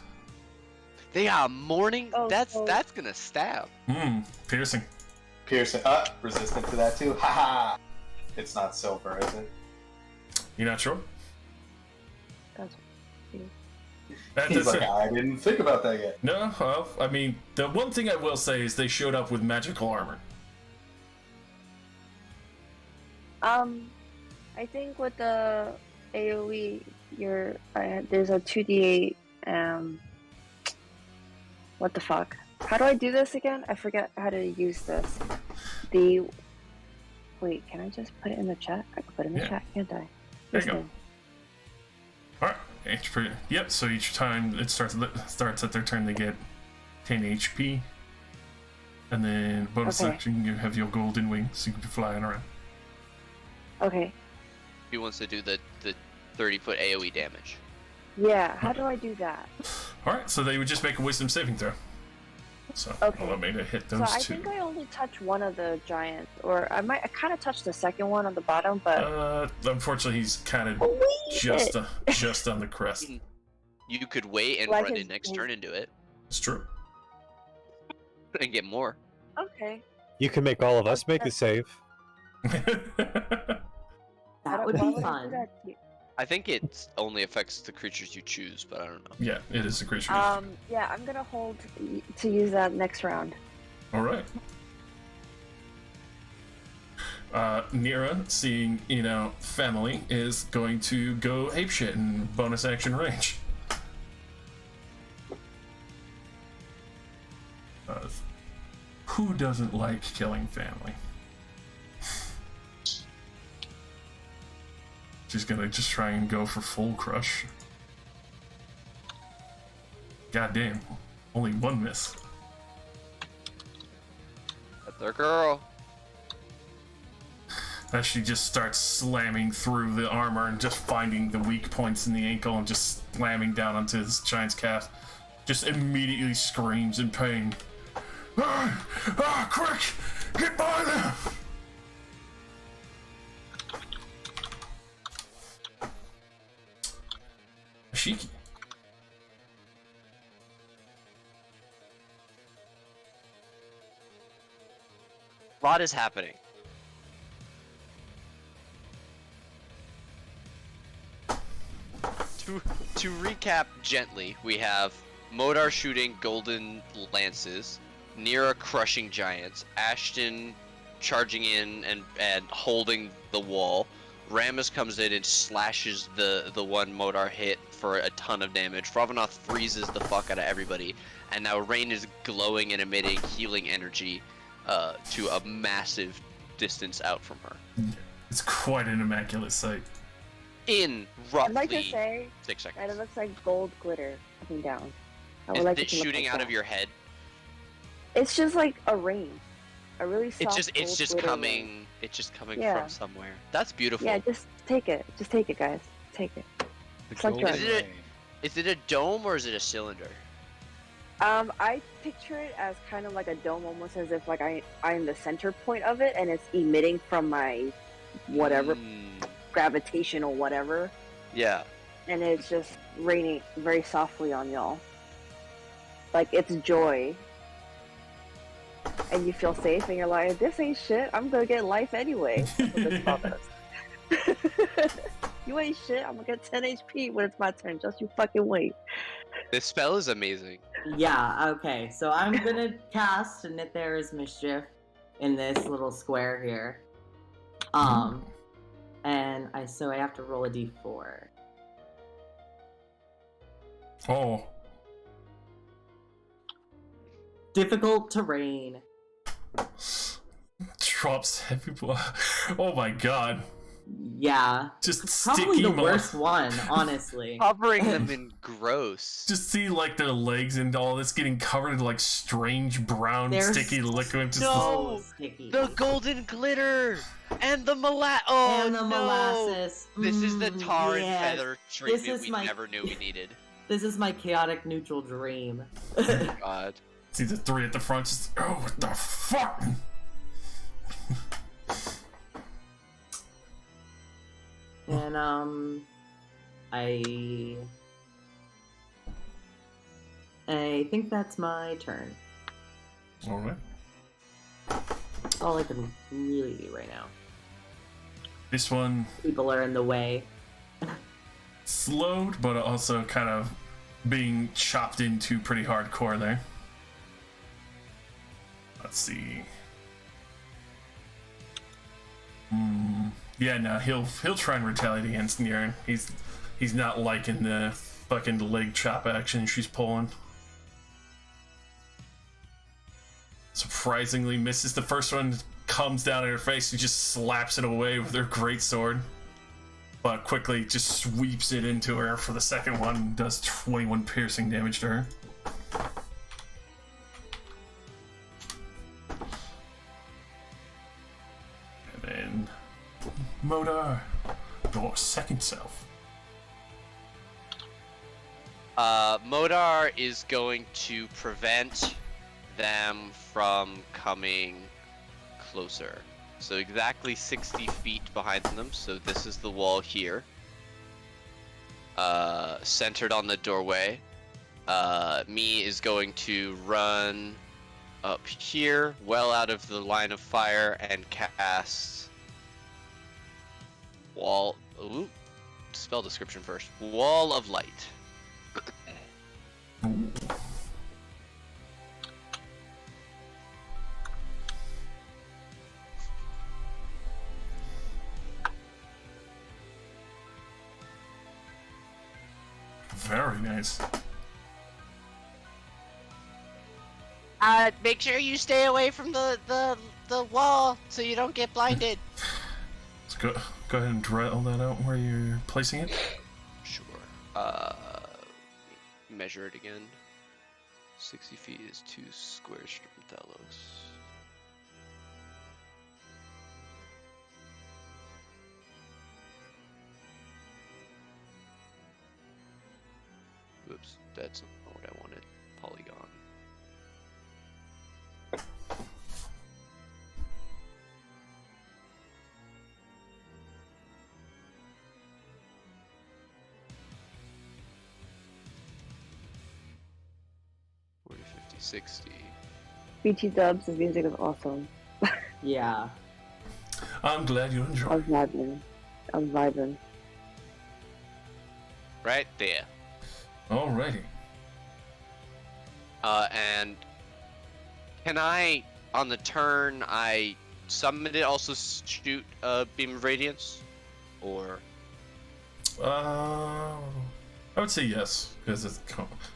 They got morning. Oh, that's gonna stab. Piercing. Piercing. Resistant to that too. Haha. It's not silver, is it? You're not sure? That's He's like, I didn't think about that yet. No, well, I mean, the one thing I will say is they showed up with magical armor. I think with the AoE, there's a 2d8. What the fuck? How do I do this again? I forget how to use this. Wait, can I just put it in the chat? I can put it in the chat, can't I? There you go. Alright, yep, so each time it starts at their turn, they get 10 HP. And then bonus action, you have your golden wings, so you can be flying around. Okay. He wants to do the 30-foot AoE damage. Yeah, how do I do that? Alright, so they would just make a wisdom saving throw. So, allow me to hit those so I two. think I only touched one of the giants, or I kind of touched the second one on the bottom, but... unfortunately, he's kind of just on the crest. You could wait and run in next turn and do it. It's true. And get more. Okay. You can make all of us make a save. That would be fun. I think it only affects the creatures you choose, but I don't know. Yeah, it is a creature. Yeah, I'm gonna hold to use that next round. All right. Nira, seeing family, is going to go apeshit in bonus action range. Who doesn't like killing family? She's gonna just try and go for full crush. God damn, only one miss. That's their girl. as she just starts slamming through the armor and just finding the weak points in the ankle and just slamming down onto this giant's calf. Just immediately screams in pain. Quick! Get by them! Shiki. A lot is happening. To recap gently, we have Modar shooting golden lances, Nira crushing giants, Ashton charging in and holding the wall. Rammus comes in and slashes the one Modar hit for a ton of damage. Ravanoth freezes the fuck out of everybody, and now Rain is glowing and emitting healing energy to a massive distance out from her. It's quite an immaculate sight. In roughly I'd like to say 6 seconds. that it looks like gold glitter coming down. I would Is like it it to look shooting like out that. of your head? It's just like a rain, a really soft. It's just gold glitter coming. rain. It's just coming Yeah. from somewhere. That's beautiful. Yeah, just take it. Just take it, guys. Take it. It's like drugs. Is it a dome or is it a cylinder? I picture it as kind of like a dome, almost as if like I'm the center point of it, and it's emitting from my whatever gravitational whatever, Yeah. and it's just raining very softly on y'all. Like it's joy, and you feel safe, and you're like, this ain't shit. I'm gonna get life anyway. That's what this spell does. You ain't shit. I'm gonna get 10 HP when it's my turn. Just you fucking wait. This spell is amazing. Yeah, okay. So I'm gonna cast Knit There's Mischief in this little square here. And I have to roll a d4. Oh. Difficult terrain. Drops heavy blood. Oh my god. Yeah. Just probably sticky the worst one, honestly. Covering them in gross. Just see like their legs and all this getting covered in like strange brown They're sticky liquid. Just No! Sticky. The golden glitter! And the molasses! This is the tar and yes. feather treatment is we my- never knew we needed. This is my chaotic neutral dream. God. see the three at the front. Just what the fuck? And I think that's my turn. All right. That's all I can really do right now. This one People are in the way. slowed, but also kind of being chopped into pretty hardcore there. Let's see. Yeah, no, he'll try and retaliate against Niren. He's not liking the fucking leg chop action she's pulling. Surprisingly misses. The first one comes down in her face and just slaps it away with her greatsword. But quickly just sweeps it into her for the second one and does 21 piercing damage to her. And then Modar, your second self. Modar is going to prevent them from coming closer. So exactly 60 feet behind them. So this is the wall here. Centered on the doorway. Me is going to run up here, well out of the line of fire, and cast Wall. Ooh, spell description first. Wall of Light. Very nice. Make sure you stay away from the wall so you don't get blinded. Let's go ahead and draw all that out where you're placing it. Sure. Measure it again. 60 feet is 2 squares from Thelos. Oops, that's not what I wanted. Polygon. $40, $50, $60. BT Dubs, his music is awesome. Yeah. I'm glad you enjoy. I'm vibing. I'm vibing. Right there. Alrighty. And can I, on the turn I summoned it, also shoot a beam of radiance, or? I would say yes, because it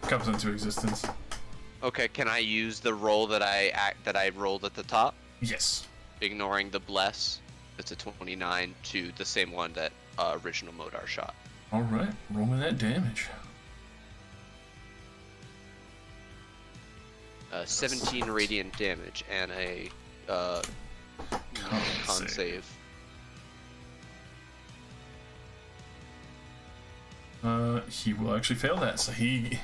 comes into existence. Okay, can I use the roll that I rolled at the top? Yes. Ignoring the bless. It's a 29 to the same one that original Modar shot. All right, roll me that damage. 17 radiant damage and a con save. He will actually fail that, so he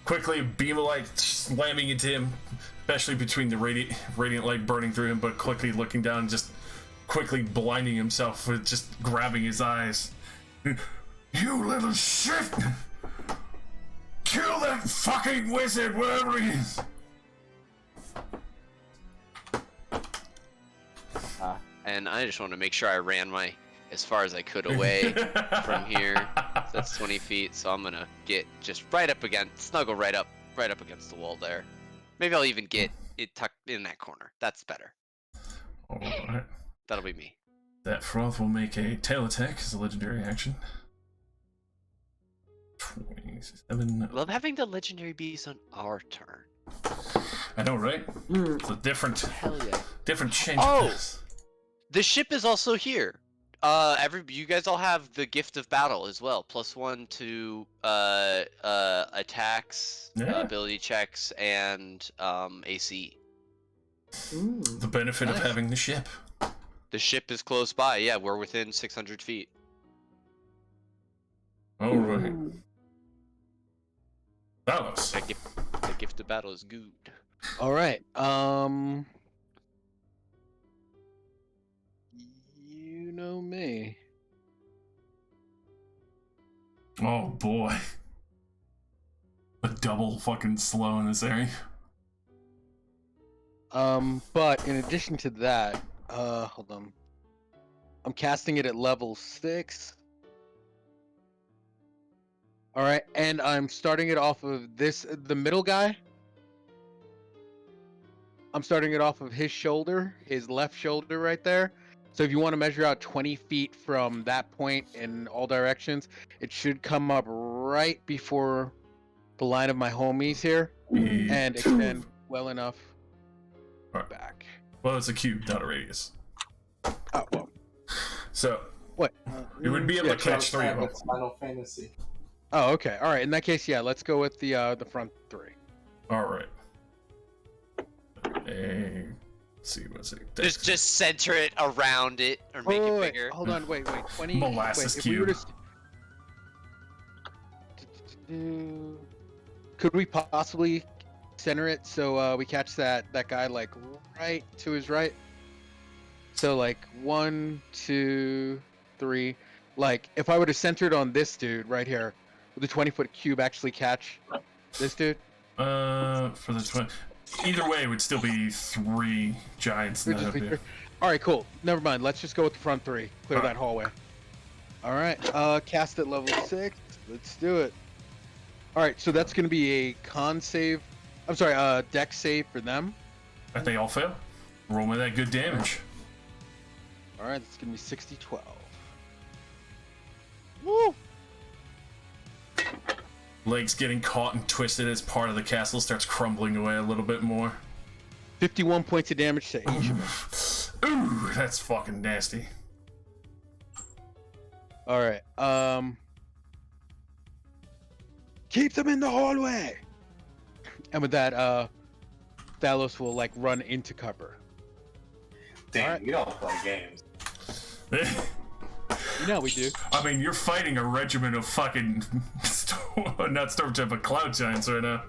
quickly, beam of light slamming into him, especially between the radiant light burning through him, but quickly looking down and just quickly blinding himself with just grabbing his eyes. You little shit! Kill that fucking wizard, wherever he is! And I just want to make sure I ran as far as I could away from here. So that's 20 feet, so I'm gonna get just snuggle right up against the wall there. Maybe I'll even get it tucked in that corner. That's better. Alright. That'll be me. That Froth will make a tail attack as a legendary action. 27. Love having the legendary beast on our turn. I know, right? It's a different, different change. Oh, the ship is also here. You guys all have the gift of battle as well. +1 to attacks, ability checks, and AC. The benefit of having the ship. The ship is close by. Yeah, we're within 600 feet. All right. Talos. The gift of battle is good. All right. You know me. Oh boy. A double fucking slow in this area. But in addition to that, hold on. I'm casting it at level 6. Alright, and I'm starting it off of the middle guy. I'm starting it off of his shoulder, his left shoulder right there. So if you want to measure out 20 feet from that point in all directions, it should come up right before the line of my homies here and extend well enough back. Well, it's a cube, not a radius. Oh, well. So, what? You would be able to catch 3 of them. Final Fantasy. Oh, okay. All right. In that case, yeah, let's go with the front 3. All right. Let's see, what's it? Just center it around it or make it bigger. Hold on, wait. 20. Molasses wait, cube. Could we possibly center it so we catch that guy like right to his right? So like 1, 2, 3. Like if I would have centered on this dude right here, would the 20-foot cube actually catch this dude? For the 20. Either way, it would still be 3 giants. All right, cool. Never mind. Let's just go with the front 3. Clear that hallway. All right. Cast at level 6. Let's do it. All right. So that's going to be a con save. I'm sorry. Dex save for them. If they all fail, roll me that good damage. All right. That's going to be 60-12. Woo! Legs getting caught and twisted as part of the castle starts crumbling away a little bit more. 51 points of damage to each of them. Ooh, that's fucking nasty. All right. Keep them in the hallway. And with that, Thalos will like run into cover. Damn, you don't play games. You know we do. I mean, you're fighting a regiment of fucking Not Stormtrooper, but Cloud Giants right now.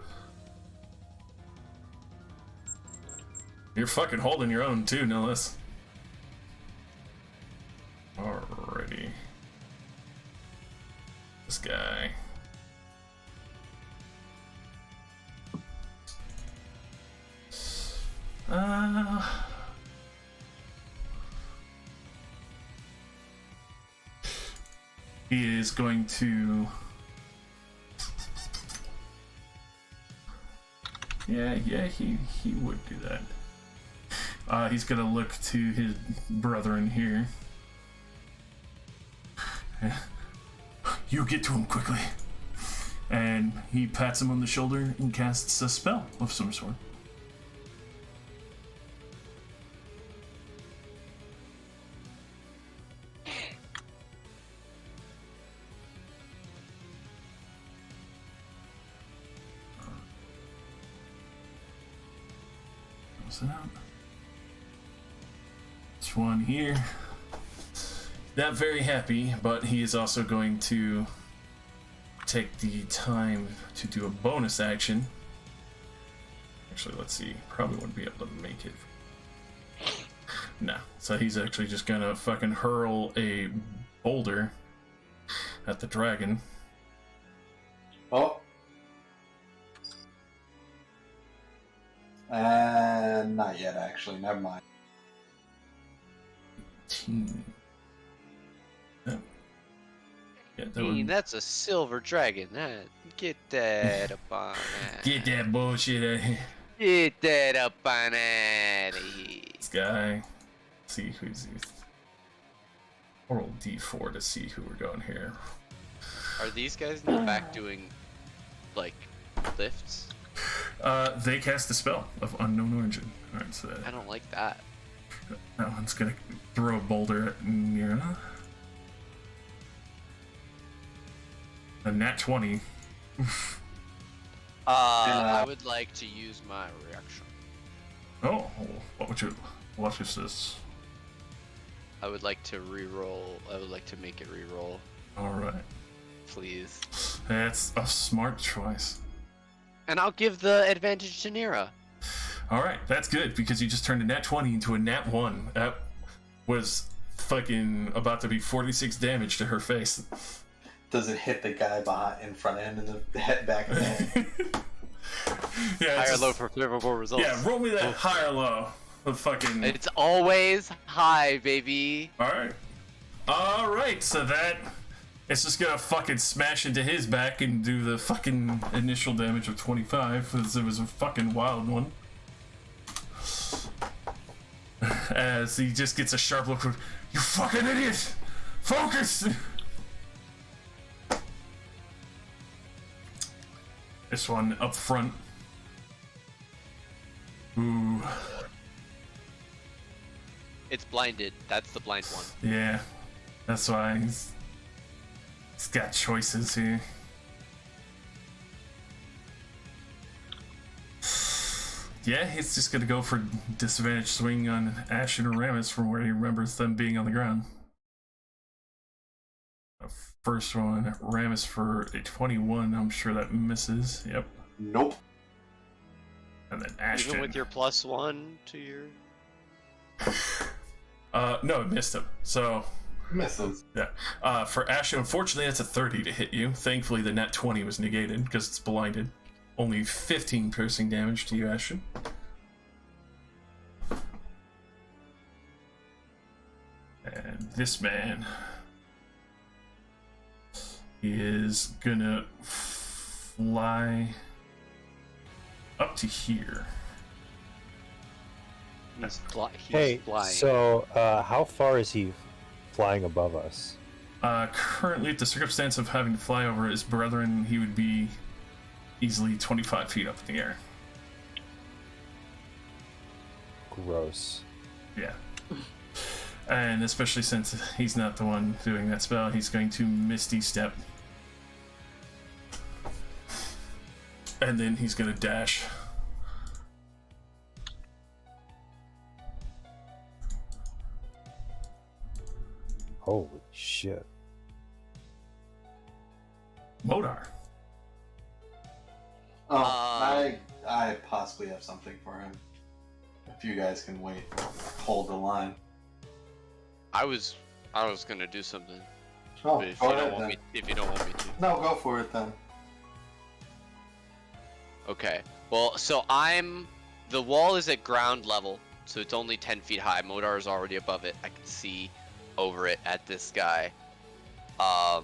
You're fucking holding your own too, no less. Alrighty. This guy. He is going to... Yeah, he would do that. He's gonna look to his brethren here. You get to him quickly. And he pats him on the shoulder and casts a spell of some sort. This one here. Not very happy, but he is also going to take the time to do a bonus action. Actually, let's see. Probably wouldn't be able to make it. No. So he's actually just gonna fucking hurl a boulder at the dragon. Oh. Not yet, actually. Never mind. 18. Yep. Yeah, that's a silver dragon. Get that up on Get that bullshit out of here. Get that up on out of here. This guy. Let's see who's he. I'll roll D4 to see who we're going here. Are these guys in the back doing, like, lifts? They cast a spell of unknown origin. Alright, so I don't like that. That one's gonna throw a boulder at Mira. A nat 20. I would like to use my reaction. Oh, what is this? I would like to re-roll. I would like to make it re-roll. Alright. Please. That's a smart choice. And I'll give the advantage to Nira. Alright, that's good, because you just turned a nat 20 into a nat 1. That was fucking about to be 46 damage to her face. Does it hit the guy behind in front end and the head back of the head? Yeah, high or low for favorable results. Yeah, roll me that high or low. The fucking... It's always high, baby. Alright, so that... It's just gonna fucking smash into his back and do the fucking initial damage of 25, because it was a fucking wild one. As he just gets a sharp look of, you fucking idiot! Focus! This one up front. Ooh. It's blinded. That's the blind one. Yeah. That's why he's got choices here. Yeah, he's just gonna go for disadvantage swing on Ashen or Ramus from where he remembers them being on the ground. First one, Ramus for a 21. I'm sure that misses. Yep. Nope. And then Ashton. Even with your +1 to your... No, it missed him. So... Misses. Yeah. For Ashton, unfortunately, that's a 30 to hit you. Thankfully, the nat 20 was negated because it's blinded. Only 15 piercing damage to you, Ashton. And this man... He is gonna fly up to here. He's Hey, flying. so how far is he flying above us? Currently, the circumstance of having to fly over his brethren, he would be easily 25 feet up in the air. Gross. Yeah. And especially since he's not the one doing that spell, he's going to Misty Step. And then he's going to dash. Holy shit. Modar. I possibly have something for him. If you guys can wait, hold the line. I was gonna do something. Oh, But if go you don't ahead want then. if you don't want me to. No, go for it then. Okay. Well, so the wall is at ground level, so it's only 10 feet high. Modar is already above it. I can see over it at this guy. I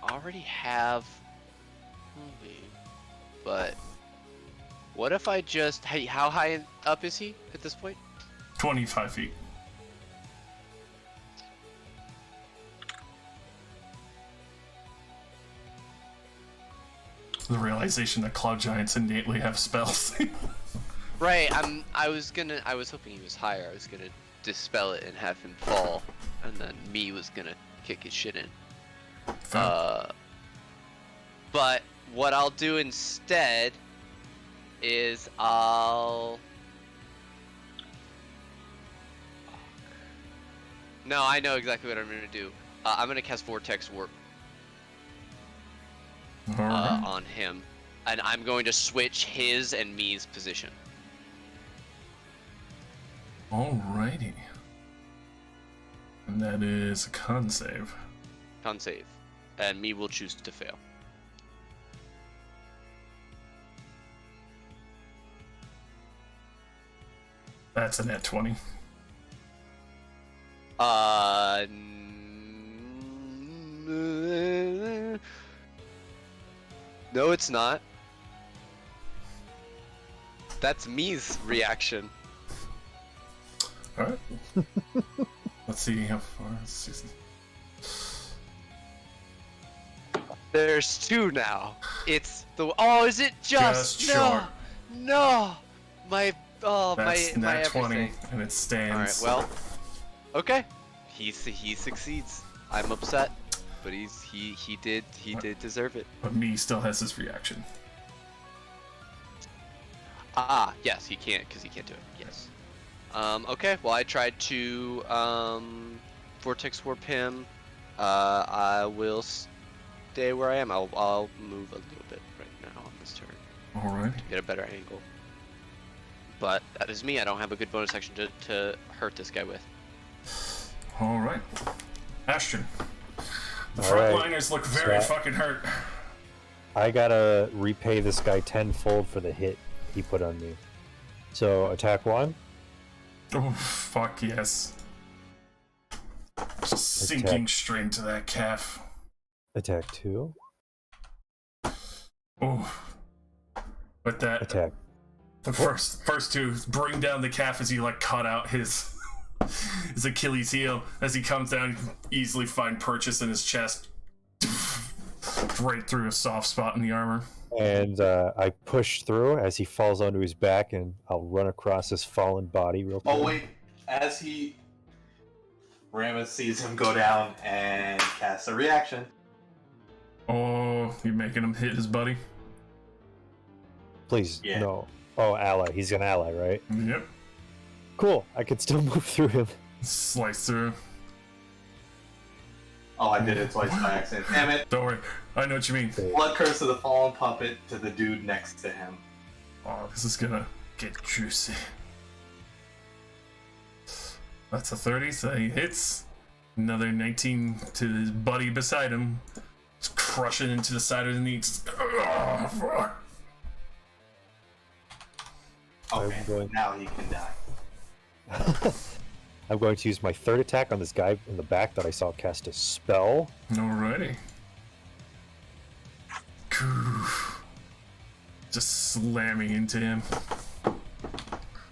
already have but what if I just how high up is he at this point? 25 feet. The realization that cloud giants innately have spells. Right, I was hoping he was higher. I was gonna dispel it and have him fall, and then me was gonna kick his shit in. But what I'll do instead is no, I know exactly what I'm gonna do. I'm gonna cast Vortex Warp on him, and I'm going to switch his and me's position. Alrighty. And that is a con save. Con save. And me will choose to fail. That's a net 20. No, it's not. That's me's reaction. Alright. Let's see how far. There's two now. It's the. Oh, is it just no? Short. No, my. Oh, That's my net 20, everything. and it stands. All right. Well. Okay. He succeeds. I'm upset, but he did deserve it. But me still has his reaction. Ah, yes, he can't because he can't do it. Yes. Okay. Well, I tried to vortex warp him. I will stay where I am. I'll move a little bit right now on this turn. All right. To get a better angle. But that is me. I don't have a good bonus action to hurt this guy with. All right. Ashton. The All right. frontliners look very fucking hurt. I gotta repay this guy tenfold for the hit he put on me. So attack 1. Oh, fuck yes. Just sinking straight into that calf. Attack 2. Oh. But that attack. The first two bring down the calf as you like cut out his Achilles heel. As he comes down, you can easily find purchase in his chest. Right through a soft spot in the armor. And I push through as he falls onto his back, and I'll run across his fallen body real quick. Oh wait, as Ramus sees him go down and casts a reaction. Oh, you making him hit his buddy? Please, no. Oh, ally. He's an ally, right? Yep. Cool. I can still move through him. Slice through. Oh, I did it twice by accident. Damn it. Don't worry. I know what you mean. Blood curse of the fallen puppet to the dude next to him. Oh, this is gonna get juicy. That's a 30, so he hits. Another 19 to his buddy beside him. Just crushing into the side of the knees. Oh, fuck. Okay, now he can die. I'm going to use my third attack on this guy in the back that I saw cast a spell. Alrighty. Just slamming into him.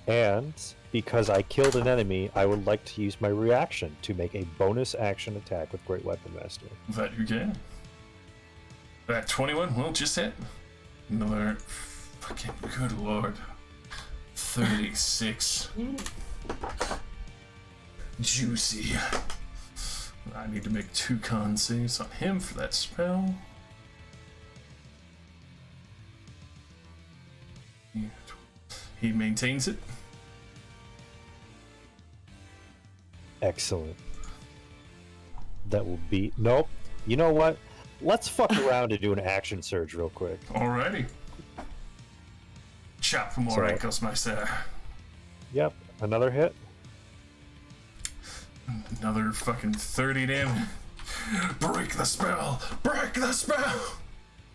And because I killed an enemy, I would like to use my reaction to make a bonus action attack with Great Weapon Master. That you can. That 21 will just hit. Another fucking good lord. 36. Juicy. I need to make 2 con saves on him for that spell. He maintains it. Excellent. That will be... Nope. You know what? Let's fuck around and do an action surge real quick. Alrighty. Chop more Sorry. ankles, my sir. Yep, another hit. Another fucking 30 damage. Break the spell! Break the spell!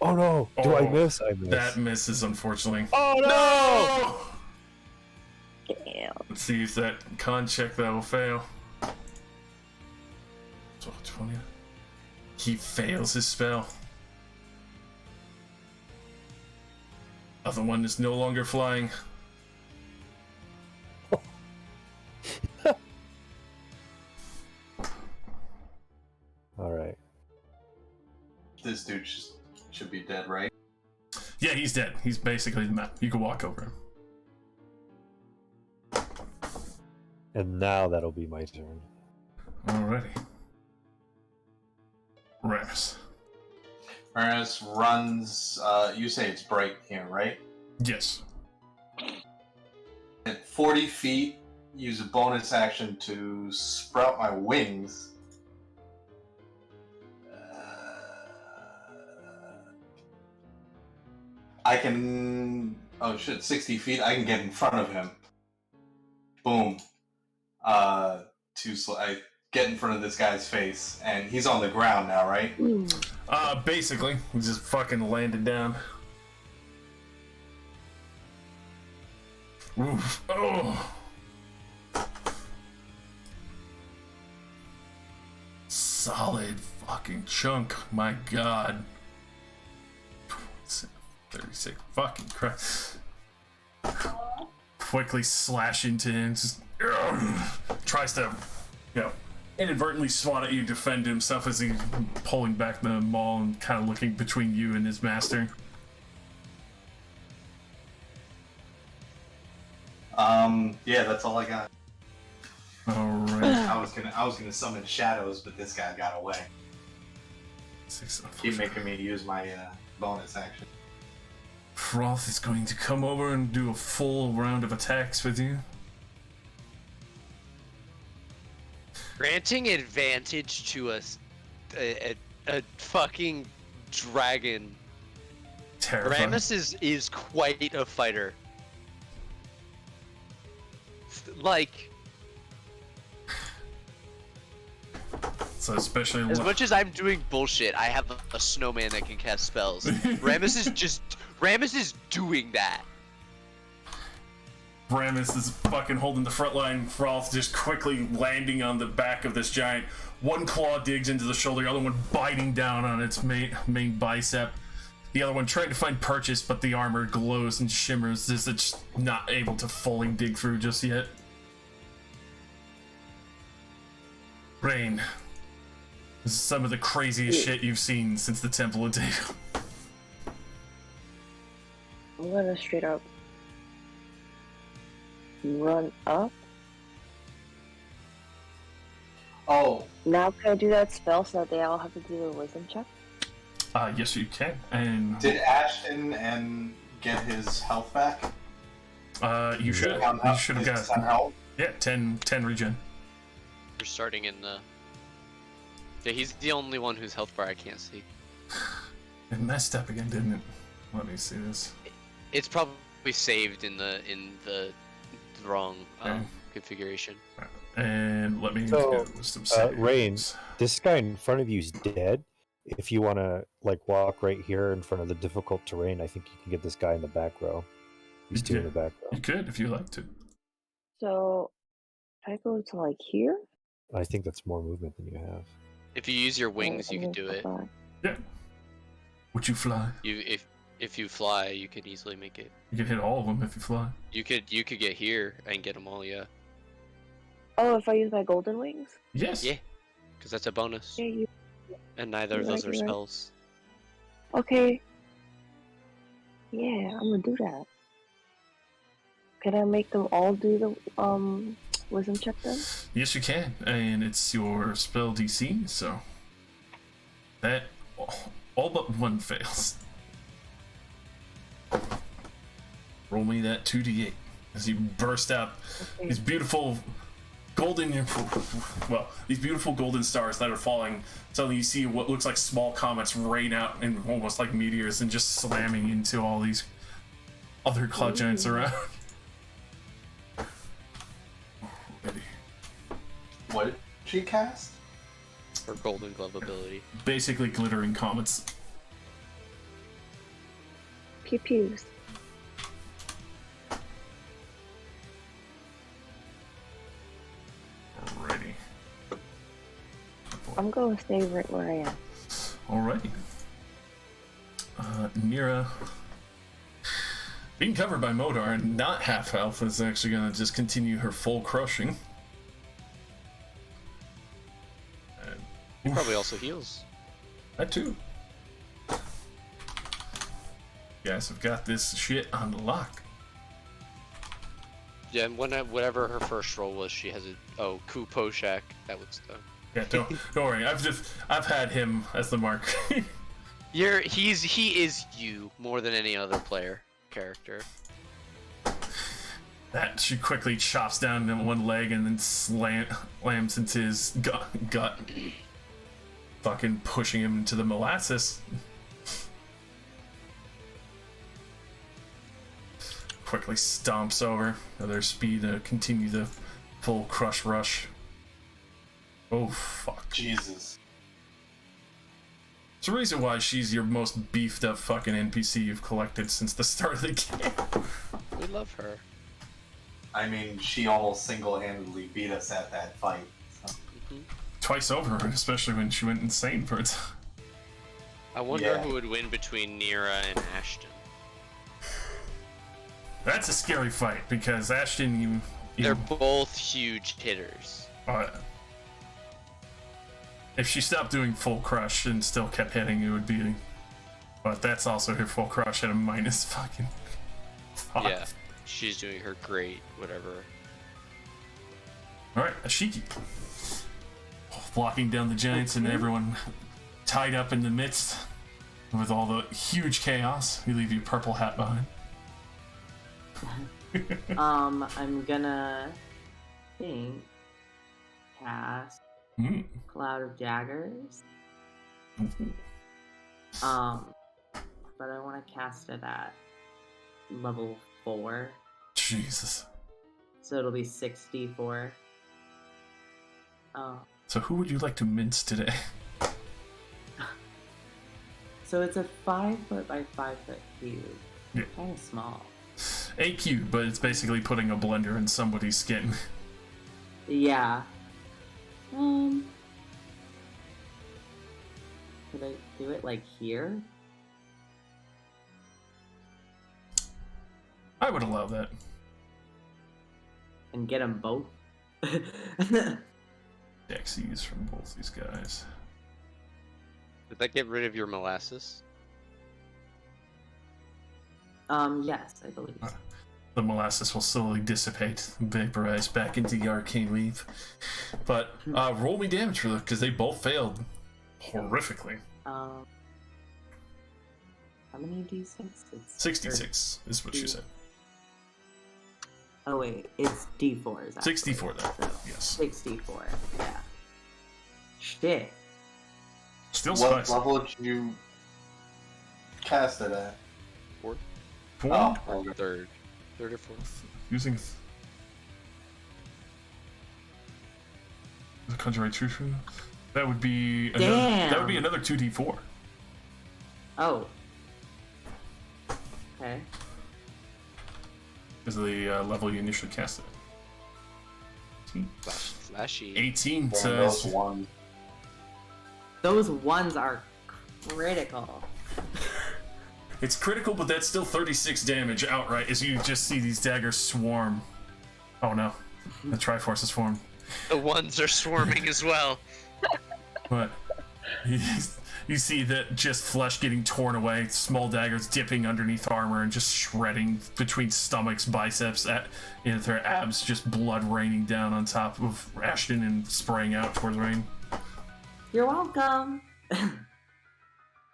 Oh no! Do I miss? I miss. That misses, unfortunately. Oh no! Damn. Let's see if that con check that will fail. 20. He fails his spell. Other one is no longer flying. Alright. This dude should be dead, right? Yeah, he's dead. He's basically the map. You can walk over him. And now that'll be my turn. Alrighty. Ramus. Ramus runs, you say it's bright here, right? Yes. At 40 feet, use a bonus action to sprout my wings. I can... Oh shit, 60 feet, I can get in front of him. Boom. I get in front of this guy's face, and he's on the ground now, right? Basically. He just fucking landed down. Oof. Oh! Solid fucking chunk, my god. 36, fucking Christ. Quickly slash into him, just, tries to, inadvertently swat at you, defend himself as he's pulling back the maul and kind of looking between you and his master. Yeah, that's all I got. Alright. I was gonna summon shadows, but this guy got away. Keep making me use my bonus action. Froth is going to come over and do a full round of attacks with you. Granting advantage to a fucking dragon. Terrifying. Ramus is quite a fighter. Like, so especially as much as I'm doing bullshit, I have a snowman that can cast spells. Ramus is doing that. Ramus is fucking holding the front line. Froth just quickly landing on the back of this giant. One claw digs into the shoulder, the other one biting down on its main bicep. The other one trying to find purchase, but the armor glows and shimmers. It's not able to fully dig through just yet. Rain. This is some of the craziest shit you've seen since the Temple of Data. I'm gonna straight up run up. Oh. Now can I do that spell so that they all have to do a wisdom check? Yes, you can. And did Ashton and get his health back? You should. You should have got 10 health. Yeah, 10 regen. You're starting in the. Yeah, he's the only one whose health bar I can't see. It messed up again, didn't it? Let me see this. It's probably saved in the wrong configuration. And let me So, get some saves. Rain, this guy in front of you is dead. If you want to walk right here in front of the difficult terrain, I think you can get this guy in the back row. He's two in the back row. You could if you like to. So, if I go to like here? I think that's more movement than you have. If you use your wings, you can do it. Yeah. Would you fly? If you fly, you could easily make it. You can hit all of them if you fly. You could get here and get them all, yeah. Oh, if I use my golden wings? Yes. Yeah, because that's a bonus. Yeah, and neither of those are spells. Okay. Yeah, I'm gonna do that. Can I make them all do the wisdom check then? Yes, you can, and it's your spell DC, so that all but one fails. Roll me that 2d8 as you burst out these beautiful these beautiful golden stars that are falling. Suddenly you see what looks like small comets rain out and almost like meteors and just slamming into all these other cloud giants around. What did she cast? Her golden glove ability. Basically glittering comets. Pew pews. Alrighty. I'm going to stay right where I am. Alrighty. Mira, being covered by Modar and not half health, is actually going to just continue her full crushing. He probably also heals. That too. Guys, I've got this shit on the lock. Yeah, and whatever her first roll was, she has a Ku Poshak. That was the. Yeah, don't worry. I've had him as the mark. He is you more than any other player character. That she quickly chops down in one leg and then slams into his gut. Fucking pushing him into the molasses. Quickly stomps over at their speed to continue the full crush rush. Oh fuck. Jesus. It's the reason why she's your most beefed up fucking NPC you've collected since the start of the game. We love her. I mean, she almost single-handedly beat us at that fight. So. Twice over, especially when she went insane for it. I wonder who would win between Nira and Ashton. That's a scary fight because Ashton, they're both huge hitters. If she stopped doing full crush and still kept hitting, it would be. But that's also her full crush at a minus fucking 5. Yeah, she's doing her great, whatever. Alright, Ashiki. Blocking down the giants and everyone tied up in the midst with all the huge chaos. We leave you purple hat behind. I'm gonna cast Cloud of Daggers. But I want to cast it at level 4. Jesus. So it'll be 64. So who would you like to mince today? So it's a 5 foot by 5 foot cube. Yeah. Kind of small. A cube, but it's basically putting a blender in somebody's skin. Yeah. Could I do it like here? I would allow that. And get them both? Dexies from both these guys. Did that get rid of your molasses? Yes, I believe so. The molasses will slowly dissipate, vaporize back into the arcane weave. But roll me damage for them because they both failed horrifically. How many d6? It's 66 is what she said. Oh wait, it's d4s. 64 then. So yes. 64. Yeah. Shit. Still what spicy. level did you cast it at? 4th. Oh, third or 4th. Using the conjure true. That would be another 2d4. Oh. Okay. Is the level you initially cast it. Flashy. 18 those says. ones. Those ones are critical. It's critical, but that's still 36 damage outright as you just see these daggers swarm. Oh no. The Triforce is formed. The ones are swarming as well. But you see that just flesh getting torn away, small daggers dipping underneath armor and just shredding between stomachs, biceps, into their abs, just blood raining down on top of Ashton and spraying out towards Rain. You're welcome.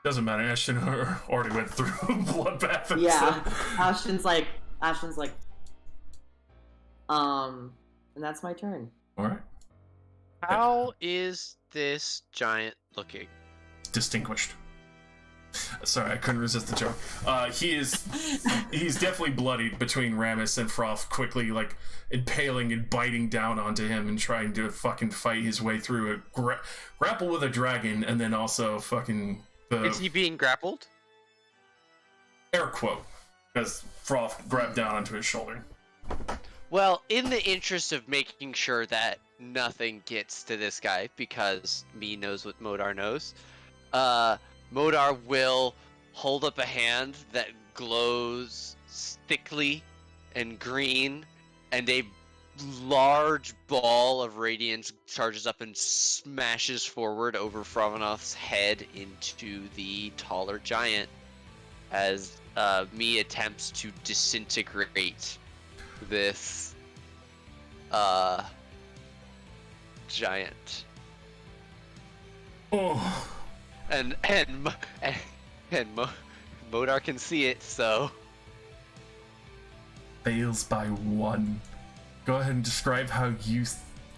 Doesn't matter, Ashton already went through bloodbath. Yeah, Ashton's like, and that's my turn. All right. How is this giant looking? Distinguished. Sorry, I couldn't resist the joke. He's definitely bloodied between Ramus and Froth, quickly like impaling and biting down onto him and trying to fucking fight his way through a grapple with a dragon, and then also fucking Is he being grappled? Air quote, as Froth grabbed down onto his shoulder. Well, in the interest of making sure that nothing gets to this guy, because me knows what Modar knows, Modar will hold up a hand that glows thickly and green, and a large ball of radiance charges up and smashes forward over Fravonoth's head into the taller giant as me attempts to disintegrate this giant. Oh. And Modar can see it, so Fails by 1. Go ahead and describe how you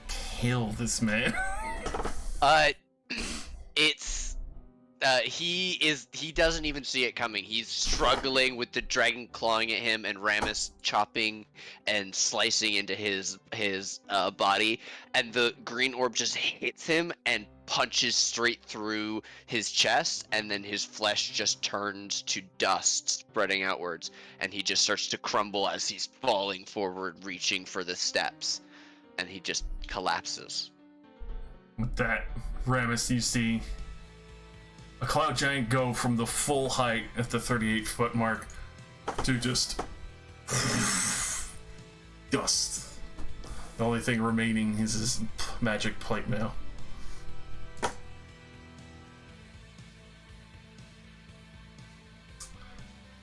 kill this man. It's he doesn't even see it coming. He's struggling with the dragon clawing at him and Ramus chopping and slicing into his body, and the green orb just hits him and punches straight through his chest, and then his flesh just turns to dust spreading outwards, and he just starts to crumble as he's falling forward, reaching for the steps, and he just collapses. With that, Ramus, you see a cloud giant go from the full height at the 38-foot mark to just dust. The only thing remaining is his magic plate mail.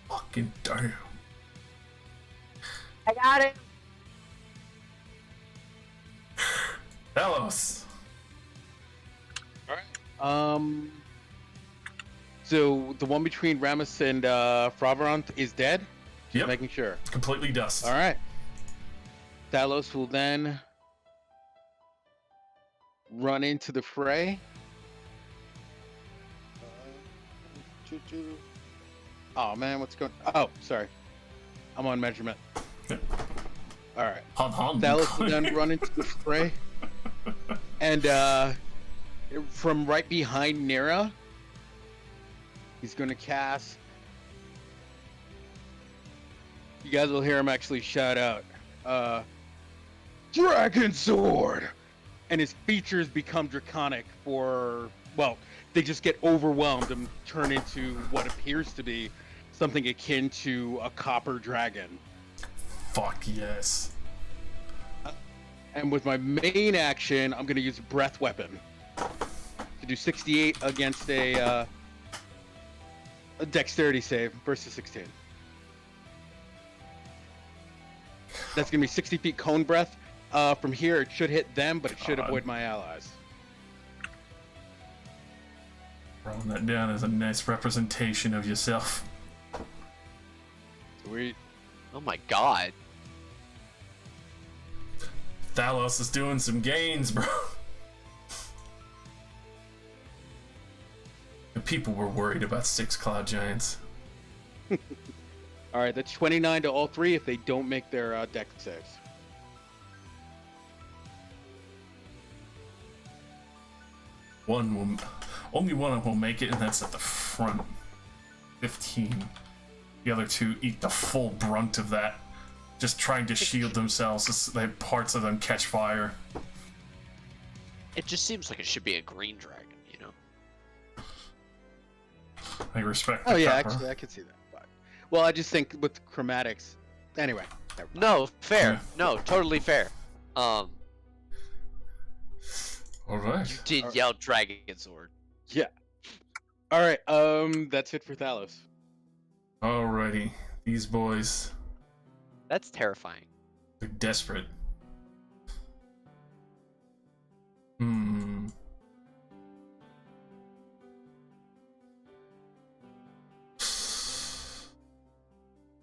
Fucking damn. I got it. Talos. So the one between Ramus and Fravonoth is dead? Just Yep. making sure. Completely dust. All right. Talos will then run into the fray. Oh man, what's going? Oh, sorry. I'm on measurement. All right. Talos will then run into the fray, and from right behind Nira, he's going to cast. You guys will hear him actually shout out, Dragon Sword! And his features become draconic for, well, they just get overwhelmed and turn into what appears to be something akin to a copper dragon. Fuck yes. And with my main action, I'm going to use a breath weapon to do 68 against a dexterity save versus 16. That's going to be 60 feet cone breath. From here, it should hit them, but it should avoid my allies. Writing that down as a nice representation of yourself. Sweet. Oh my god. Thalos is doing some gains, bro. The people were worried about 6 cloud giants. Alright, that's 29 to all three if they don't make their dex saves. Only one of them will make it, and that's at the front. 15. The other 2 eat the full brunt of that. Just trying to shield themselves as parts of them catch fire. It just seems like it should be a green dragon, you know? I respect Oh the yeah, pepper. actually, I could see that. But, well, I just think with the chromatics. Anyway. No, fair. Yeah. No, totally fair. Alright. You did yell Dragon Sword. Yeah. Alright, that's it for Thalos. Alrighty. These boys, That's terrifying. they're desperate. Hmm.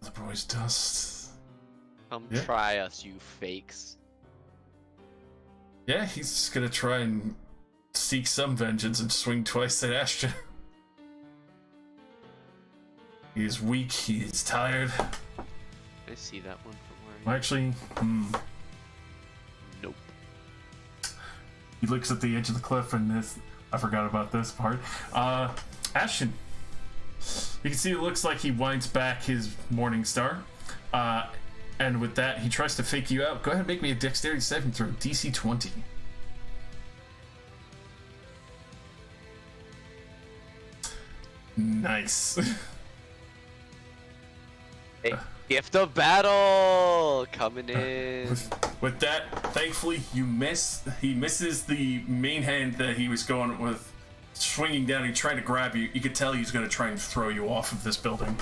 The boys dust. Come Yeah. try us, you fakes. Yeah, he's just gonna try and seek some vengeance and swing twice at Ashton. He is weak, he is tired. I see that one from where Actually, Nope. He looks at the edge of the cliff and this... I forgot about this part. Ashton. You can see it looks like he winds back his Morning Star. And with that, he tries to fake you out. Go ahead and make me a dexterity saving throw, DC 20. Nice. Hey, gift of battle coming in. With that, thankfully, you miss. He misses the main hand that he was going with, swinging down. He tried to grab you. You could tell he's going to try and throw you off of this building.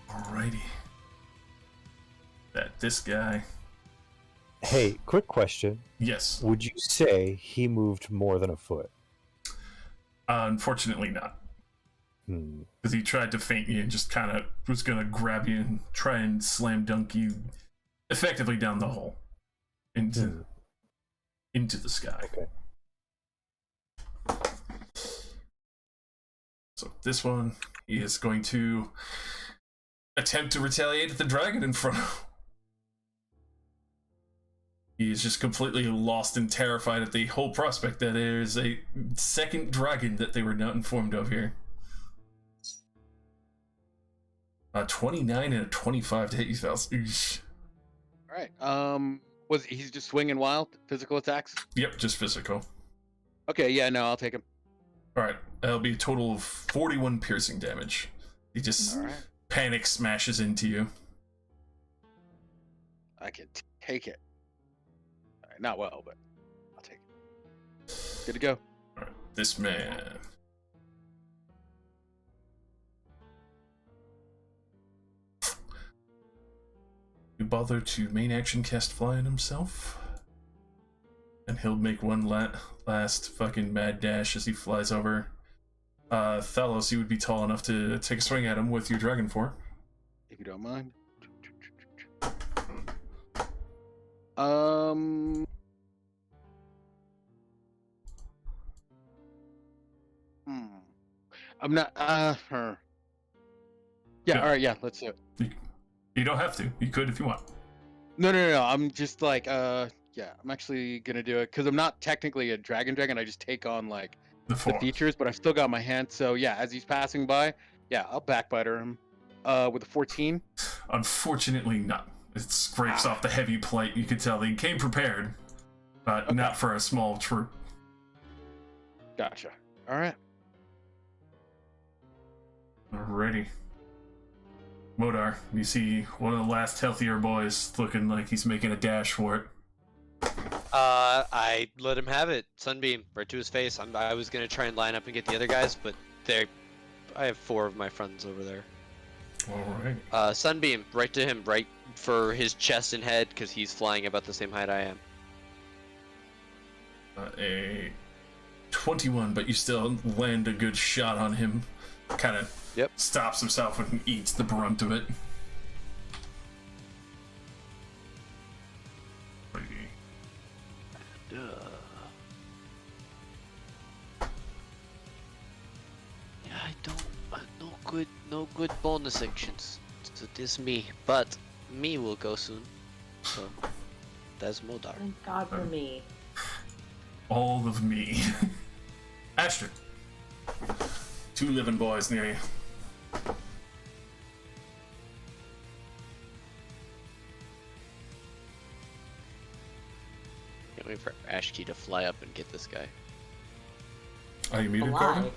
Alrighty. This guy. Hey, quick question. Yes. Would you say he moved more than a foot? Unfortunately not. Because he tried to feint you and just kind of was going to grab you and try and slam dunk you effectively down the hole into the sky. Okay. So this one, he is going to attempt to retaliate at the dragon in front of. He is just completely lost and terrified at the whole prospect that there's a second dragon that they were not informed of here. 29 and a 25 to hit you, fellas. All right. Was he's just swinging wild physical attacks? Yep, just physical. Okay, yeah, no, I'll take him. All right, that'll be a total of 41 piercing damage. He just panic smashes into you. I can take it. All right, not well, but I'll take it. Good to go. All right, this man. You bother to main action cast fly on himself, and he'll make one last fucking mad dash as he flies over. Thalos, you would be tall enough to take a swing at him with your dragon form. If you don't mind. I'm not. Yeah. All right. Yeah. Let's do it. You don't have to. You could if you want. No. I'm just like, yeah. I'm actually gonna do it because I'm not technically a dragon. I just take on like the features, but I've still got my hand. So yeah, as he's passing by, yeah, I'll backbiter him. With a 14. Unfortunately, not. It scrapes off the heavy plate. You could tell they came prepared, but not for a small troop. Gotcha. All right. Alrighty. Modar, you see one of the last healthier boys looking like he's making a dash for it. I let him have it. Sunbeam right to his face. I was gonna try and line up and get the other guys, but I have 4 of my friends over there. Alright. Sunbeam right to him, right for his chest and head, because he's flying about the same height I am. A 21, but you still land a good shot on him. Kind of stops himself and eats the brunt of it. Yeah, I don't. No good bonus actions. So this me, but me will go soon. So that's Modar. Thank God for me. All of me. Ashton. 2 living boys near you. Can't wait for Ashkey to fly up and get this guy. Are you muted, Gordon?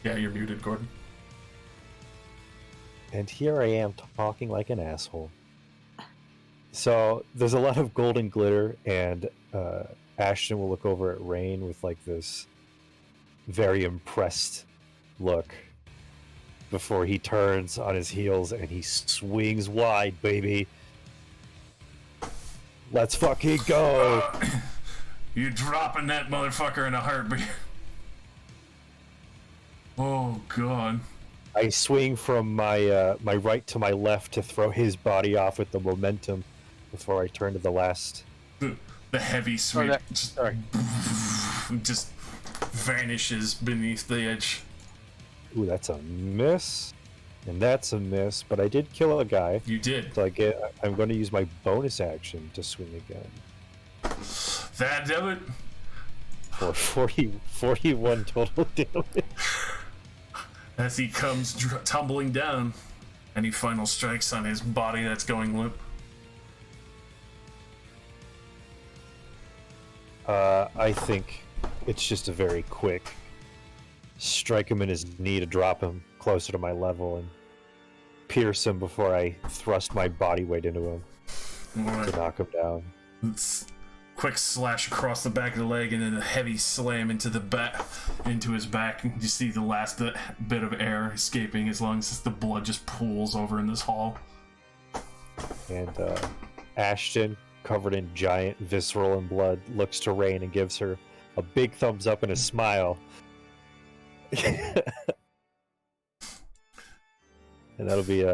Yeah, you're muted, Gordon. And here I am talking like an asshole. So there's a lot of golden glitter, and Ashton will look over at Rain with like this very impressed look before he turns on his heels and he swings wide, baby. Let's fucking go. You dropping that motherfucker in a heartbeat. Oh god. I swing from my my right to my left to throw his body off with the momentum before I turn to the last. The heavy sweep just vanishes beneath the edge. Ooh, that's a miss, and that's a miss. But I did kill a guy. You did. So I'm going to use my bonus action to swing again. That do it. For 41 total damage. As he comes tumbling down, any final strikes on his body that's going limp? I think it's just a very quick strike him in his knee to drop him closer to my level and pierce him before I thrust my body weight into him to knock him down. It's quick slash across the back of the leg and then a heavy slam into his back. You see the last bit of air escaping his lungs as the blood just pools over in this hall. And Ashton, covered in giant visceral and blood, looks to Rain and gives her a big thumbs up and a smile. And that'll be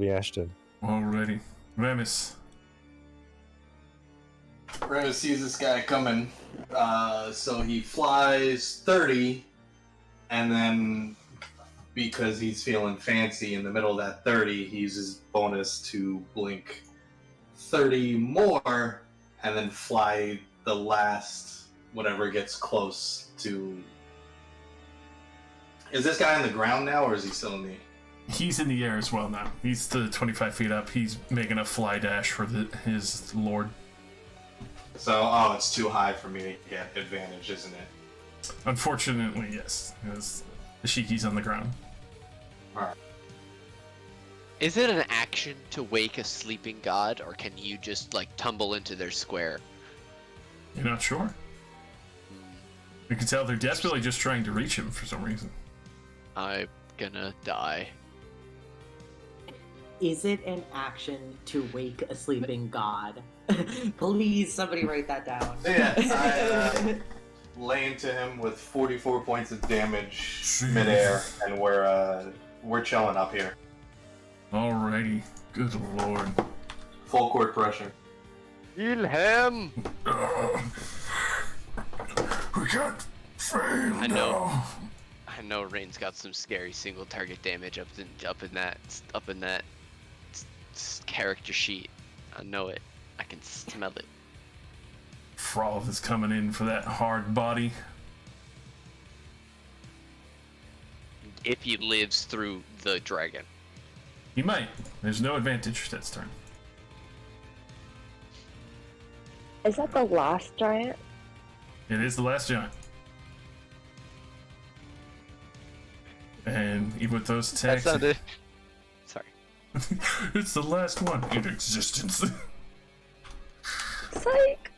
Ashton. Alrighty. Remus. Remus sees this guy coming, so he flies 30, and then because he's feeling fancy in the middle of that 30, he uses bonus to blink 30 more, and then fly the last whatever gets close to. Is this guy on the ground now, or is he still in the? He's in the air as well now. He's to 25 feet up. He's making a fly dash for his lord. So, it's too high for me to get advantage, isn't it? Unfortunately, yes. Because the Shiki's on the ground. Alright. Is it an action to wake a sleeping god, or can you just, like, tumble into their square? You're not sure? You can tell they're desperately just trying to reach him for some reason. I'm gonna die. Is it an action to wake a sleeping god? Please, somebody write that down. Yeah, I lay into him with 44 points of damage midair, and we're chilling up here. Alrighty, good lord. Full court pressure. Heal him! We can't fail I know Rain's got some scary single target damage up in that character sheet. I know it. I can smell it. Froth is coming in for that hard body. If he lives through the dragon. He might. There's no advantage this turn. Is that the last giant? It is the last giant. And even with those attacks... That's not it. Sorry. It's the last one in existence. Psych!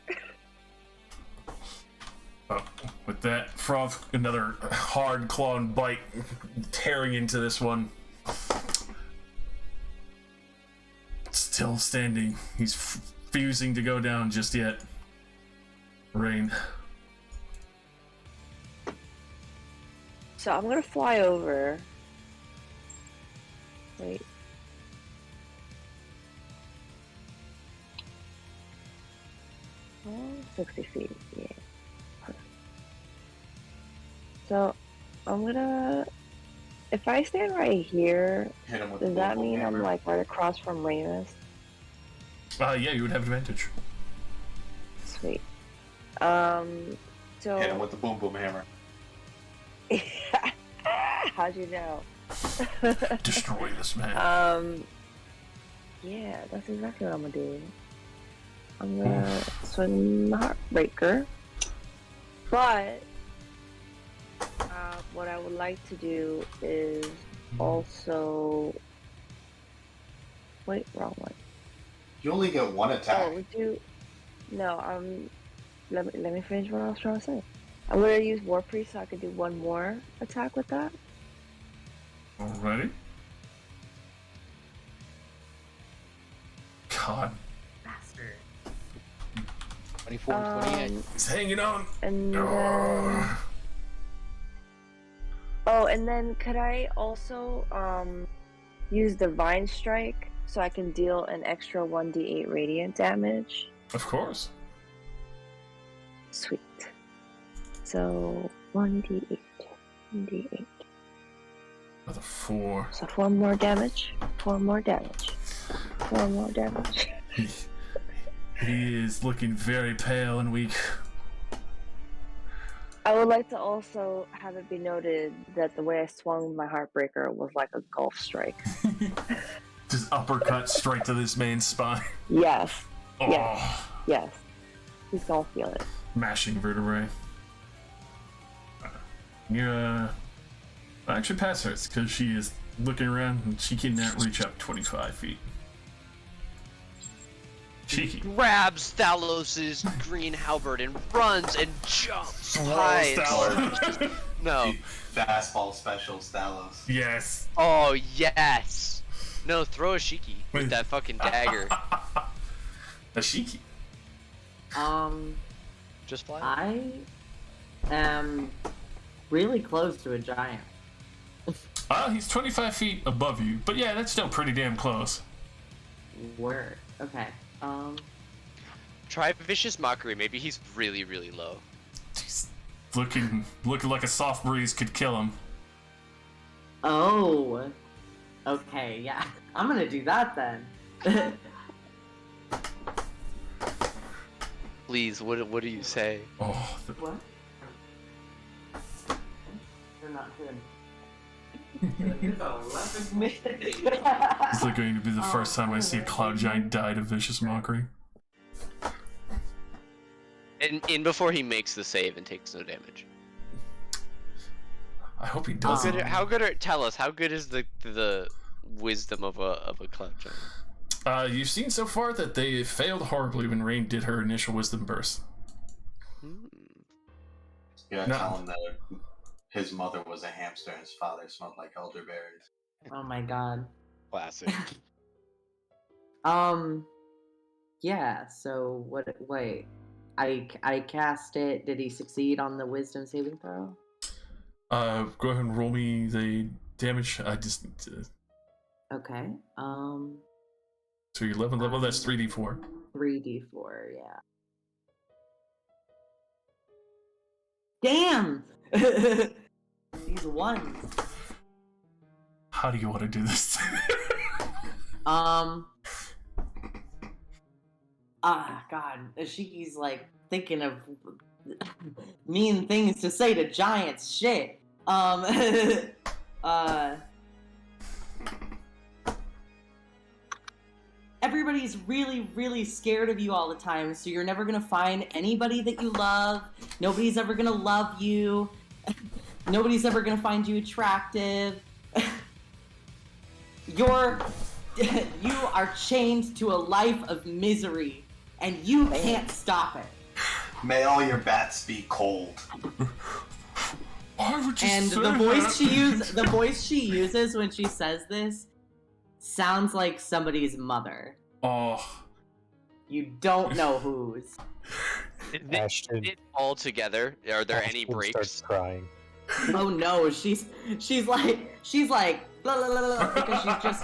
With that, Froth, another hard claw and bite, tearing into this one. Still standing. He's refusing to go down just yet. Rain. So I'm gonna fly over. Wait. Oh, 60 feet, yeah. So I'm gonna. If I stand right here, does that mean I'm like right across from Ramus? Yeah, you would have advantage. Sweet. So. Hit him with the boom boom hammer. How'd you know? Destroy this man. Yeah, that's exactly what I'm gonna do. I'm gonna swing the Heartbreaker. But what I would like to do is also wait, wrong one. You only get one attack. Oh, we do. No, let me finish what I was trying to say. I'm gonna use War Priest so I could do one more attack with that. Alrighty. God. Bastard. 24, 28. He's hanging on. And then Oh, and then could I also use Divine Strike so I can deal an extra 1d8 radiant damage? Of course. Sweet. So 1d8, 1d8. Another 4. So 4 more damage. 4 more damage. 4 more damage. He is looking very pale and weak. I would like to also have it be noted that the way I swung my Heartbreaker was like a golf strike. Just uppercut straight to this man's spine. Yes. Oh. Yes. Yes. He's gonna feel it. Mashing vertebrae. Yeah. Actually, pass her because she is looking around and she cannot reach up 25 feet. Cheeky. Grabs Thalos's green halberd and runs and jumps high. No. Fastball special, Stalos. Yes. Oh, yes. No, throw a Shiki with that fucking dagger. A Shiki? Just fly? I am really close to a giant. He's 25 feet above you, but yeah, that's still pretty damn close. Word. Okay. Try Vicious Mockery. Maybe he's really, really low. He's looking like a soft breeze could kill him. Oh. Okay, yeah. I'm gonna do that then. Please, what do you say? Oh. What? They're not good. This is going to be the first time I see a cloud giant die to Vicious Mockery. And in before he makes the save and takes no damage. I hope he does. How good are tell us, how good is the wisdom of a cloud giant? You've seen so far that they failed horribly when Rain did her initial wisdom burst. Yeah, tell him that his mother was a hamster and his father smelled like elderberries. Oh my god. Classic. Yeah, so wait. I cast it. Did he succeed on the wisdom saving throw? Go ahead and roll me the damage. I just need to... Okay. So your 11 level, that's 3d4. 3d4, yeah. Damn! These ones. How do you want to do this? God, Ashiki's like thinking of mean things to say to giants. Shit. Everybody's really, really scared of you all the time, so you're never gonna find anybody that you love. Nobody's ever gonna love you. Nobody's ever gonna find you attractive. You are chained to a life of misery, and you can't stop it. May all your bats be cold. And the voice she uses when she says this sounds like somebody's mother. Oh. You don't know whose. It all together. Are there any breaks? Starts crying. Oh no, she's like blah, blah, blah, blah, because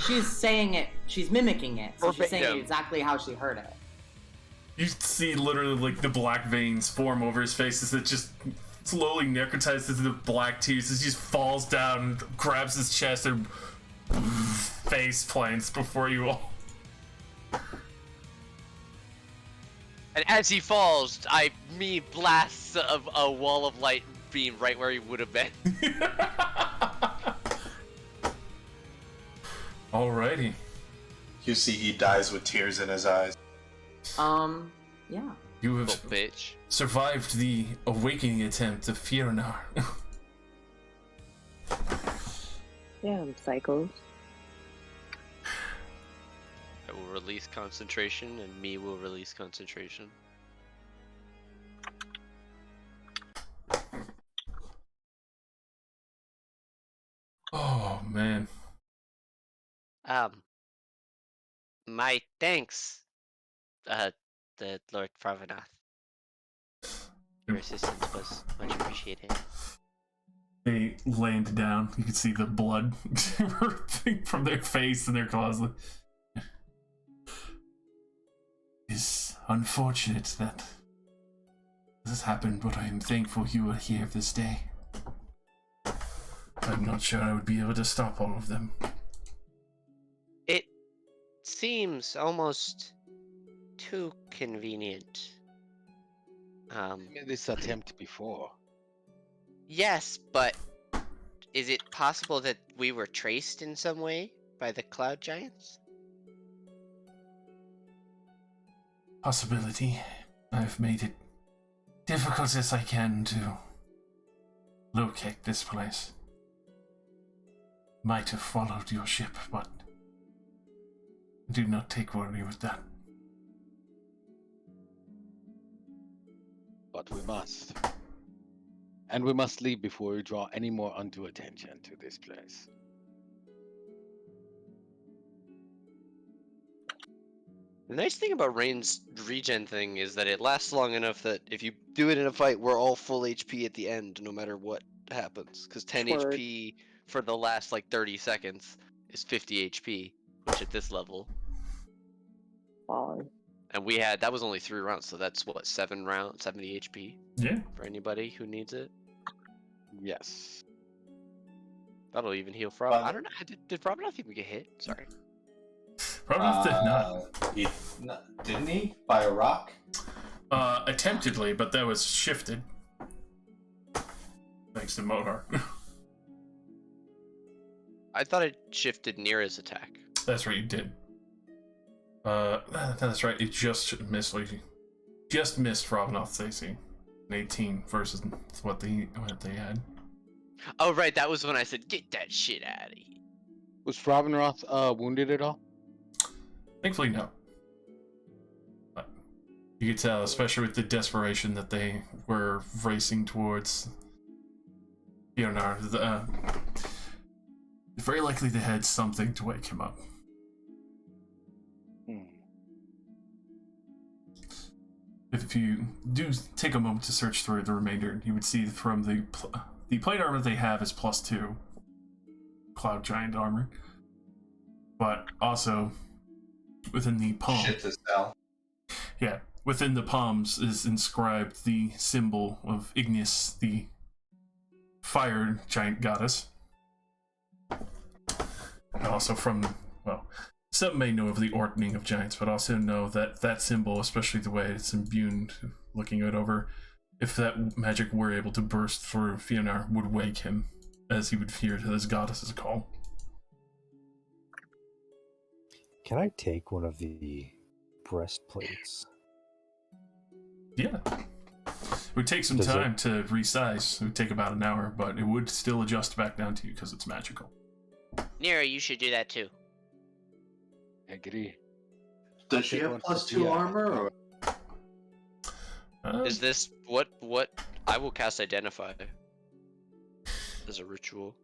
she's saying it, she's mimicking it, so she's saying it exactly how she heard it. You see literally like the black veins form over his face as it just slowly necrotizes into the black tears as he just falls down, grabs his chest, and face plants before you all. And as he falls, me blasts a wall of light beam right where he would have been. Alrighty. You see he dies with tears in his eyes. Yeah. You have survived the awakening attempt of Fionar. Damn, psychos. I will release concentration, and me will release concentration. Oh, man. My thanks, the Lord Pravanath. Your assistance was much appreciated. They land down. You can see the blood dripping from their face and their claws. It's unfortunate that this has happened, but I am thankful you are here this day. I'm not sure I would be able to stop all of them. It seems almost too convenient. Made this attempt before. Yes, but is it possible that we were traced in some way by the cloud giants? Possibility. I've made it difficult as I can to locate this place. Might have followed your ship, but do not take worry with that. But we must. And we must leave before we draw any more undue attention to this place. The nice thing about Rain's regen thing is that it lasts long enough that if you do it in a fight, we're all full HP at the end, no matter what happens. Because 10 Word. HP for the last, like, 30 seconds is 50 HP, which at this level. Fallen. And that was only 3 rounds, so that's, what, 7 rounds, 70 HP? Yeah. For anybody who needs it? Yes. That'll even heal Frob. I don't know, did Frobnoth even get hit? Sorry. Frobnoth did not. Didn't he? By a rock? Attemptedly, but that was shifted. Thanks to Modar. I thought it shifted near his attack. That's right, you did. That's right, it just missed Frobnoth's AC. An 18 versus what they had. Oh, right, that was when I said, get that shit out of here. Was Frobnoth wounded at all? Thankfully, no. But you could tell, especially with the desperation that they were racing towards Leonard, very likely they had something to wake him up. If you do take a moment to search through the remainder, you would see from the plate armor they have is +2 Cloud Giant armor, but also within the palm. Shit to sell. Yeah, within the palms is inscribed the symbol of Ignis, the fire giant goddess. And also from, well, some may know of the ordning of giants, but also know that that symbol, especially the way it's imbued, looking it over, if that magic were able to burst through Fionar, would wake him, as he would hear this goddess's call. Can I take one of the breastplates? Yeah. It would take some time to resize. It would take about an hour, but it would still adjust back down to you because it's magical. Nero, you should do that too. Agree. Does she have +2 armor? Or? Is this what? I will cast Identify as a ritual.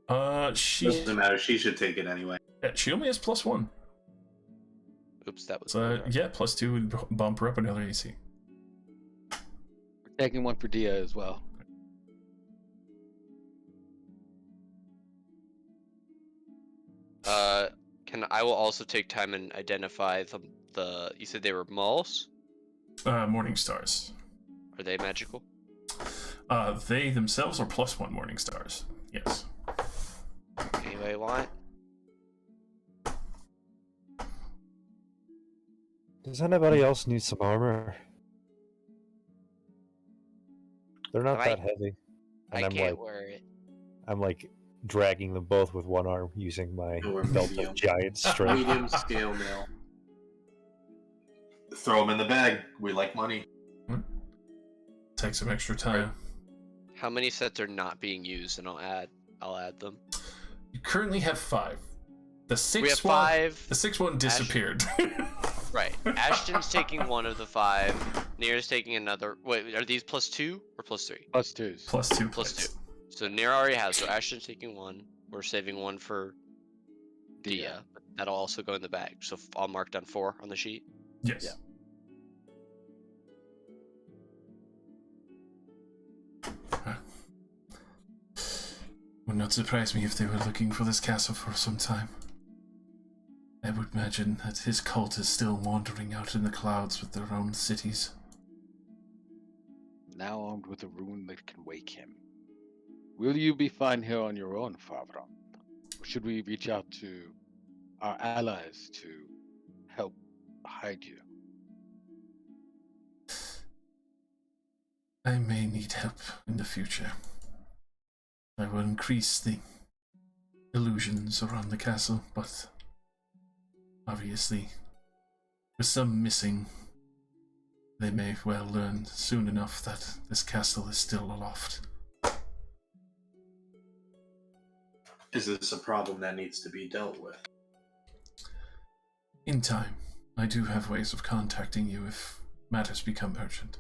She doesn't matter. She should take it anyway. Yeah, she only has +1. Oops, that was. Yeah, +2 would bump her up another AC. We're taking one for Dia as well. I will also take time and identify the. You said they were malls. Morning stars. Are they magical? They themselves are +1 morning stars. Yes. Anybody want? Does anybody else need some armor? They're not that heavy. And I can't wear it. I'm like dragging them both with one arm using my belt of giant strength. Medium scale mail. Throw them in the bag. We like money. Take some extra time. How many sets are not being used, and I'll add them. You currently have 5. The sixth we have one, 5. The 6th one disappeared. Right. Ashton's taking one of the 5. Nira's taking another. Wait, are these +2 or +3? +2s. +2. +2. So Nira already has. So Ashton's taking 1. We're saving 1 for Dia. That'll also go in the bag. So I'll mark down 4 on the sheet. Yes. Yeah. Would not surprise me if they were looking for this castle for some time. I would imagine that his cult is still wandering out in the clouds with their own cities. Now armed with a rune that can wake him. Will you be fine here on your own, Favron? Or should we reach out to our allies to help hide you? I may need help in the future. I will increase the illusions around the castle, but obviously, with some missing, they may well learn soon enough that this castle is still aloft. Is this a problem that needs to be dealt with? In time, I do have ways of contacting you if matters become urgent.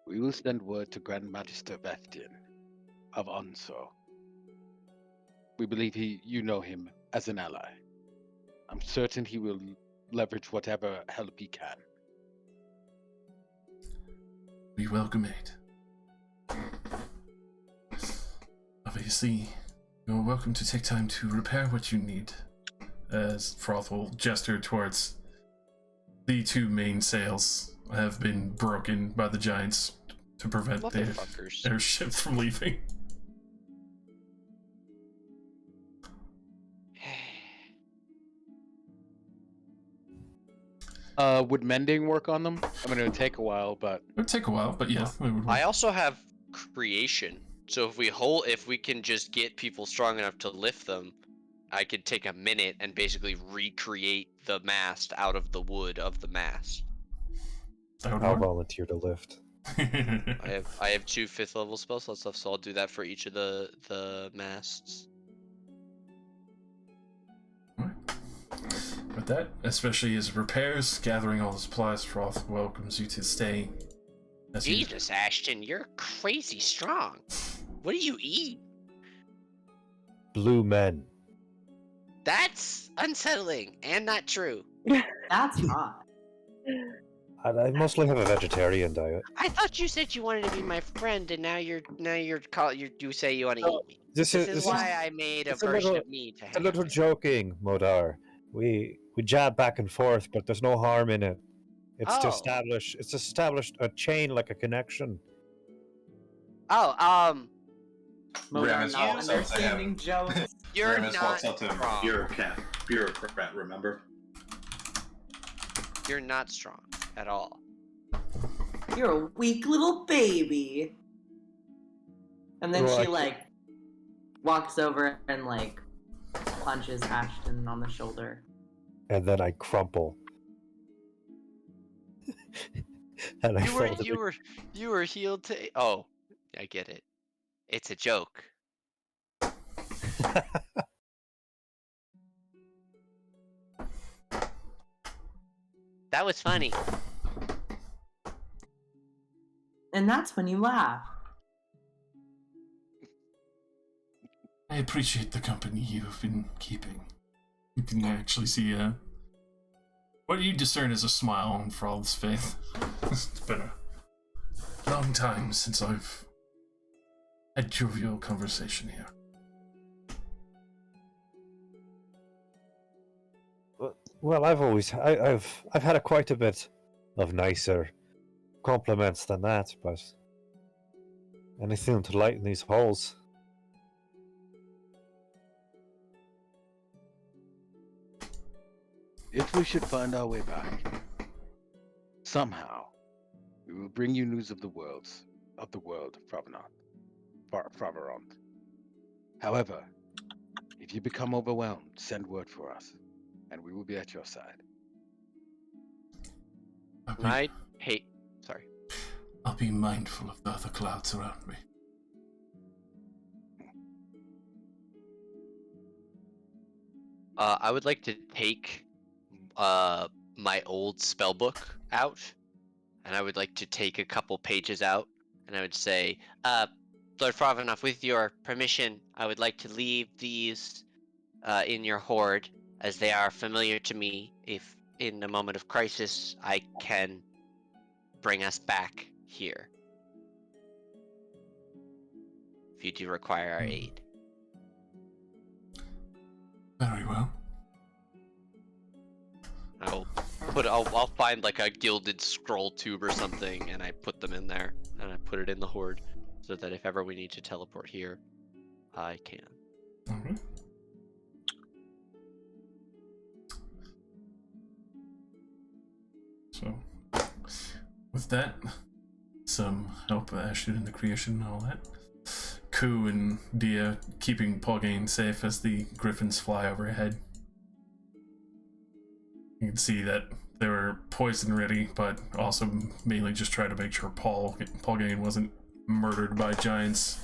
We will send word to Grand Magister Vethtin of Unso. We believe you know him as an ally. I'm certain he will leverage whatever help he can. Be welcome aid. Obviously, you're welcome to take time to repair what you need. As Froth will gesture towards the two main sails have been broken by the giants to prevent their ship from leaving. Would mending work on them? I mean, it would take a while, but... It would take a while, but yes. I also have creation. So if we can just get people strong enough to lift them, I could take a minute and basically recreate the mast out of the wood of the mast. I'll volunteer to lift. I have 2 5th level spell slots left, so I'll do that for each of the masts. With that, especially as repairs, gathering all the supplies, Froth welcomes you to stay. Jesus, Ashton, you're crazy strong. What do you eat? Blue men. That's unsettling and not true. That's hot. I mostly have a vegetarian diet. I thought you said you wanted to be my friend, and now you say you want to eat me. This is why I made a version of me to It's a little joking, Modar. We jab back and forth, but there's no harm in it. It's to establish a chain, like a connection. Oh, Modar not understanding jokes. You're not wrong. Bureaucrat, remember? You're not strong at all. You're a weak little baby. And then she walks over and punches Ashton on the shoulder. And then I crumple. And You were healed to. Oh, I get it. It's a joke. That was funny. And that's when you laugh. I appreciate the company you've been keeping. You can actually see what you discern as a smile on Froth's face. It's been a long time since I've had jovial conversation here. Well, I've had quite a bit of nicer compliments than that, but anything to lighten these holes. If we should find our way back, somehow, we will bring you news of the world, Favarant. However, if you become overwhelmed, send word for us, and we will be at your side. Sorry. I'll be mindful of the other clouds around me. I would like to take my old spell book out, and I would like to take a couple pages out, and I would say, Lord Fravanoff, with your permission, I would like to leave these in your hoard, as they are familiar to me. If in a moment of crisis, I can bring us back here. if you do require our aid. Very well. I'll find like a gilded scroll tube or something, and I put them in there, and I put it in the horde, so that if ever we need to teleport here, I can. Mm-hmm. So, with that, some help Ashton in the creation and all that. Ku and Dia keeping Polgain safe as the griffins fly overhead. You can see that they were poison ready, but also mainly just try to make sure Polgain wasn't murdered by giants.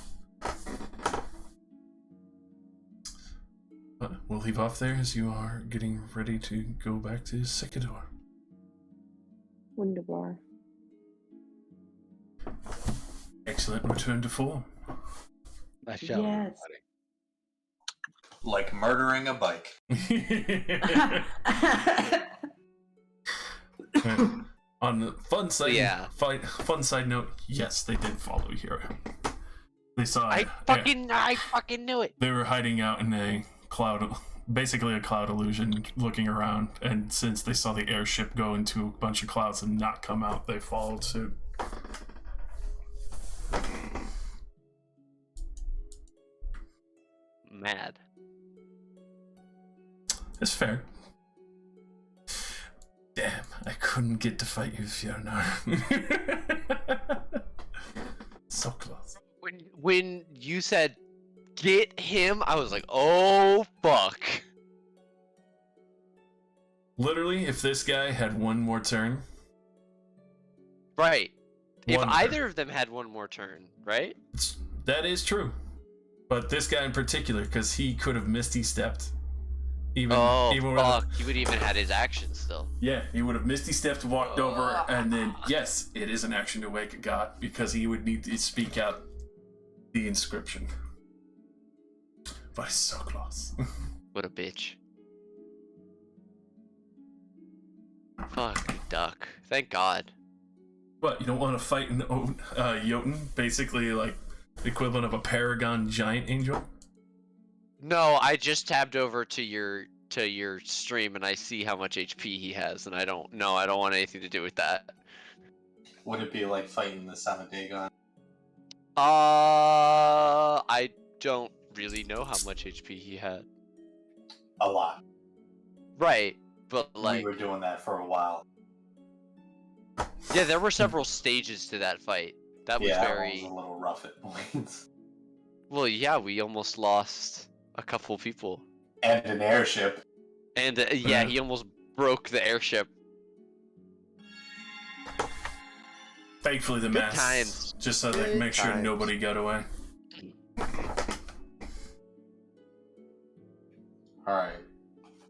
But we'll leave off there as you are getting ready to go back to Sekador. Wunderbar. Excellent return to form. Nice job, Yes. Like murdering a bike. On the fun side, Yeah. Fun side note, yes, they did follow Hero. They saw. I fucking knew it. They were hiding out in a cloud, basically a cloud illusion, looking around. And since they saw the airship go into a bunch of clouds and not come out, they followed suit. Mad. It's fair. Damn, I couldn't get to fight you, Fiona. So close. When you said get him, I was like, oh fuck. Literally, if this guy had one more turn. Right. If One either of them had one more turn, right? That is true. But this guy in particular, because he could have Misty stepped. Even Fuck, he would even had his action still. Yeah, he would have Misty stepped, walked over, and then, yes, it is an action to wake a god, because he would need to speak out the inscription. But it's so close. What a bitch. Fuck, duck. Thank God. What, you don't want to fight an Jotun? Basically, like, the equivalent of a paragon giant angel? No, I just tabbed over to your stream and I see how much HP he has, and I don't want anything to do with that. Would it be like fighting the Samadegon? I don't really know how much HP he had. A lot. Right, but like we were doing that for a while. Yeah, there were several stages to that fight. That was very. That was a little rough at points. Well, yeah, we almost lost a couple people. And an airship. And yeah, he almost broke the airship. Thankfully, the mask times. just so they make sure nobody got away. All right.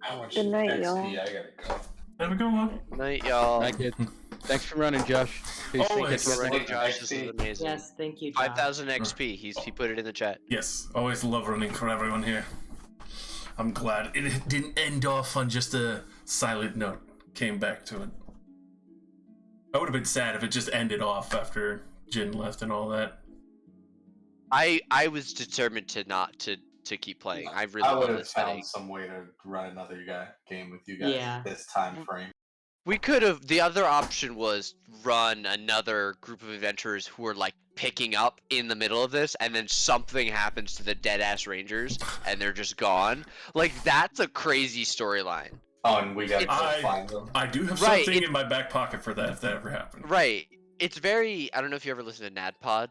How much Good night, XP y'all. I gotta go. Have a good one. Night, y'all. Night, kid. Thanks for running, Josh. Peace. Always. Thanks for running, Josh. This is amazing. Yes, thank you, Josh. 5,000 XP. He put it in the chat. Yes, always love running for everyone here. I'm glad it didn't end off on just a silent note. Came back to it. I would have been sad if it just ended off after Jin left and all that. I was determined to not to keep playing. I really I love would have this found setting. some way to run another game with you guys this time frame. We could have. The other option was run another group of adventurers who are like picking up in the middle of this, and then something happens to the dead ass rangers, and they're just gone. Like that's a crazy storyline. Oh, and we gotta go find them. I do have something in my back pocket for that if that ever happened. Right. It's very. I don't know if you ever listen to NADPOD.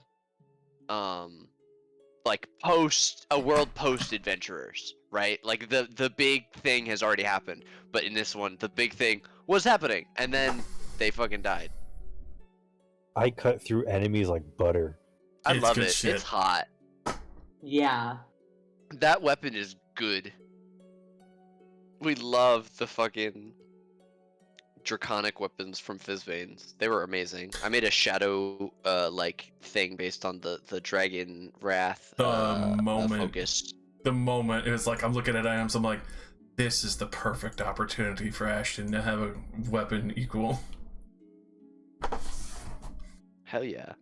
Like a world post adventurers, right? Like the big thing has already happened, but in this one, the big thing was happening, and then they fucking died. I cut through enemies like butter. I It's love good it. shit. It's hot. Yeah. That weapon is good. We love the fucking draconic weapons from Fizzvanes. They were amazing. I made a shadow like thing based on the dragon wrath focus. The moment it was like I'm looking at items, I'm like, this is the perfect opportunity for Ashton to have a weapon equal. Hell yeah.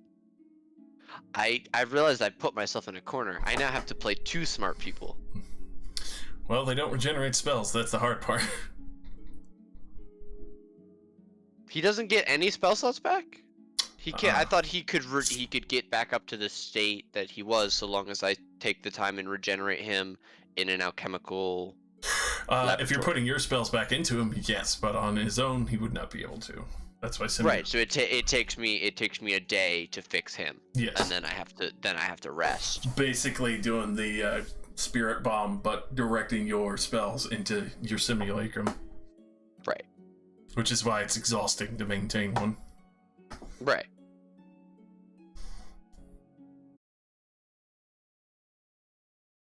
I realized I put myself in a corner. I now have to play 2 smart people. Well, they don't regenerate spells. That's the hard part. He doesn't get any spell slots back? He can't. I thought he could get back up to the state that he was so long as I take the time and regenerate him in an alchemical if you're putting your spells back into him, yes, but on his own, he would not be able to. That's why Right, so it takes me a day to fix him. Yes. And then I have to rest. Basically doing the spirit bomb, but directing your spells into your simulacrum. Right. Which is why it's exhausting to maintain one. Right.